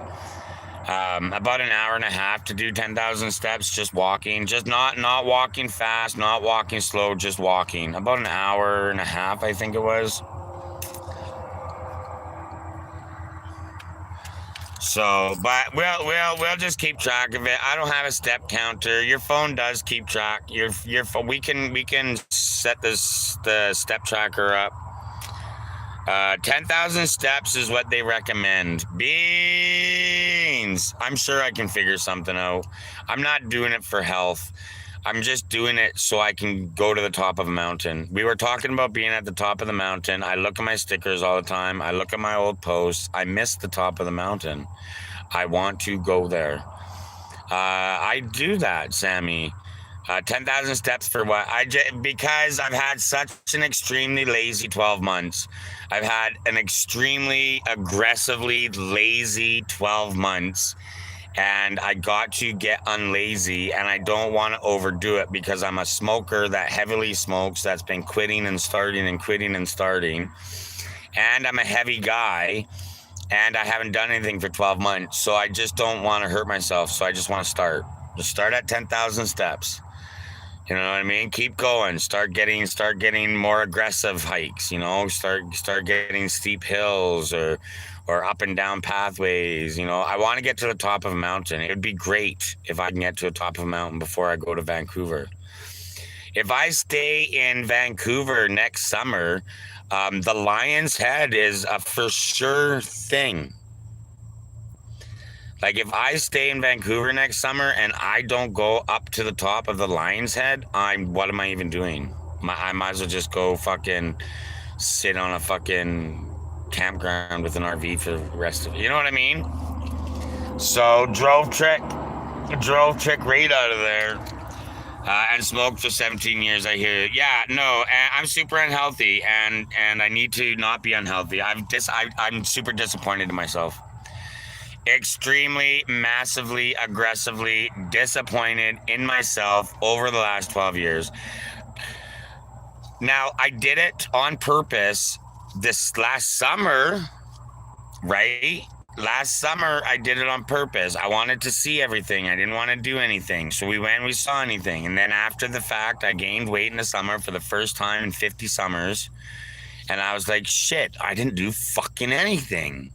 About an hour and a half to do 10,000 steps, just walking, just not walking fast, not walking slow, just walking. About an hour and a half, I think it was. So, but we'll just keep track of it. I don't have a step counter. Your phone does keep track. Your phone. We can set the step tracker up. 10,000 steps is what they recommend. Beans. I'm sure I can figure something out. I'm not doing it for health. I'm just doing it so I can go to the top of a mountain. We were talking about being at the top of the mountain. I look at my stickers all the time. I look at my old posts. I miss the top of the mountain. I want to go there. I do that, Sammy. 10,000 steps for what? Because I've had such an extremely lazy 12 months. I've had an extremely aggressively lazy 12 months. And I got to get unlazy, and I don't want to overdo it because I'm a smoker that heavily smokes, that's been quitting and starting and quitting and starting. And I'm a heavy guy, and I haven't done anything for 12 months. So I just don't want to hurt myself. So I just want to start. Just start at 10,000 steps. You know what I mean? Keep going. Start getting more aggressive hikes. You know, start getting steep hills or up and down pathways. You know, I want to get to the top of a mountain. It would be great if I can get to the top of a mountain before I go to Vancouver. If I stay in Vancouver next summer, the Lion's Head is a for sure thing. Like if I stay in Vancouver next summer and I don't go up to the top of the Lion's Head, what am I even doing? I might as well just go fucking sit on a fucking campground with an RV for the rest of it. You know what I mean? So drove trick right out of there. And smoked for 17 years, I hear. Yeah, no, I'm super unhealthy, and I need to not be unhealthy. I'm super disappointed in myself. Extremely, massively, aggressively disappointed in myself over the last 12 years. Now, I did it on purpose this last summer, right? Last summer, I did it on purpose. I wanted to see everything. I didn't want to do anything. So we went and we saw anything. And then after the fact, I gained weight in the summer for the first time in 50 summers. And I was like, shit, I didn't do fucking anything.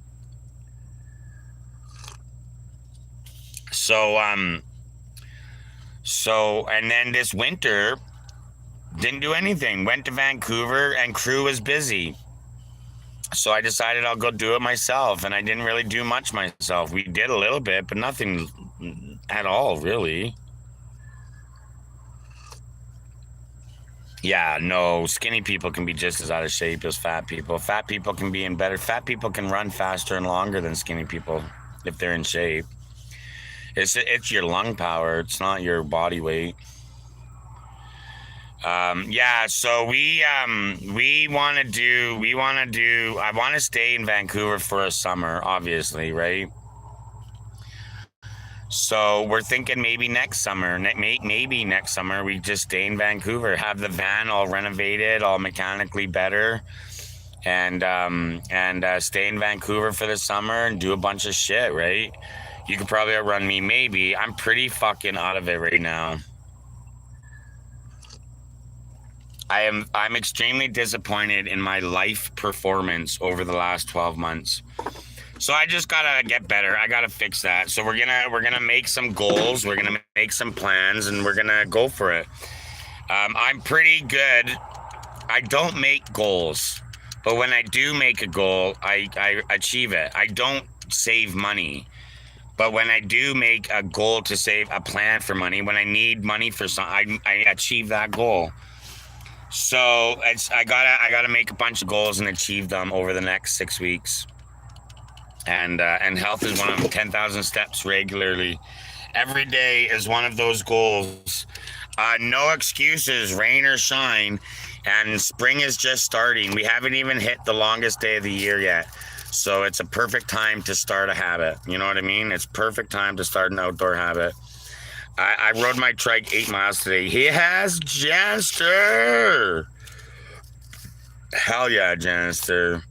So, and then this winter, didn't do anything. Went to Vancouver and crew was busy. So I decided I'll go do it myself. And I didn't really do much myself. We did a little bit, but nothing at all, really. Yeah, no, skinny people can be just as out of shape as fat people. Fat people can be in better. Fat people can run faster and longer than skinny people if they're in shape. It's your lung power. It's not your body weight. Yeah, so we want to I want to stay in Vancouver for a summer, obviously, right? So we're thinking maybe next summer, maybe next summer we just stay in Vancouver, have the van all renovated, all mechanically better, and stay in Vancouver for the summer and do a bunch of shit, right? You could probably outrun me, maybe. I'm pretty fucking out of it right now. I'm extremely disappointed in my life performance over the last 12 months. So I just gotta get better. I gotta fix that. So we're gonna make some goals. We're gonna make some plans, and we're gonna go for it. I'm pretty good. I don't make goals, but when I do make a goal, I achieve it. I don't save money, but when I do make a goal to save a plan for money, when I need money for something, I achieve that goal. So I gotta make a bunch of goals and achieve them over the next 6 weeks. And health is one of them. 10,000 steps regularly every day is one of those goals. No excuses, rain or shine. And spring is just starting. We haven't even hit the longest day of the year yet. So it's a perfect time to start a habit. You know what I mean? It's perfect time to start an outdoor habit. I rode my trike 8 miles today. He has Janister. Hell yeah, Janister.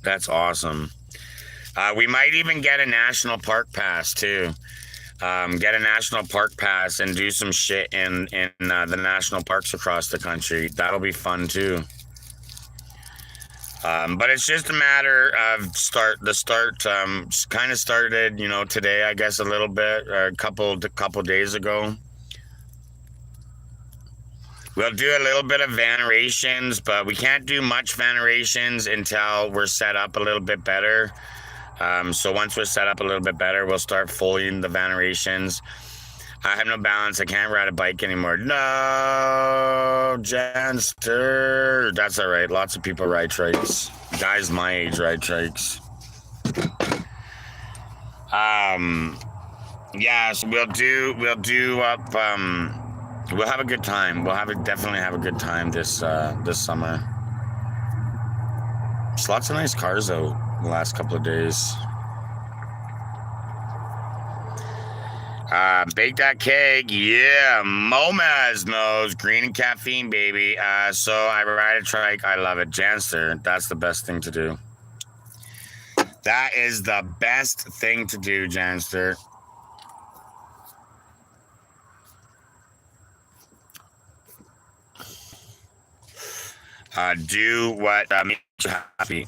That's awesome. We might even get a national park pass too. Get a national park pass and do some shit in the national parks across the country. That'll be fun too. But it's just a matter of the start kind of started, today, I guess, a little bit, a couple days ago. We'll do a little bit of vanerations, but we can't do much vanerations until we're set up a little bit better. So once we're set up a little bit better, we'll start fulling the vanerations. I have no balance. I can't ride a bike anymore. No, Janster. That's all right. Lots of people ride trikes. Guys my age ride trikes. Yeah, so we'll have a good time. Definitely have a good time this summer. There's lots of nice cars out the last couple of days. Bake that cake, yeah. Momaz knows green and caffeine, baby. So I ride a trike. I love it. Janster, that's the best thing to do. That is the best thing to do, Janster. Do what makes you happy.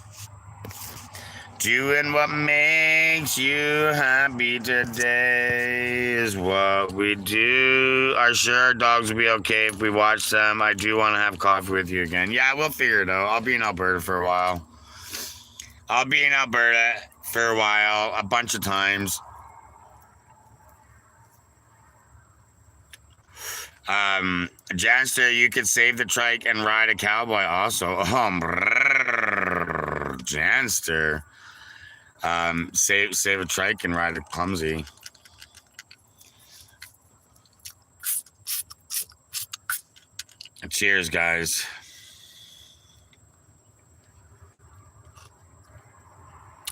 Doing what makes you happy today is what we do. Are sure our dogs will be okay if we watch them. I do want to have coffee with you again. Yeah, we'll figure it out. I'll be in Alberta for a while. A bunch of times. Janster, you could save the trike and ride a cowboy also. Janster. Save a trike and ride a clumsy. Cheers, guys.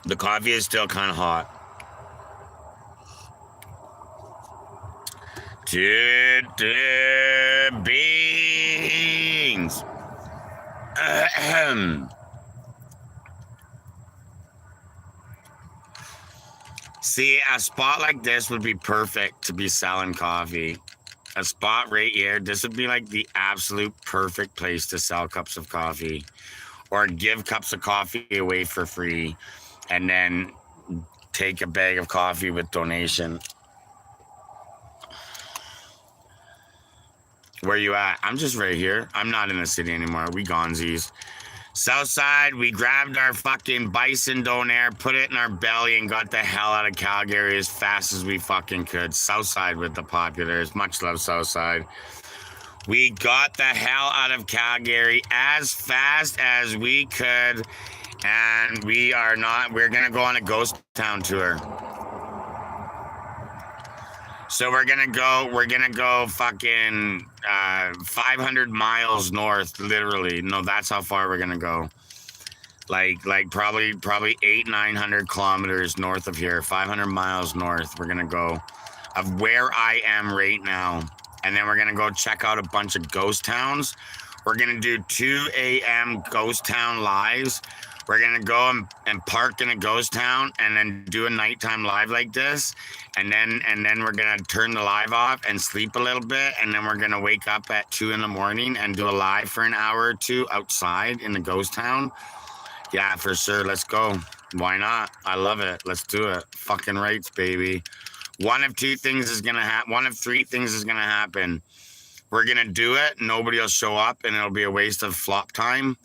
The coffee is still kind of hot. Dude, beans. See, a spot like this would be perfect to be selling coffee. A spot right here, this would be like the absolute perfect place to sell cups of coffee or give cups of coffee away for free and then take a bag of coffee with donation. Where you at? I'm just right here. I'm not in the city anymore. We gonzies. Southside, we grabbed our fucking bison donair, put it in our belly, and got the hell out of Calgary as fast as we fucking could. Southside with the populars. Much love, Southside. We got the hell out of Calgary as fast as we could, and we're gonna go on a ghost town tour. So we're gonna go fucking 500 miles north, literally. No, that's how far we're gonna go. Like probably 900 kilometers north of here, 500 miles north. We're gonna go of where I am right now, and then we're gonna go check out a bunch of ghost towns. We're gonna do 2 a.m. ghost town lives. We're gonna go and park in a ghost town and then do a nighttime live like this. And then we're gonna turn the live off and sleep a little bit. And then we're gonna wake up at 2 in the morning and do a live for an hour or two outside in the ghost town. Yeah, for sure. Let's go. Why not? I love it. Let's do it. Fucking rights, baby. One of 3 things is gonna happen. We're gonna do it. Nobody will show up and it'll be a waste of flop time.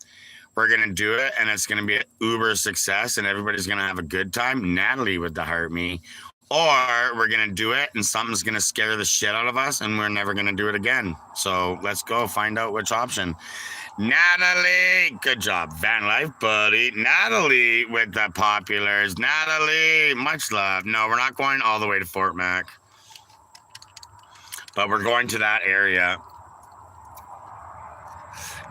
We're going to do it, and it's going to be an uber success, and everybody's going to have a good time. Natalie would heart me. Or we're going to do it, and something's going to scare the shit out of us, and we're never going to do it again. So let's go find out which option. Natalie, good job. Van Life Buddy. Natalie with the populars. Natalie, much love. No, we're not going all the way to Fort Mac, but we're going to that area.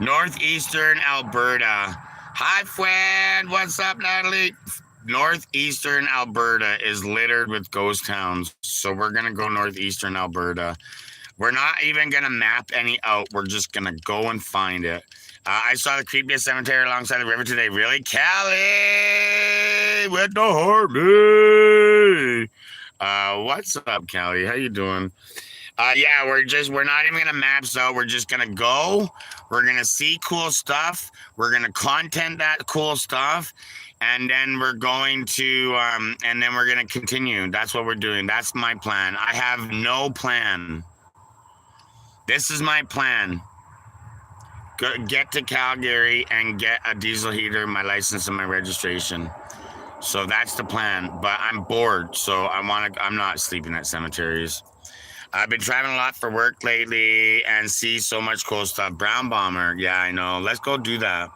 Northeastern Alberta. Hi, friend. What's up, Natalie? Northeastern Alberta is littered with ghost towns, so we're going to go northeastern Alberta. We're not even going to map any out. We're just going to go and find it. I saw the creepiest cemetery alongside the river today. Really? Callie with the Harmony. What's up, Callie? How you doing? Yeah, we're not even gonna map out. We're just gonna go. We're gonna see cool stuff. We're gonna content that cool stuff, and then we're going to continue. That's what we're doing. That's my plan. I have no plan. This is my plan. Get to Calgary and get a diesel heater, my license, and my registration. So that's the plan. But I'm bored, so I'm not sleeping at cemeteries. I've been traveling a lot for work lately and see so much cool stuff. Brown Bomber, yeah, I know. Let's go do that.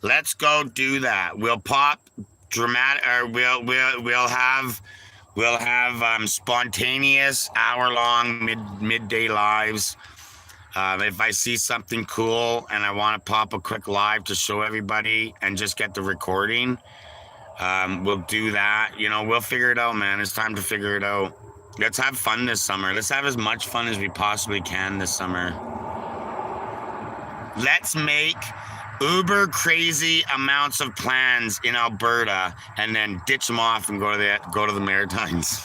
Let's go do that. We'll pop dramatic, or we'll have spontaneous hour-long midday lives. If I see something cool and I want to pop a quick live to show everybody and just get the recording. We'll do that. We'll figure it out, man. It's time to figure it out. Let's have fun this summer. Let's have as much fun as we possibly can this summer. Let's make uber crazy amounts of plans in Alberta and then ditch them off and go to the Maritimes.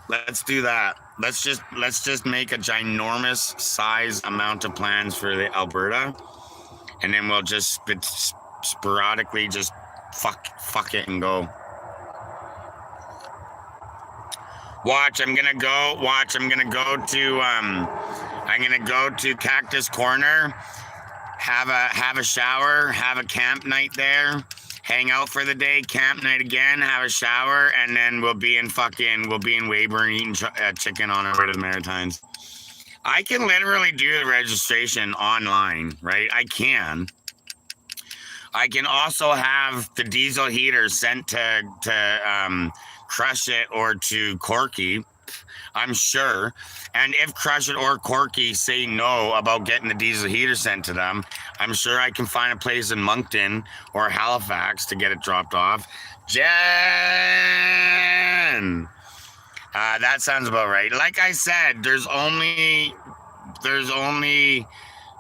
Let's do that. Let's just make a ginormous size amount of plans for the Alberta. And then we'll just sporadically just fuck it and go. Watch, I'm gonna go to Cactus Corner, have a shower, have a camp night there, hang out for the day, camp night again, have a shower, and then we'll be in Weyburn eating chicken on our way to the Maritimes. I can literally do the registration online, right? I can also have the diesel heater sent to Crush It or to Corky, I'm sure. And if Crush It or Corky say no about getting the diesel heater sent to them, I'm sure I can find a place in Moncton or Halifax to get it dropped off. Jen! That sounds about right. Like I said,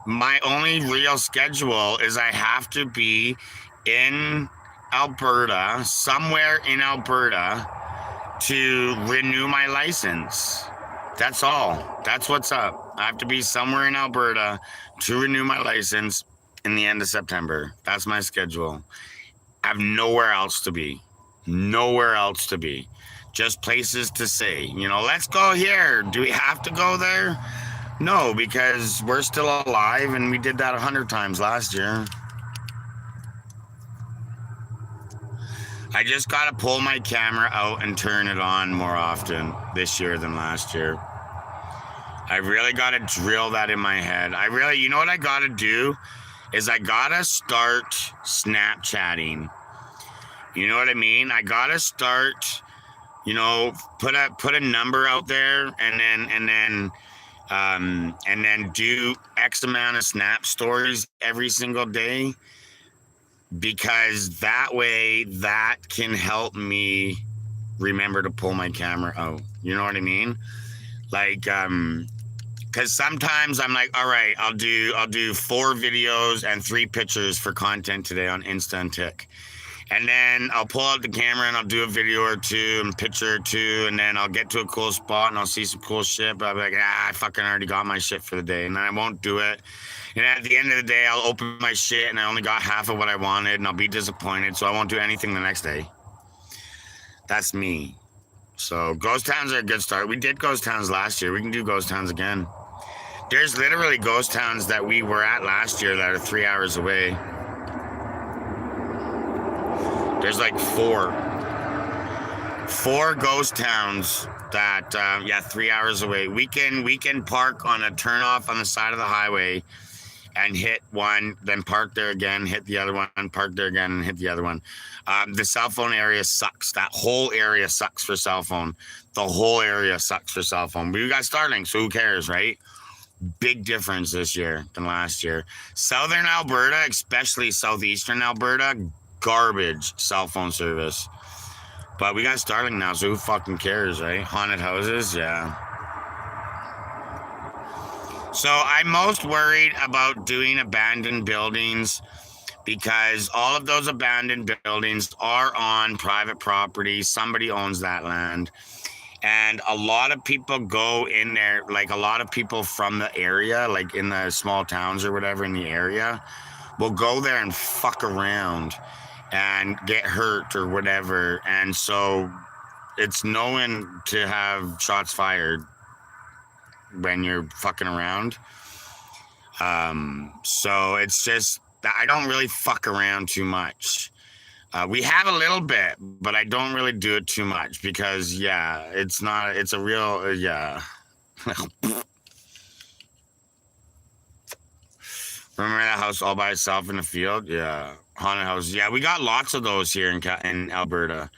my only real schedule is I have to be in Alberta, somewhere in Alberta, to renew my license. That's all. That's what's up. I have to be somewhere in Alberta to renew my license in the end of September. That's my schedule. I have nowhere else to be. Just places to say, let's go here. Do we have to go there? No, because we're still alive and we did that 100 times last year. I just got to pull my camera out and turn it on more often this year than last year. I really got to drill that in my head. You know what I got to do is I got to start Snapchatting. You know what I mean? I got to start, put a number out there and then do X amount of Snap stories every single day, because that way that can help me remember to pull my camera out. You know what I mean? Like, because sometimes I'm like, all right, I'll do 4 videos and 3 pictures for content today on Insta and Tik. And then I'll pull out the camera and I'll do a video or 2 and picture or 2. And then I'll get to a cool spot and I'll see some cool shit. But I'll be like, I fucking already got my shit for the day. And then I won't do it. And at the end of the day, I'll open my shit and I only got half of what I wanted and I'll be disappointed. So I won't do anything the next day. That's me. So ghost towns are a good start. We did ghost towns last year. We can do ghost towns again. There's literally ghost towns that we were at last year that are 3 hours away. There's like 4. 4 ghost towns that, 3 hours away. We can park on a turnoff on the side of the highway and hit one, then park there again, hit the other one, park there again, and hit the other one. The cell phone area sucks. That whole area sucks for cell phone. The whole area sucks for cell phone. But we got Starlink, so who cares, right? Big difference this year than last year. Southern Alberta, especially southeastern Alberta, garbage cell phone service. But we got Starlink now, so who fucking cares, right? Haunted houses, yeah. So I'm most worried about doing abandoned buildings because all of those abandoned buildings are on private property. Somebody owns that land. And a lot of people go in there, like a lot of people from the area, like in the small towns or whatever in the area, will go there and fuck around and get hurt or whatever. And so it's known to have shots fired when you're fucking around. So it's just, I don't really fuck around too much. We have a little bit, but I don't really do it too much because, yeah, it's a real, yeah. Remember that house all by itself in the field? Yeah. Haunted house. Yeah, we got lots of those here in Alberta.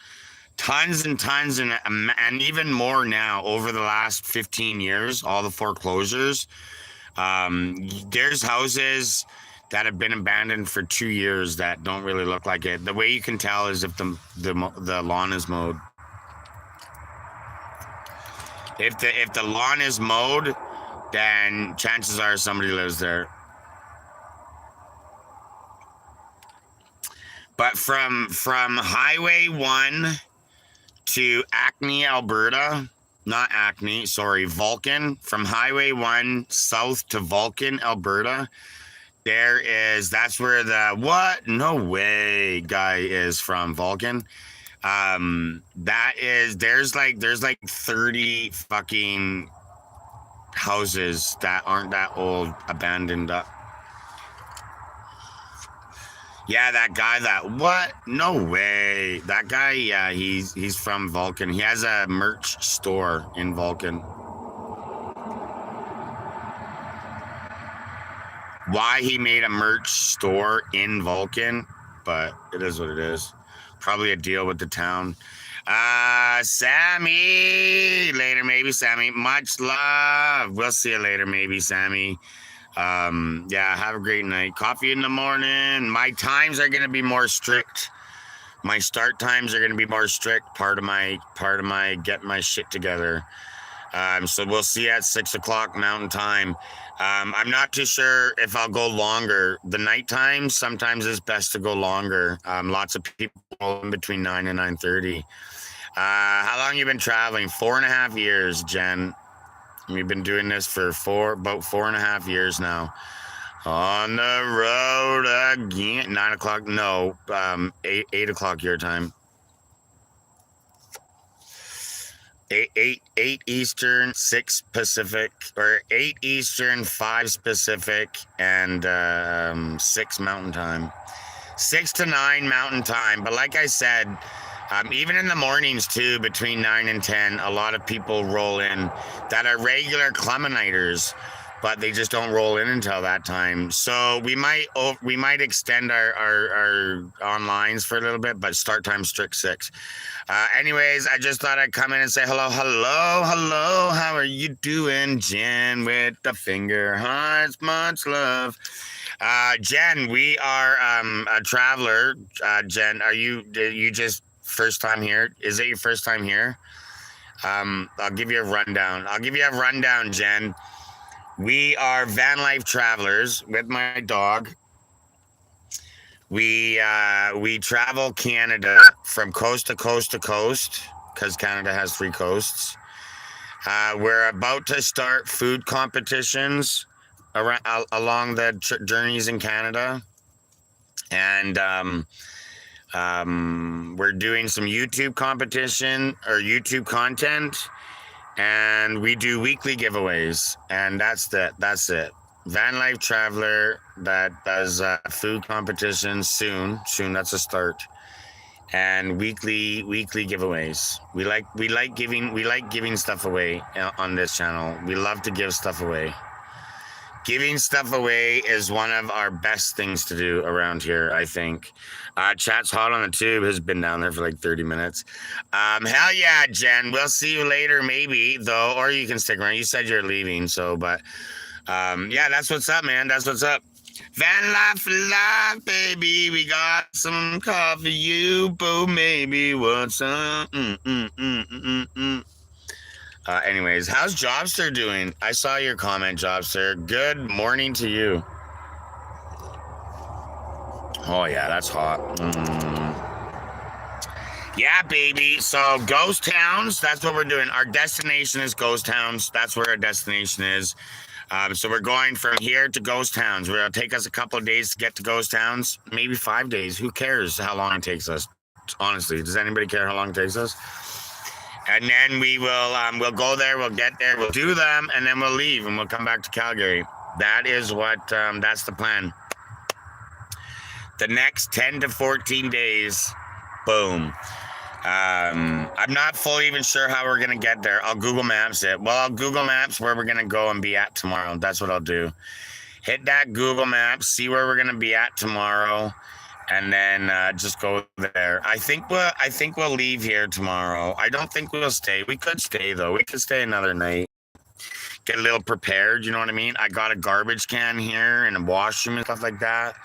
Tons and tons, and even more now over the last 15 years, all the foreclosures. There's houses that have been abandoned for 2 years that don't really look like it. The way you can tell is if the lawn is mowed. If the lawn is mowed, then chances are somebody lives there. But from Highway 1 to Acne, Alberta, not Acne, sorry, Vulcan, from Highway 1 south to Vulcan, Alberta, that's where the what? No way guy is from Vulcan. There's like 30 fucking houses that aren't that old, abandoned up. Yeah, that guy, what? No way. That guy, yeah, he's from Vulcan. He has a merch store in Vulcan. Why he made a merch store in Vulcan, but it is what it is. Probably a deal with the town. Sammy, later maybe, Sammy. Much love. We'll see you later maybe, Sammy. Yeah, have a great night. Coffee in the morning. My times are gonna be more strict. My start times are gonna be more strict. Part of my getting my shit together. So we'll see you at 6 o'clock Mountain Time. I'm not too sure if I'll go longer. The nighttime sometimes it's best to go longer. Lots of people in between 9 and 9:30. How long you been traveling? 4.5 years, Jen. We've been doing this for about 4.5 years now. On the road again. 9 o'clock. No, 8 o'clock your time. 8 Eastern, 6 Pacific, or 8 Eastern, 5 Pacific, and 6 Mountain Time. 6 to 9 Mountain Time. But like I said, even in the mornings too, between 9 and 10, a lot of people roll in that are regular Clumminiters, but they just don't roll in until that time. So we might extend our onlines for a little bit, but start time strict 6. Anyways, I just thought I'd come in and say hello. How are you doing, Jen? With the finger hearts, much love. Jen, we are a traveler. Jen, are you just first time here? Is it your first time here? I'll give you a rundown. Jen. We are van life travelers with my dog. We travel Canada from coast to coast to coast because Canada has 3 coasts. We're about to start food competitions along the journeys in Canada, and we're doing some YouTube competition or YouTube content, and we do weekly giveaways, and that's it. Van life traveler that does food competitions soon. That's a start. and weekly giveaways. We like giving stuff away on this channel. We love to give stuff away. Giving stuff away is one of our best things to do around here, I think. Chat's hot on the tube has been down there for like 30 minutes. Hell yeah, Jen. We'll see you later, maybe, though, or you can stick around. You said you're leaving, so, but yeah, that's what's up, man. That's what's up. Van life for life, baby. We got some coffee, you boo, maybe. What's up? Anyways, how's Jobster doing? I saw your comment, Jobster. Good morning to you. Oh, yeah, that's hot. Yeah, baby. So, ghost towns, that's what we're doing. Our destination is ghost towns. That's where our destination is. So, we're going from here to ghost towns. It'll take us a couple of days to get to ghost towns. Maybe 5 days. Who cares how long it takes us? Honestly, does anybody care how long it takes us? And then we will we'll go there, we'll get there, we'll do them, and then we'll leave and we'll come back to Calgary. That is what that's the plan. The next 10 to 14 days, boom. I'm not fully even sure how we're gonna get there. I'll Google Maps it. Well, I'll Google Maps where we're gonna go and be at tomorrow. That's what I'll do. Hit that Google Maps, see where we're gonna be at tomorrow. And then just go there. I think we'll leave here tomorrow. I don't think we'll stay. We could stay though. We could stay another night. Get a little prepared. You know what I mean? I got a garbage can here and a washroom and stuff like that.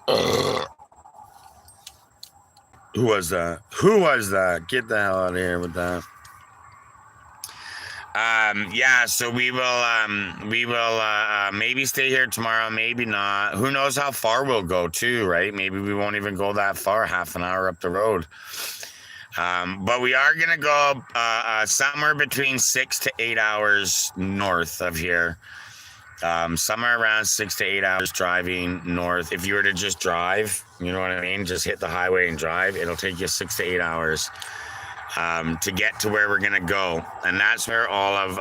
Ugh. Who was that? Who was that? Get the hell out of here with that. Yeah, so we will maybe stay here tomorrow, maybe not. Who knows how far we'll go too, right? Maybe we won't even go that far, half an hour up the road. But we are gonna go somewhere between 6 to 8 hours north of here. Somewhere around 6 to 8 hours driving north. If you were to just drive, you know what I mean? Just hit the highway and drive, it'll take you 6 to 8 hours. To get to where we're gonna go, and that's where all of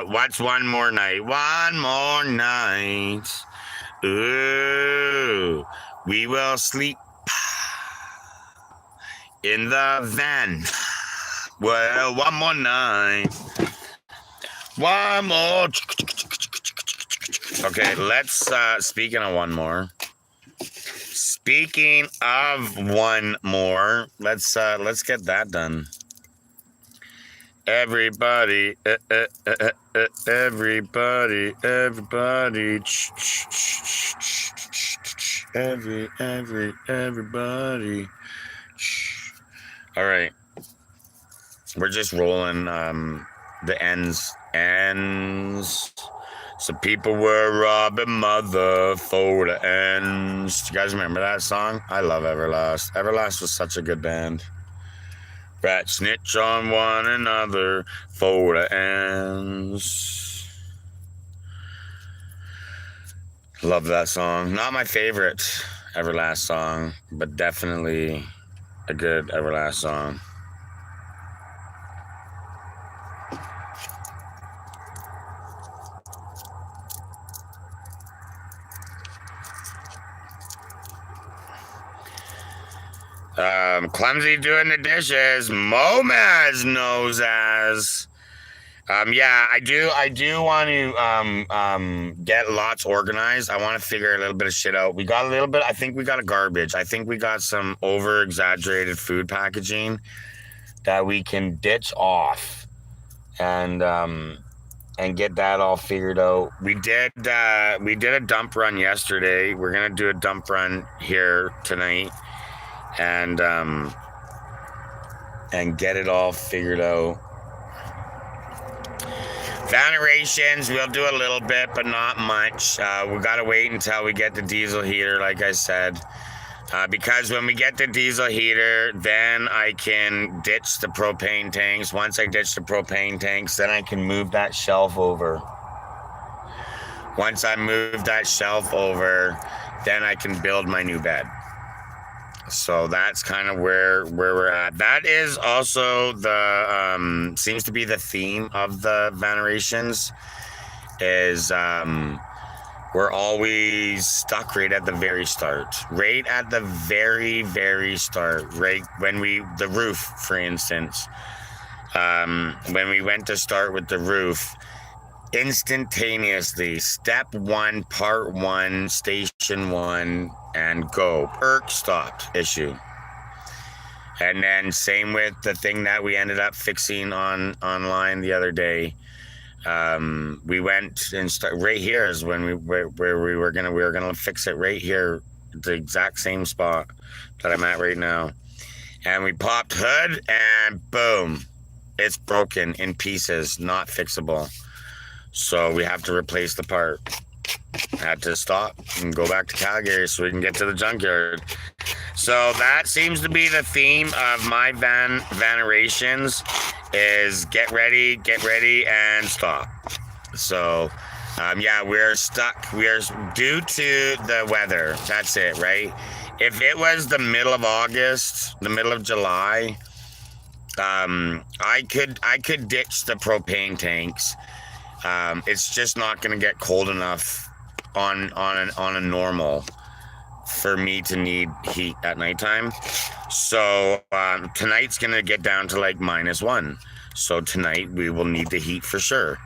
what's one more night? One more night. Ooh, we will sleep in the van. Well, one more night. One more. Okay, let's. Speaking of one more. Speaking of one more, let's get that done. Everybody, everybody, everybody, everybody. All right, we're just rolling the ends. So people were robbing mother for the ends. Do you guys remember that song? I love Everlast. Everlast was such a good band. Rat snitch on one another for the ends. Love that song. Not my favorite Everlast song, but definitely a good Everlast song. Clumsy doing the dishes. Momaz knows as. Yeah, I do want to get lots organized. I want to figure a little bit of shit out. We got a little bit. I think we got a garbage. I think we got some over exaggerated food packaging that we can ditch off, and get that all figured out. We did a dump run yesterday. We're gonna do a dump run here tonight. And get it all figured out. Venerations, we'll do a little bit, but not much. We gotta wait until we get the diesel heater, like I said. Because when we get the diesel heater, then I can ditch the propane tanks. Once I ditch the propane tanks, then I can move that shelf over. Once I move that shelf over, then I can build my new bed. So that's kind of where we're at. That is also the seems to be the theme of the venerations is we're always stuck right at the very start. Right at the very, very start. Right when the roof, for instance, when we went to start with the roof, instantaneously, step one, part one, station one, and go. Stopped, issue. And then same with the thing that we ended up fixing online the other day. We went and right here is when we were gonna fix it right here, the exact same spot that I'm at right now. And we popped hood and boom, it's broken in pieces, not fixable. So we have to replace the part. Had to stop and go back to Calgary so we can get to the junkyard. So that seems to be the theme of my vanerations is get ready, and stop. So, yeah, we're stuck. We're due to the weather. That's it, right? If it was the middle of August, the middle of July, I could ditch the propane tanks. It's just not going to get cold enough on a normal for me to need heat at nighttime. So tonight's gonna get down to like -1. So tonight we will need the heat for sure.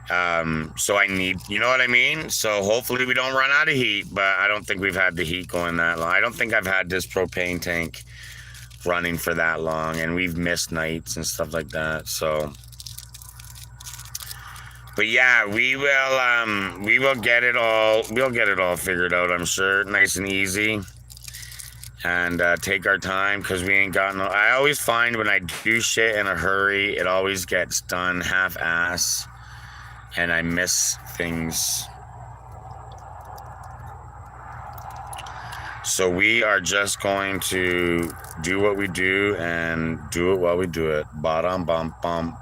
So I need, you know what I mean? So hopefully we don't run out of heat, but I don't think we've had the heat going that long. I don't think I've had this propane tank running for that long, and we've missed nights and stuff like that. So, but yeah, we will get it all. We'll get it all figured out, I'm sure, nice and easy, and take our time because we ain't got no. I always find when I do shit in a hurry, it always gets done half-ass, and I miss things. So we are just going to do what we do and do it while we do it. Bottom bum bum.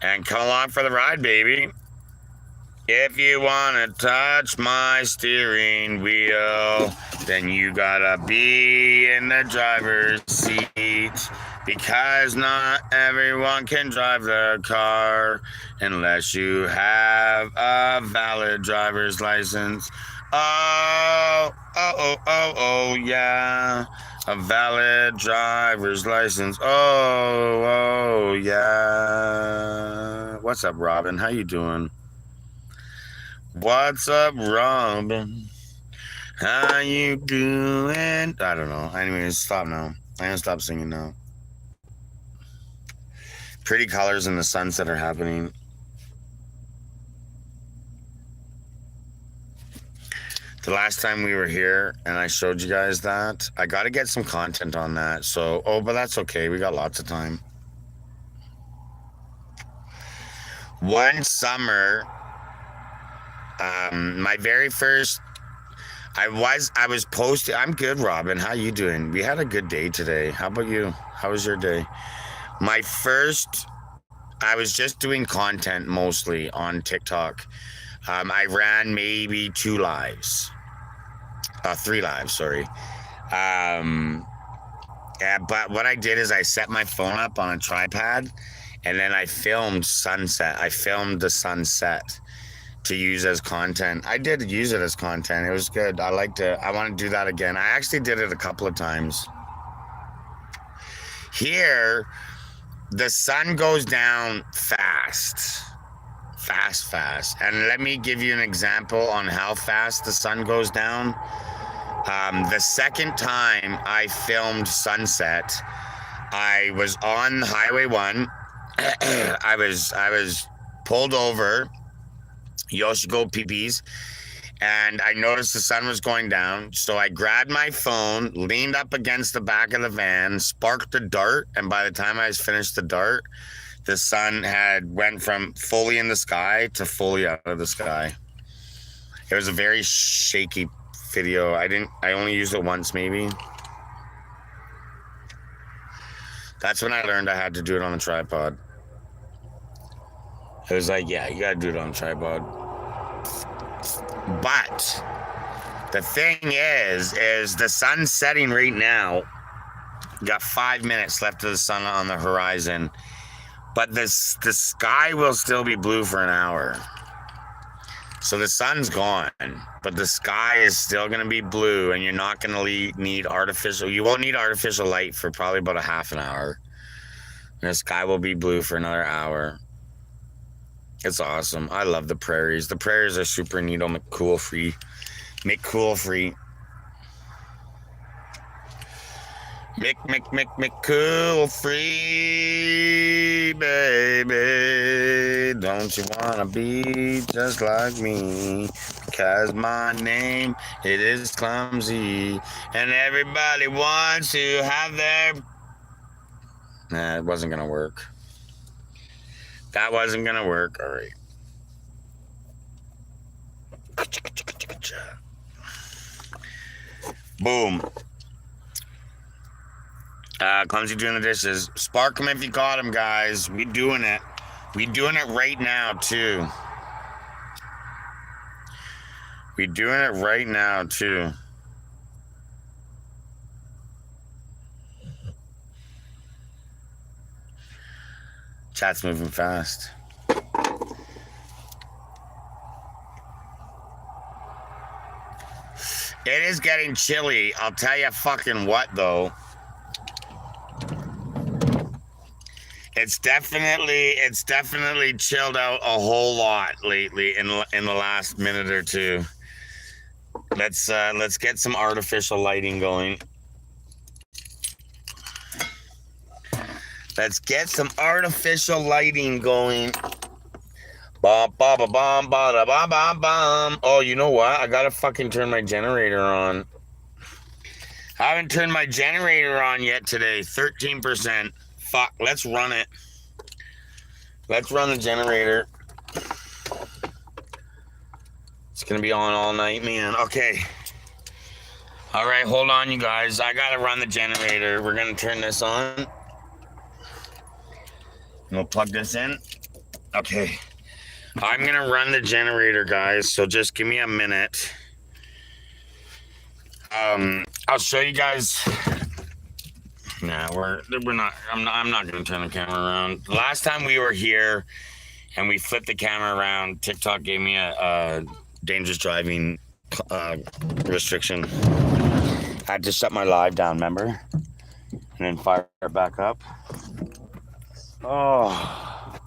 And come along for the ride, baby. If you want to touch my steering wheel, then you gotta be in the driver's seat. Because not everyone can drive the car unless you have a valid driver's license. Oh, yeah. A valid driver's license. Oh, yeah. What's up, Robin? How you doing? What's up, Robin? How you doing? I don't know. Anyways, stop now. I'm gonna stop singing now. Pretty colors in the sunset are happening. The last time we were here and I showed you guys that, I got to get some content on that. So, but that's okay. We got lots of time. One summer, my very first, I was posting. I'm good, Robin. How you doing? We had a good day today. How about you? How was your day? My first, I was just doing content mostly on TikTok. I ran maybe 2 lives. 3 lives, sorry. Yeah, but what I did is I set my phone up on a tripod and then I filmed sunset. I filmed the sunset to use as content. I did use it as content. It was good. I liked it. I want to do that again. I actually did it a couple of times. Here, the sun goes down fast. And let me give you an example on how fast the sun goes down. The second time I filmed sunset, I was on Highway 1. I was pulled over, Yoshiko peepees, and I noticed the sun was going down. So I grabbed my phone, leaned up against the back of the van, sparked the dart, and by the time I was finished the dart, the sun had went from fully in the sky to fully out of the sky. It was a very shaky video. I only used it once maybe. That's when I learned I had to do it on a tripod. It was like, yeah, you gotta do it on a tripod. But the thing is the sun's setting right now. Got 5 minutes left of the sun on the horizon. But the sky will still be blue for an hour. So the sun's gone, but the sky is still going to be blue, and you're not going to need artificial. You won't need artificial light for probably about a half an hour. And the sky will be blue for another hour. It's awesome. I love the prairies. The prairies are super neat. Make cool free. Make cool free. Make cool free, baby. Don't you wanna be just like me? Because my name, it is Clumsy. And everybody wants to have their... Nah, it wasn't gonna work. That wasn't gonna work. All right. Boom. Clumsy doing the dishes. Spark them if you caught them, guys. We doing it. We doing it right now, too. We doing it right now, too. Chat's moving fast. It is getting chilly. I'll tell you fucking what, though. It's definitely chilled out a whole lot lately in the last minute or two. Let's get some artificial lighting going. Let's get some artificial lighting going. Bum, ba, ba, bum, ba, da, bum, bum, bum. Oh, you know what? I gotta fucking turn my generator on. I haven't turned my generator on yet today. 13%. Fuck, let's run it. Let's run the generator. It's gonna be on all night, man. Okay. All right, hold on, you guys. I gotta run the generator. We're gonna turn this on. And we'll plug this in. Okay. I'm gonna run the generator, guys. So just give me a minute. I'll show you guys. Nah, we're not. I'm not gonna turn the camera around. Last time we were here, and we flipped the camera around, TikTok gave me a dangerous driving restriction. I had to shut my live down, remember? And then fire it back up. Oh,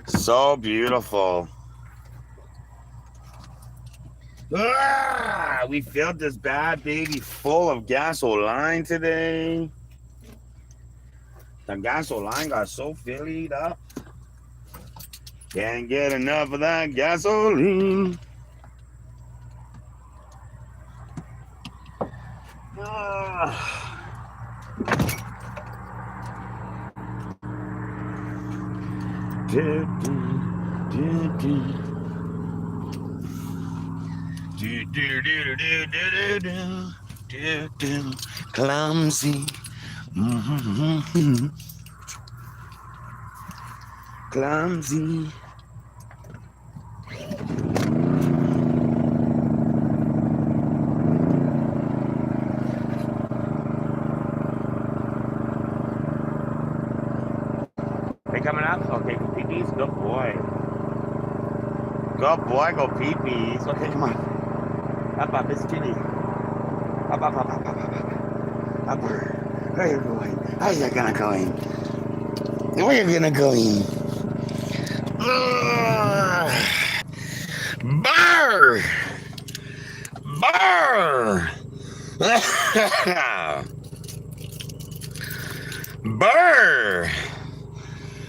so beautiful. Ah, we filled this bad baby full of gasoline today. The gasoline got so filled up. Can't get enough of that gasoline. Ah. Do, do, do, do. Clumsy. Mm-hmm. Clumsy. They coming up? Okay, go pee-pees. Good boy. Good boy, go pee-pees. Okay, come on. Up, it's kitty. Up. Up. Where you going? How you gonna go in? Where you gonna go in? Burr! Burr! Burr!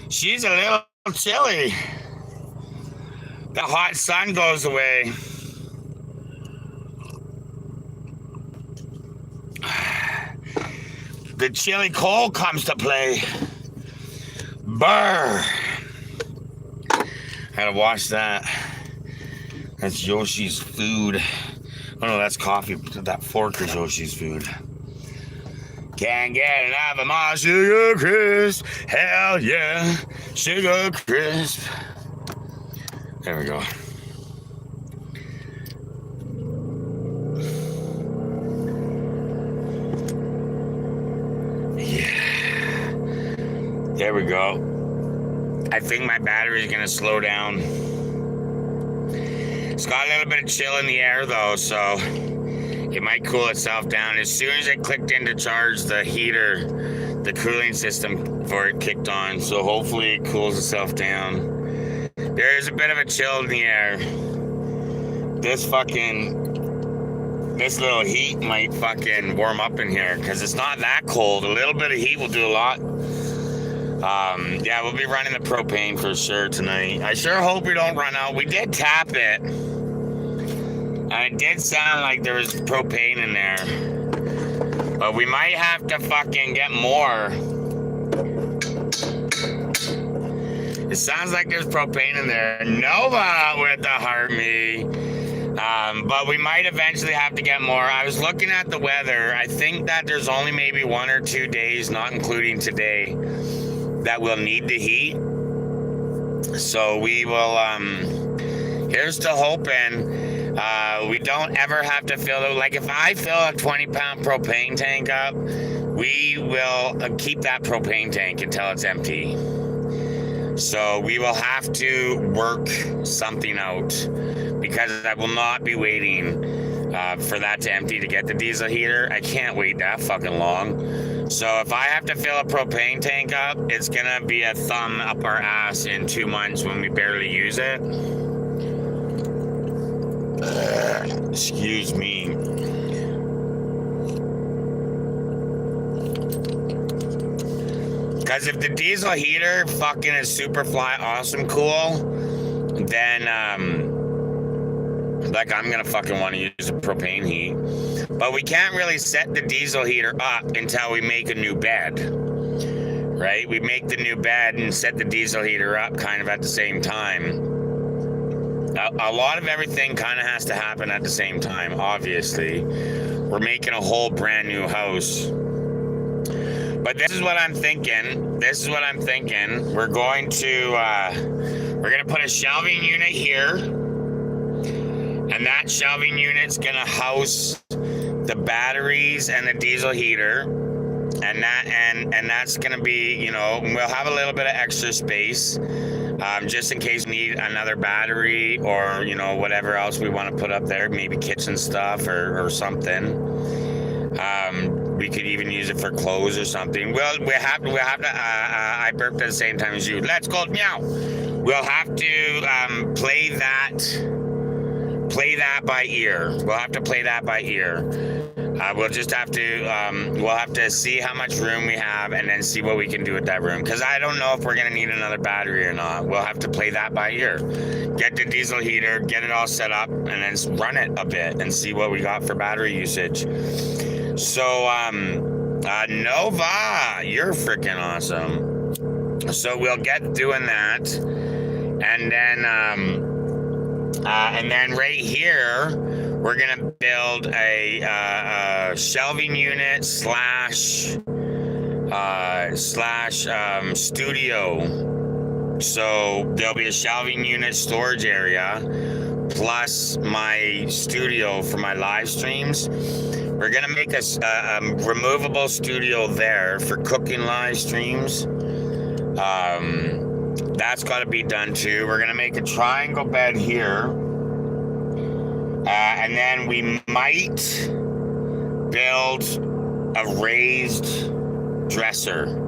She's a little chilly. The hot sun goes away. The chili cold comes to play. Burr! Gotta wash that. That's Yoshi's food. Oh no, that's coffee. That fork is Yoshi's food. Can't get enough of my sugar crisp. Hell yeah, sugar crisp. There we go. Yeah. There we go. I think my battery is gonna slow down. It's got a little bit of chill in the air though, so it might cool itself down. As soon as it clicked in to charge the heater, the cooling system for it kicked on, so hopefully it cools itself down. There's a bit of a chill in the air. This little heat might fucking warm up in here because it's not that cold. A little bit of heat will do a lot. Yeah, we'll be running the propane for sure tonight. I sure hope we don't run out. We did tap it. And it did sound like there was propane in there. But we might have to fucking get more. It sounds like there's propane in there. Nova with the heart me. But we might eventually have to get more. I was looking at the weather. I think that there's only maybe 1 or 2 days, not including today, that we'll need the heat. So we will, here's to hoping we don't ever have to fill it. Like if I fill a 20-pound propane tank up, we will keep that propane tank until it's empty. So we will have to work something out because I will not be waiting for that to empty to get the diesel heater. I can't wait that fucking long. So if I have to fill a propane tank up, it's gonna be a thumb up our ass in 2 months when we barely use it. Excuse me. Because if the diesel heater fucking is super fly awesome cool, then like I'm gonna fucking want to use a propane heat. But we can't really set the diesel heater up until we make a new bed, right? We make the new bed and set the diesel heater up kind of at the same time. A lot of everything kind of has to happen at the same time, obviously. We're making a whole brand new house. But this is what I'm thinking. We're going to put a shelving unit here. And that shelving unit's going to house the batteries and the diesel heater. And that's going to be, you know, we'll have a little bit of extra space. Just in case we need another battery or, you know, whatever else we want to put up there, maybe kitchen stuff or something. We could even use it for clothes or something. Well, we have to, I burped at the same time as you. Let's go, meow. We'll have to play that by ear. We'll have to play that by ear. We'll just have to, we'll have to see how much room we have and then see what we can do with that room. Because I don't know if we're going to need another battery or not. We'll have to play that by ear. Get the diesel heater, get it all set up, and then run it a bit and see what we got for battery usage. So, Nova, you're freaking awesome. So we'll get doing that. And then right here, we're gonna build a shelving unit slash studio. So there'll be a shelving unit storage area plus my studio for my live streams. We're gonna make a removable studio there for cooking live streams. That's got to be done too. We're gonna make a triangle bed here. And then we might build a raised dresser.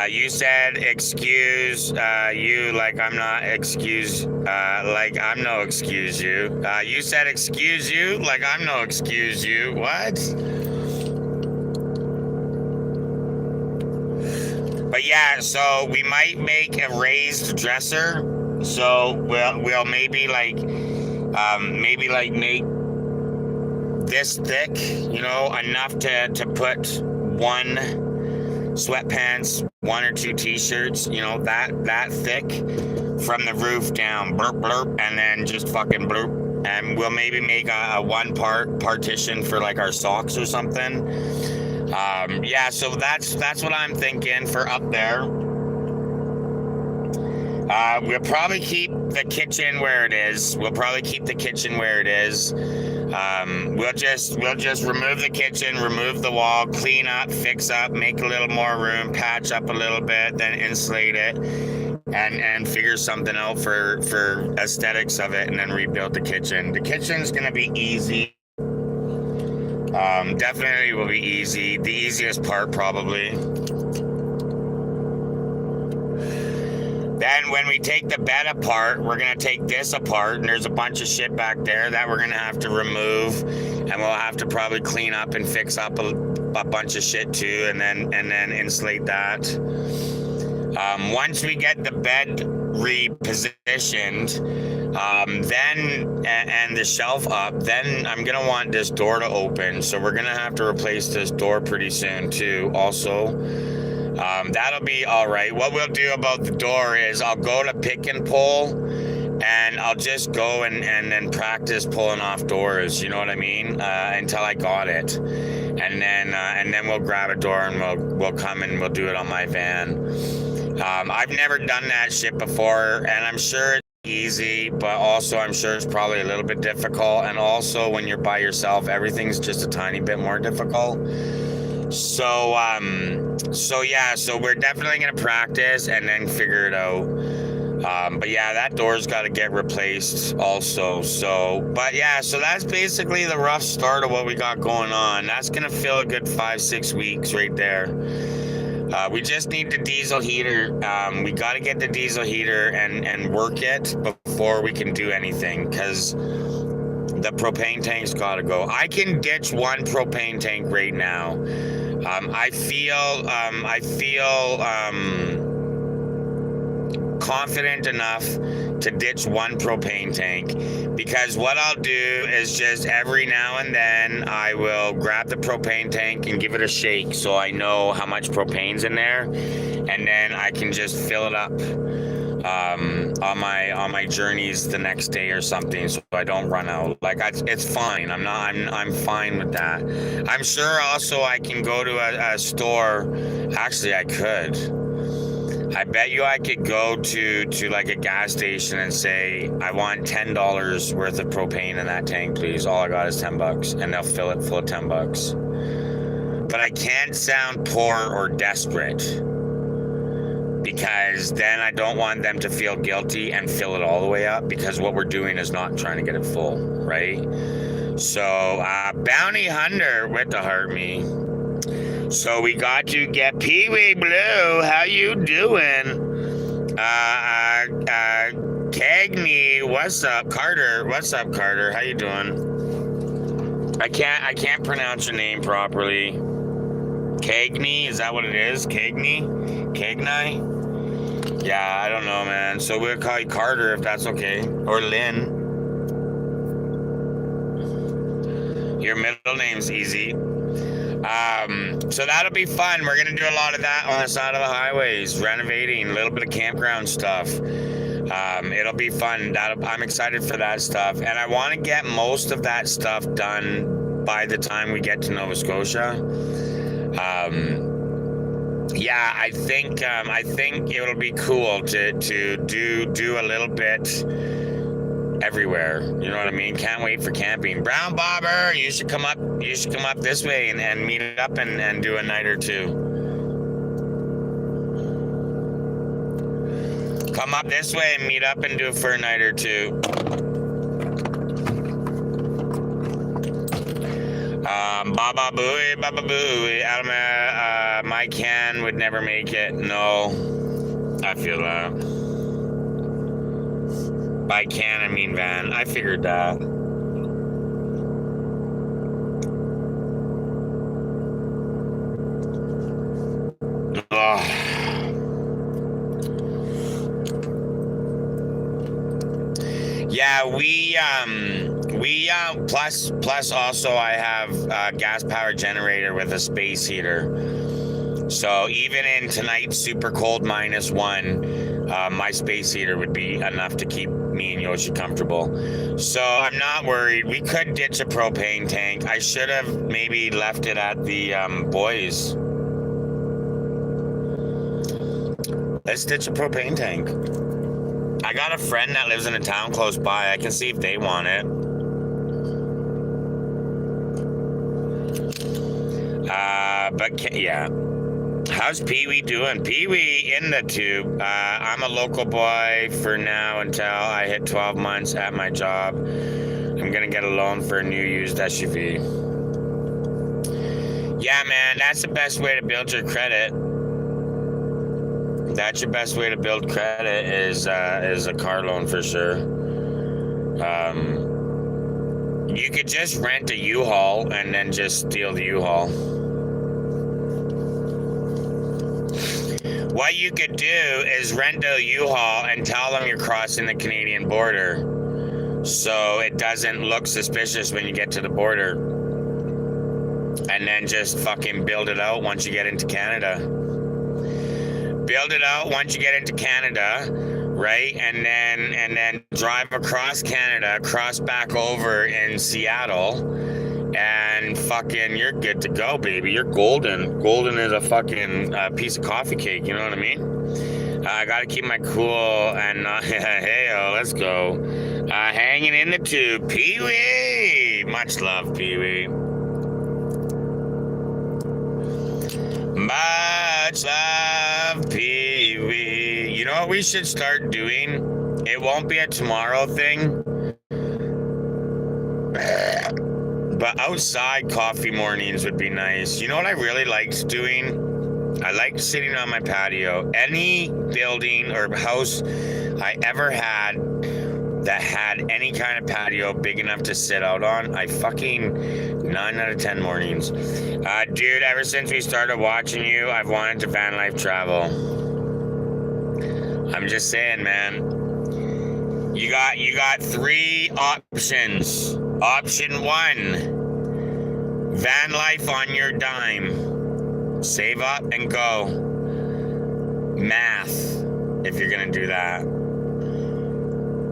You said excuse you like I'm not excuse like I'm no excuse you. You said excuse you like I'm no excuse you. What? But yeah, so we might make a raised dresser. So we'll maybe like make this thick, you know, enough to put 1 sweatpants, 1 or 2 t-shirts, you know, that thick from the roof down, blurp blurp, and then just fucking blurp. And we'll maybe make a 1-part partition for like our socks or something. Yeah, so that's what I'm thinking for up there. We'll probably keep the kitchen where it is. We'll just remove the kitchen, remove the wall, clean up, fix up, make a little more room, patch up a little bit, then insulate it. and figure something out for aesthetics of it, and then rebuild the kitchen. The kitchen's gonna be easy. Definitely will be easy. The easiest part probably. Then when we take the bed apart, we're gonna take this apart, and there's a bunch of shit back there that we're gonna have to remove, and we'll have to probably clean up and fix up a bunch of shit too, and then insulate that. Once we get the bed repositioned, then and the shelf up, then I'm gonna want this door to open, so we're gonna have to replace this door pretty soon too also. That'll be all right. What we'll do about the door is I'll go to pick and pull, and I'll just go and then practice pulling off doors, you know what I mean, until I got it, and then we'll grab a door and we'll come and we'll do it on my van. I've never done that shit before, and I'm sure it's easy, but also I'm sure it's probably a little bit difficult, and also when you're by yourself, everything's just a tiny bit more difficult. So yeah, so we're definitely gonna practice and then figure it out. But yeah, that door's got to get replaced also. So, but yeah, so that's basically the rough start of what we got going on. That's gonna fill a good 5-6 weeks right there. We just need the diesel heater. We got to get the diesel heater and work it before we can do anything, because the propane tank's got to go. I can ditch one propane tank right now. I feel confident enough to ditch one propane tank, because what I'll do is just every now and then I will grab the propane tank and give it a shake so I know how much propane's in there, and then I can just fill it up on my journeys the next day or something, so I don't run out. Like, it's fine. I'm fine with that. I'm sure also I can go to a store. Actually, I could. I bet you I could go to like a gas station and say, I want $10 worth of propane in that tank, please. All I got is $10, and they'll fill it full of $10. But I can't sound poor or desperate, because then I don't want them to feel guilty and fill it all the way up, because what we're doing is not trying to get it full, right? So, Bounty Hunter with the heart me. So we got to get Pee-wee Blue. How you doing? Cagney, what's up? Carter, what's up, Carter? How you doing? I can't pronounce your name properly. Cagney, is that what it is? Cagney? Cagney? Yeah, I don't know, man. So we'll call you Carter if that's okay. Or Lynn. Your middle name's easy. So that'll be fun. We're gonna do a lot of that on the side of the highways, renovating, a little bit of campground stuff. It'll be fun. I'm excited for that stuff, and I want to get most of that stuff done by the time we get to Nova Scotia. Yeah, I think it'll be cool to do a little bit everywhere. You know what I mean? Can't wait for camping. Brown Bobber, you should come up this way and meet up and do a night or two. Come up this way and meet up and do it for a night or two. Baba Booey, Alma, my can would never make it. No, I feel that. By can, I mean van. I figured that. Ugh. Yeah, we plus also I have a gas powered generator with a space heater. So even in tonight's super cold -1, my space heater would be enough to keep me and Yoshi comfortable. So I'm not worried. We could ditch a propane tank. I should have maybe left it at the boys. Let's ditch a propane tank. I got a friend that lives in a town close by. I can see if they want it. But yeah. How's Pee Wee doing? Pee Wee in the tube. I'm a local boy for now until I hit 12 months at my job. I'm gonna get a loan for a new used SUV. Yeah, man, that's the best way to build your credit. That's your best way to build credit is a car loan for sure. You could just rent a U-Haul and then just steal the U-Haul. What you could do is rent a U-Haul and tell them you're crossing the Canadian border, so it doesn't look suspicious when you get to the border. And then just fucking build it out once you get into Canada. Build it out once you get into Canada, right? And then drive across Canada, cross back over in Seattle, and fucking you're good to go, baby. You're golden. Golden is a fucking piece of coffee cake, you know what I mean? I gotta keep my cool and hey, let's go. Hanging in the tube, Pee Wee. Much love, Pee Wee. Much love, Pee Wee. You know what we should start doing? It won't be a tomorrow thing, but outside coffee mornings would be nice. You know what I really liked doing? I liked sitting on my patio. Any building or house I ever had that had any kind of patio big enough to sit out on, I fucking 9 out of 10 mornings. Dude, ever since we started watching you, I've wanted to van life travel. I'm just saying, man. You got 3 options. Option 1, van life on your dime. Save up and go. Math, if you're gonna do that.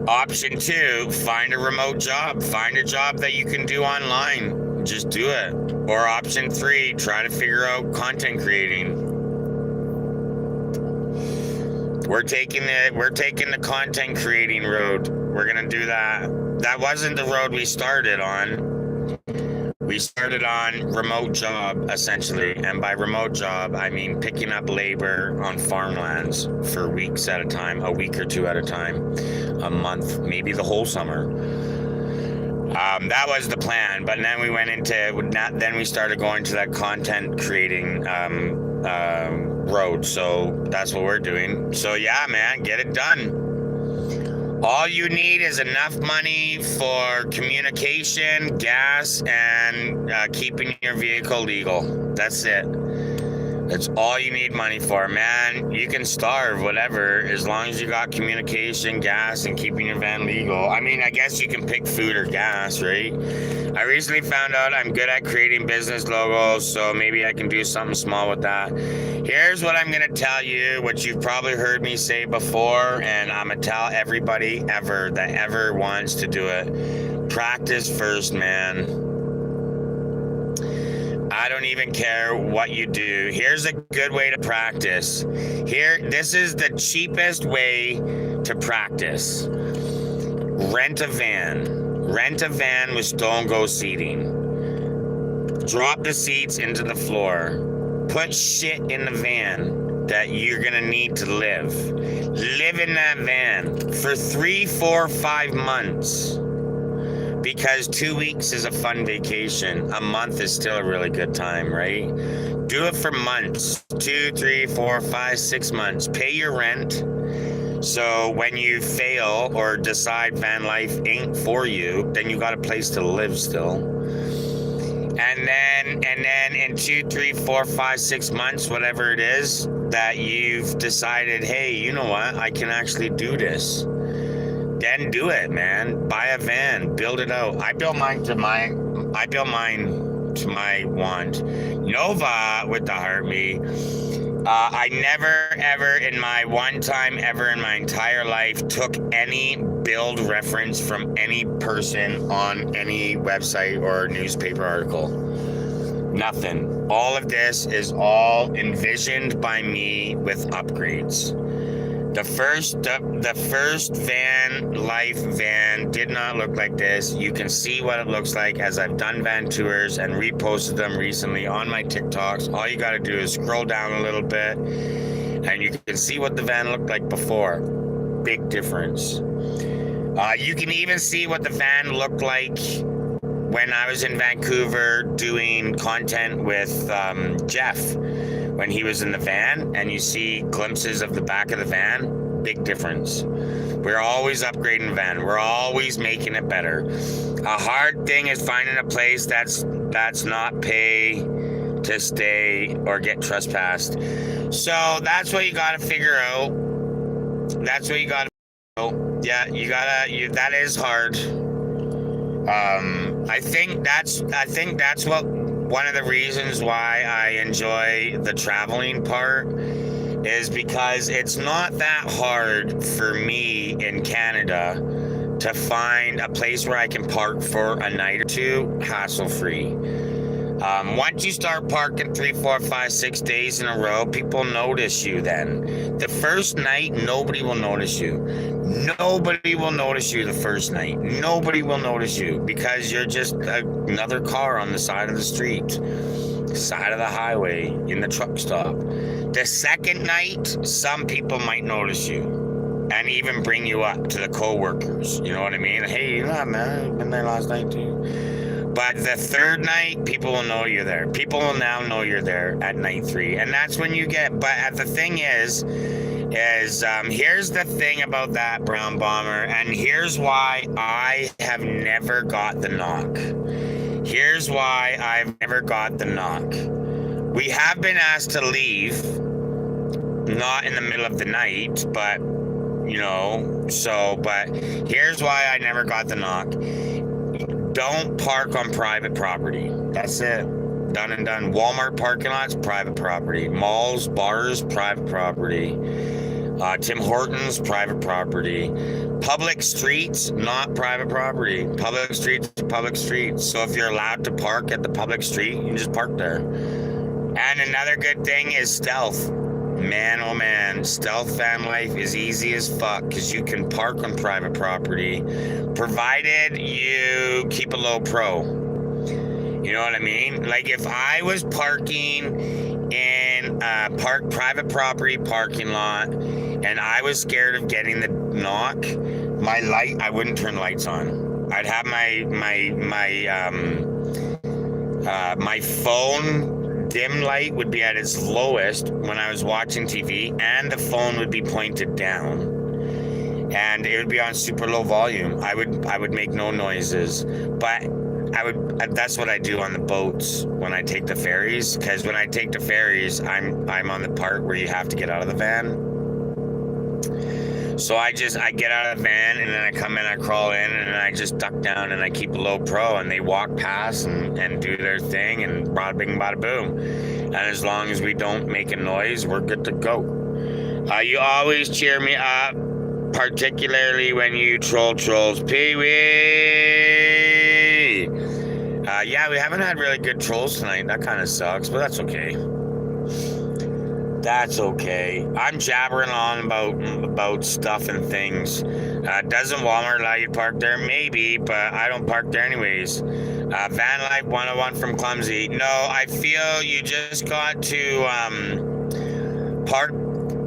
Option 2, find a remote job. Find a job that you can do online. Just do it. Or option 3, try to figure out content creating. We're taking the content creating road. We're gonna do that. That wasn't the road we started on. We started on remote job, essentially. And by remote job, I mean picking up labor on farmlands for weeks at a time, a week or 2 at a time, a month, maybe the whole summer. That was the plan. But then we went into, then we started going to that content creating road. So that's what we're doing. So yeah, man, get it done. All you need is enough money for communication, gas, and keeping your vehicle legal. That's it. That's all you need money for, man. You can starve, whatever, as long as you got communication, gas, and keeping your van legal. I mean, I guess you can pick food or gas, right? I recently found out I'm good at creating business logos, so maybe I can do something small with that. Here's what I'm going to tell you, what you've probably heard me say before, and I'm going to tell everybody ever that ever wants to do it. Practice first, man. I don't even care what you do. Here's a good way to practice. This is the cheapest way to practice. Rent a van. Rent a van with stone-go seating. Drop the seats into the floor. Put shit in the van that you're gonna need to live. Live in that van for 3, 4, 5 months. Because 2 weeks is a fun vacation. A month is still a really good time, right? Do it for months. 2, 3, 4, 5, 6 months. Pay your rent. So when you fail or decide van life ain't for you, then you got a place to live still. And then in 2, 3, 4, 5, 6 months, whatever it is, that you've decided, hey, you know what? I can actually do this. Then do it, man. Buy a van, build it out. I built mine to my want. Nova with the heartbeat. I never ever in my one time ever in my entire life took any build reference from any person on any website or newspaper article. Nothing. All of this is all envisioned by me with upgrades. The first van did not look like this. You can see what it looks like as I've done van tours and reposted them recently on my TikToks. All you got to do is scroll down a little bit and you can see what the van looked like before. Big difference. You can even see what the van looked like when I was in Vancouver doing content with Jeff. When he was in the van, and you see glimpses of the back of the van, big difference. We're always upgrading the van. We're always making it better. A hard thing is finding a place that's not pay to stay or get trespassed. So that's what you got to figure out. That's what you got to figure out. Yeah, that is hard. I think that's what one of the reasons why I enjoy the traveling part is because it's not that hard for me in Canada to find a place where I can park for a night or two hassle-free. Once you start parking 3, 4, 5, 6 days in a row, people notice you then. The first night, nobody will notice you. Nobody will notice you the first night. Nobody will notice you because you're just another car on the side of the street, side of the highway, in the truck stop. The second night, some people might notice you and even bring you up to the co-workers. You know what I mean? Hey, you know, man, I've been there last night too. But the third night, people will know you're there. People will now know you're there at night 3. And that's when you get, but the thing is here's the thing about that, Brown Bomber, and here's why I have never got the knock. Here's why I've never got the knock. We have been asked to leave, not in the middle of the night, but, you know, but here's why I never got the knock. Don't park on private property. That's it. Done and done. Walmart parking lots, private property. Malls, bars, private property. Tim Hortons, private property. Public streets, not private property. Public streets, public streets. So if you're allowed to park at the public street, you can just park there. And another good thing is stealth. Man, oh man, stealth van life is easy as fuck because you can park on private property, provided you keep a low pro. You know what I mean? Like if I was parking in a private property parking lot and I was scared of getting the knock, I wouldn't turn lights on. I'd have my phone dim light would be at its lowest when I was watching TV, and the phone would be pointed down, and it would be on super low volume. I would make no noises, but that's what I do on the boats when I take the ferries, because when I take the ferries, I'm on the part where you have to get out of the van. So I get out of the van and then I come in, I crawl in, and I just duck down and I keep a low pro, and they walk past and do their thing, and bada bing, bada boom. And as long as we don't make a noise, we're good to go. You always cheer me up, particularly when you troll trolls. Pee-wee! Yeah, we haven't had really good trolls tonight. That kind of sucks, but that's okay. That's okay. I'm jabbering on about stuff and things. Doesn't Walmart allow you to park there? Maybe, but I don't park there anyways. Van Life 101 from Clumsy. No, I feel you just got to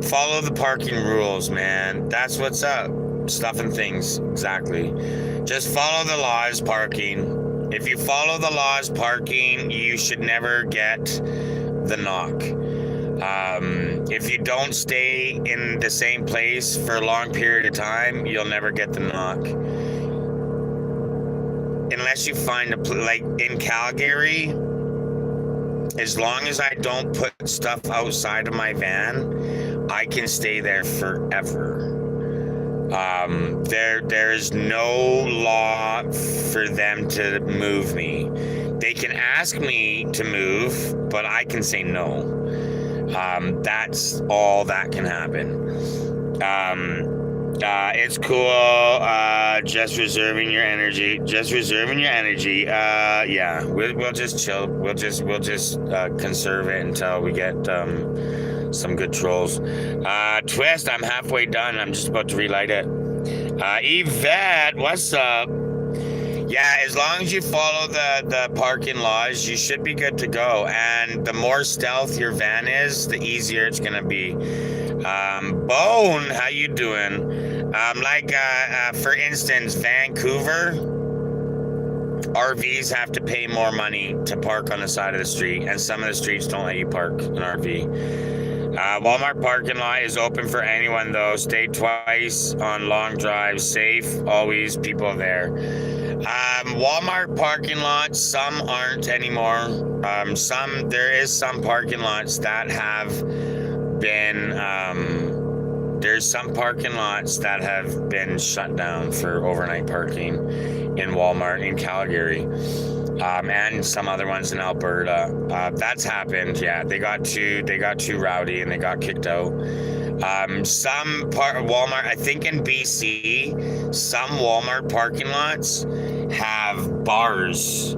follow the parking rules, man. That's what's up. Stuff and things, exactly. Just follow the laws parking. If you follow the laws parking, you should never get the knock. If you don't stay in the same place for a long period of time, you'll never get the knock. Unless you find like in Calgary, as long as I don't put stuff outside of my van, I can stay there forever. There is no law for them to move me. They can ask me to move, but I can say no. That's all that can happen. It's cool. Just reserving your energy. Just reserving your energy. Yeah, we'll just chill. We'll just conserve it until we get some good trolls. Twist. I'm halfway done. I'm just about to relight it. Yvette, what's up? Yeah, as long as you follow the parking laws, you should be good to go. And the more stealth your van is, the easier it's gonna be. Bone, how you doing? For instance, Vancouver, RVs have to pay more money to park on the side of the street, and some of the streets don't let you park an RV. Walmart parking lot is open for anyone though. Stay twice on long drives. Safe, always people there. Walmart parking lots, some aren't anymore. There is some parking lots that have been, there's some parking lots that have been shut down for overnight parking in Walmart in Calgary. And some other ones in Alberta. That's happened. Yeah, they got too rowdy and they got kicked out. Walmart, I think in BC, some Walmart parking lots have bars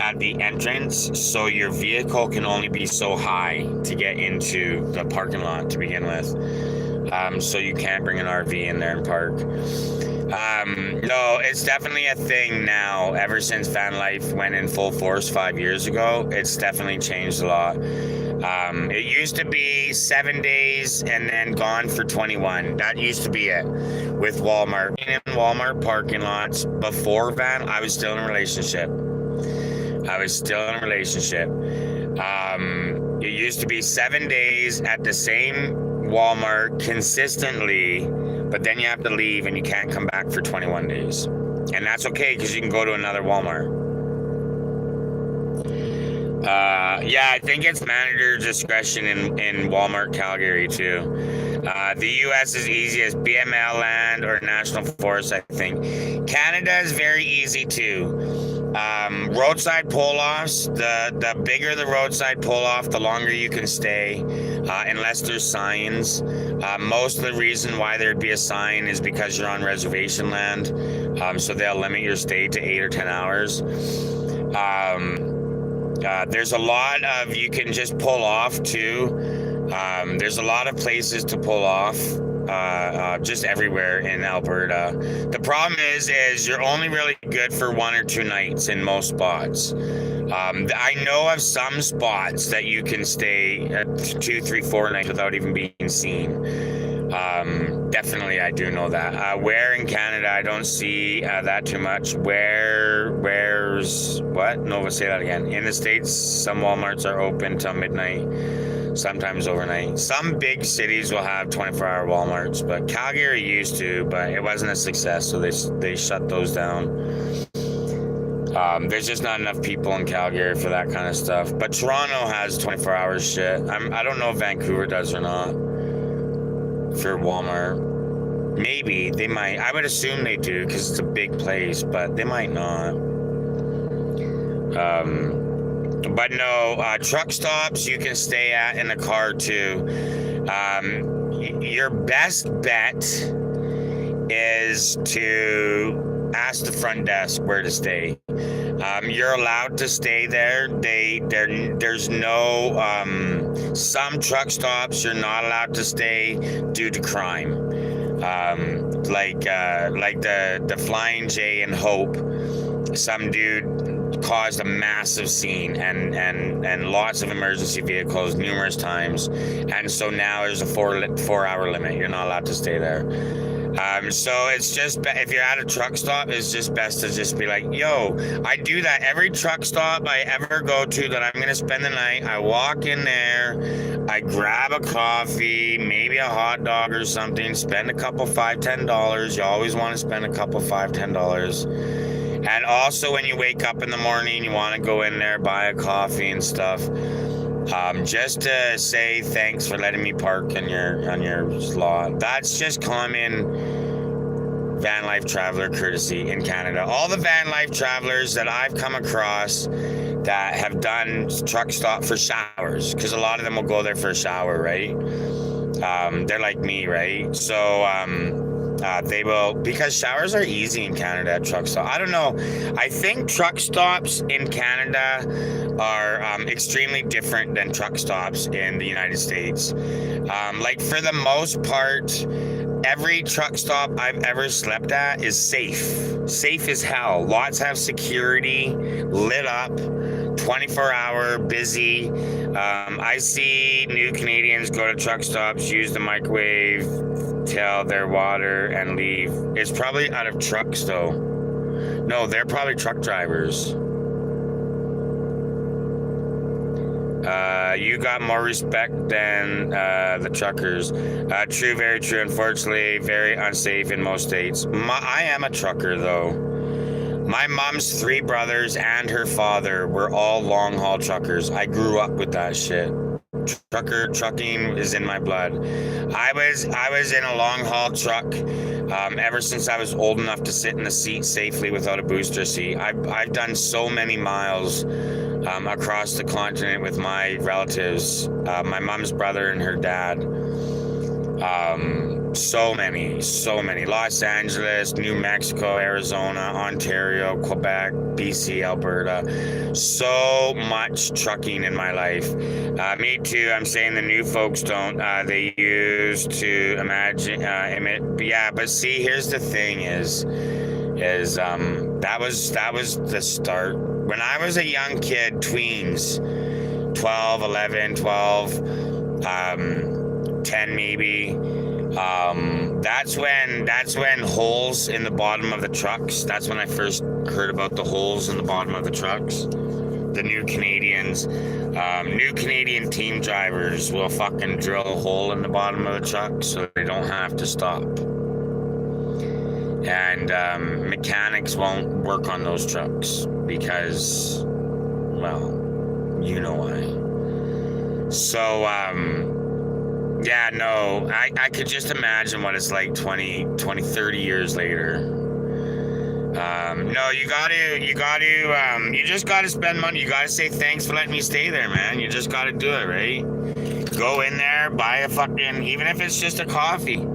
at the entrance, so your vehicle can only be so high to get into the parking lot to begin with. So you can't bring an RV in there and park. No, it's definitely a thing now. Ever since van life went in full force 5 years ago, it's definitely changed a lot. It used to be 7 days and then gone for 21. That used to be it with Walmart. In Walmart parking lots before van, I was still in a relationship. It used to be 7 days at the same Walmart consistently, but then you have to leave and you can't come back for 21 days. And that's okay because you can go to another Walmart. Yeah, I think it's manager discretion in Walmart Calgary too. The US is easy as BML land or National Forest, I think. Canada is very easy too. Roadside pull-offs, the bigger the roadside pull-off, the longer you can stay, unless there's signs. Most of the reason why there'd be a sign is because you're on reservation land, so they'll limit your stay to 8 or 10 hours. There's a lot of, you can just pull off too. There's a lot of places to pull off. Just everywhere in Alberta. The problem is you're only really good for 1 or 2 nights in most spots. I know of some spots that you can stay 2, 3, 4 nights without even being seen. Definitely, I do know that. Where in Canada, I don't see that too much. Where's what? No, say that again. In the States, some Walmarts are open till midnight. Sometimes overnight. Some big cities will have 24-hour Walmarts, but Calgary used to, but it wasn't a success, so they shut those down. There's just not enough people in Calgary for that kind of stuff. But Toronto has 24-hour shit. I don't know if Vancouver does or not for Walmart. Maybe they might. I would assume they do because it's a big place, but they might not. But no, truck stops you can stay at in the car too. Your best bet is to ask the front desk where to stay. You're allowed to stay there. There's no, some truck stops you're not allowed to stay due to crime. Like the Flying J in Hope, some dude caused a massive scene and lots of emergency vehicles numerous times, and so now there's a 4-hour limit. You're not allowed to stay there. So it's just, if you're at a truck stop, it's just best to just be like, yo, I do that every truck stop I ever go to that I'm going to spend the night. I walk in there, I grab a coffee, maybe a hot dog or something, spend a couple $5, $10. You always want to spend a couple $5, $10. And also when you wake up in the morning, you want to go in there, buy a coffee and stuff. Just to say thanks for letting me park on your lot. That's just common van life traveler courtesy in Canada. All the van life travelers that I've come across that have done truck stop for showers, because a lot of them will go there for a shower, right? They're like me, right? So they will, because showers are easy in Canada at truck stop. I don't know. I think truck stops in Canada are extremely different than truck stops in the United States. Like for the most part, every truck stop I've ever slept at is safe as hell. Lots have security, lit up, 24-hour, busy. I see new Canadians go to truck stops, use the microwave, tell their water, and leave. It's probably out of trucks, though. No, they're probably truck drivers. You got more respect than the truckers. True, very true. Unfortunately, very unsafe in most states. I am a trucker, though. My mom's 3 brothers and her father were all long-haul truckers. I grew up with that shit. Trucking is in my blood. I was in a long-haul truck ever since I was old enough to sit in the seat safely without a booster seat. I've done so many miles across the continent with my relatives, my mom's brother and her dad. So many. Los Angeles, New Mexico, Arizona, Ontario, Quebec, BC, Alberta. So much trucking in my life. Me too. I'm saying the new folks don't. They used to imagine, yeah, but see, here's the thing is that was the start. When I was a young kid, tweens, 12, 11, 12, 10 maybe, that's when holes in the bottom of the trucks, that's when I first heard about the holes in the bottom of the trucks. The new Canadians, new Canadian team drivers will fucking drill a hole in the bottom of the truck so they don't have to stop. And mechanics won't work on those trucks because, well, you know why. So, yeah, no, I could just imagine what it's like 20, 30 years later. No, you just gotta spend money. You gotta say thanks for letting me stay there, man. You just gotta do it, right? Go in there, buy a fucking, even if it's just a coffee.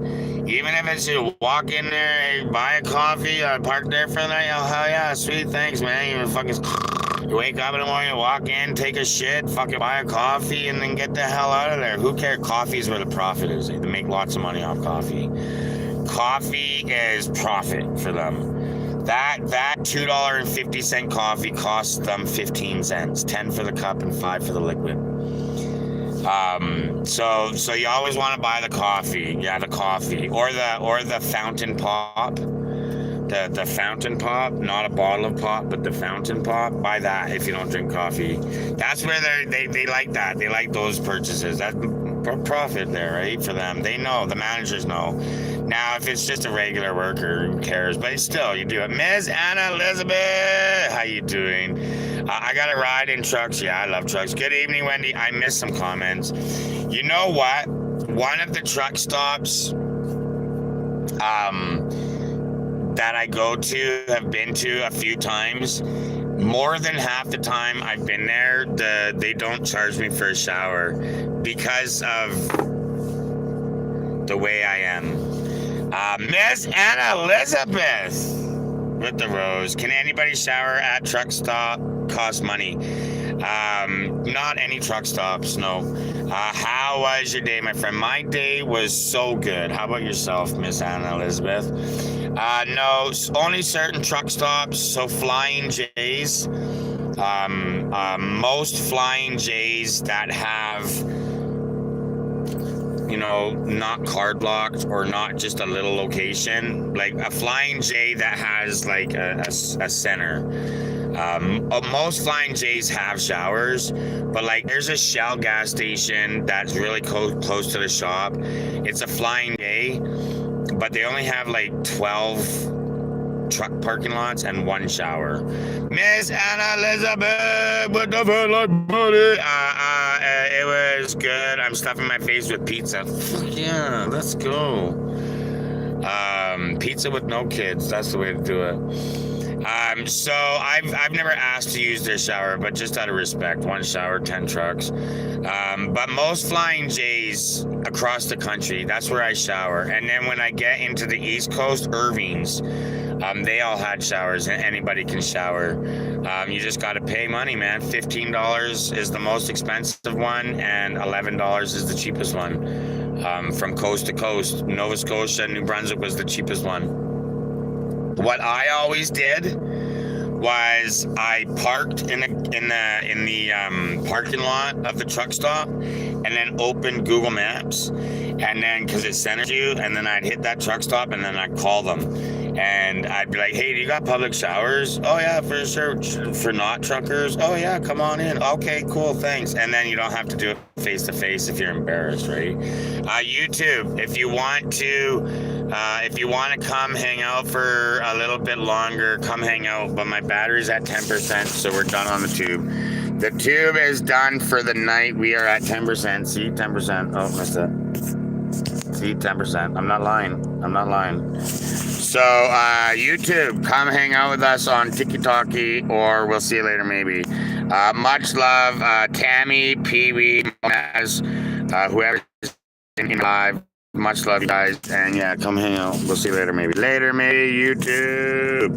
Even if it's you walk in there, buy a coffee, park there for the night. Oh, hell yeah, sweet, thanks, man. You wake up in the morning, walk in, take a shit, fucking buy a coffee, and then get the hell out of there. Who cares? Coffee is where the profit is. They make lots of money off coffee. Coffee is profit for them. That $2.50 coffee costs them 15 cents, 10 for the cup and 5 for the liquid. So you always want to buy the coffee. Yeah, the coffee or the fountain pop. The fountain pop, not a bottle of pop, but the fountain pop. Buy that if you don't drink coffee. That's where they like that. They like those purchases. That's profit there, right? For them. They know, the managers know. Now, if it's just a regular worker, who cares? But still, you do it. Ms. Anna Elizabeth, how you doing? I got a ride in trucks. Yeah, I love trucks. Good evening, Wendy. I missed some comments. You know what? One of the truck stops that I go to, have been to a few times, more than half the time I've been there, they don't charge me for a shower because of the way I am. Miss Anna Elizabeth with the rose. Can anybody shower at truck stop? Cost money. Not any truck stops, no. How was your day, my friend? My day was so good. How about yourself, Miss Anna Elizabeth? No, only certain truck stops. So Flying J's. Most Flying J's that have, not card blocked or not just a little location, like a Flying J that has like a center. Most Flying J's have showers, but like there's a Shell gas station that's really close to the shop. It's a Flying J, but they only have like 12 truck parking lots and 1 shower. Miss Anna Elizabeth, what the fuck, like buddy? It was good. I'm stuffing my face with pizza. Fuck yeah, let's go. Pizza with no kids. That's the way to do it. So I've never asked to use their shower, but just out of respect, one shower, 10 trucks. But most Flying J's across the country, that's where I shower. And then when I get into the East Coast, Irving's, they all had showers, and anybody can shower. You just got to pay money, man. $15 is the most expensive one, and $11 is the cheapest one. From coast to coast, Nova Scotia, New Brunswick was the cheapest one. What I always did was I parked in the parking lot of the truck stop, and then opened Google Maps, and then because it centers you, and then I'd hit that truck stop, and then I'd call them, and I'd be like, "Hey, do you got public showers?" "Oh yeah, for sure." "For not truckers?" "Oh yeah, come on in." "Okay, cool, thanks." And then you don't have to do it face to face if you're embarrassed, right? YouTube, if you want to come hang out for a little bit longer, come hang out. But my battery's at 10%, so we're done on the tube. The tube is done for the night. We are at 10%. See, 10%. Oh, missed it. See, 10%. I'm not lying. So, YouTube, come hang out with us on TikTok, or we'll see you later, maybe. Much love, Tammy, Pee Wee, whoever's in live. Much love, you guys. And yeah, come hang out. We'll see you later, maybe. Later, maybe, YouTube.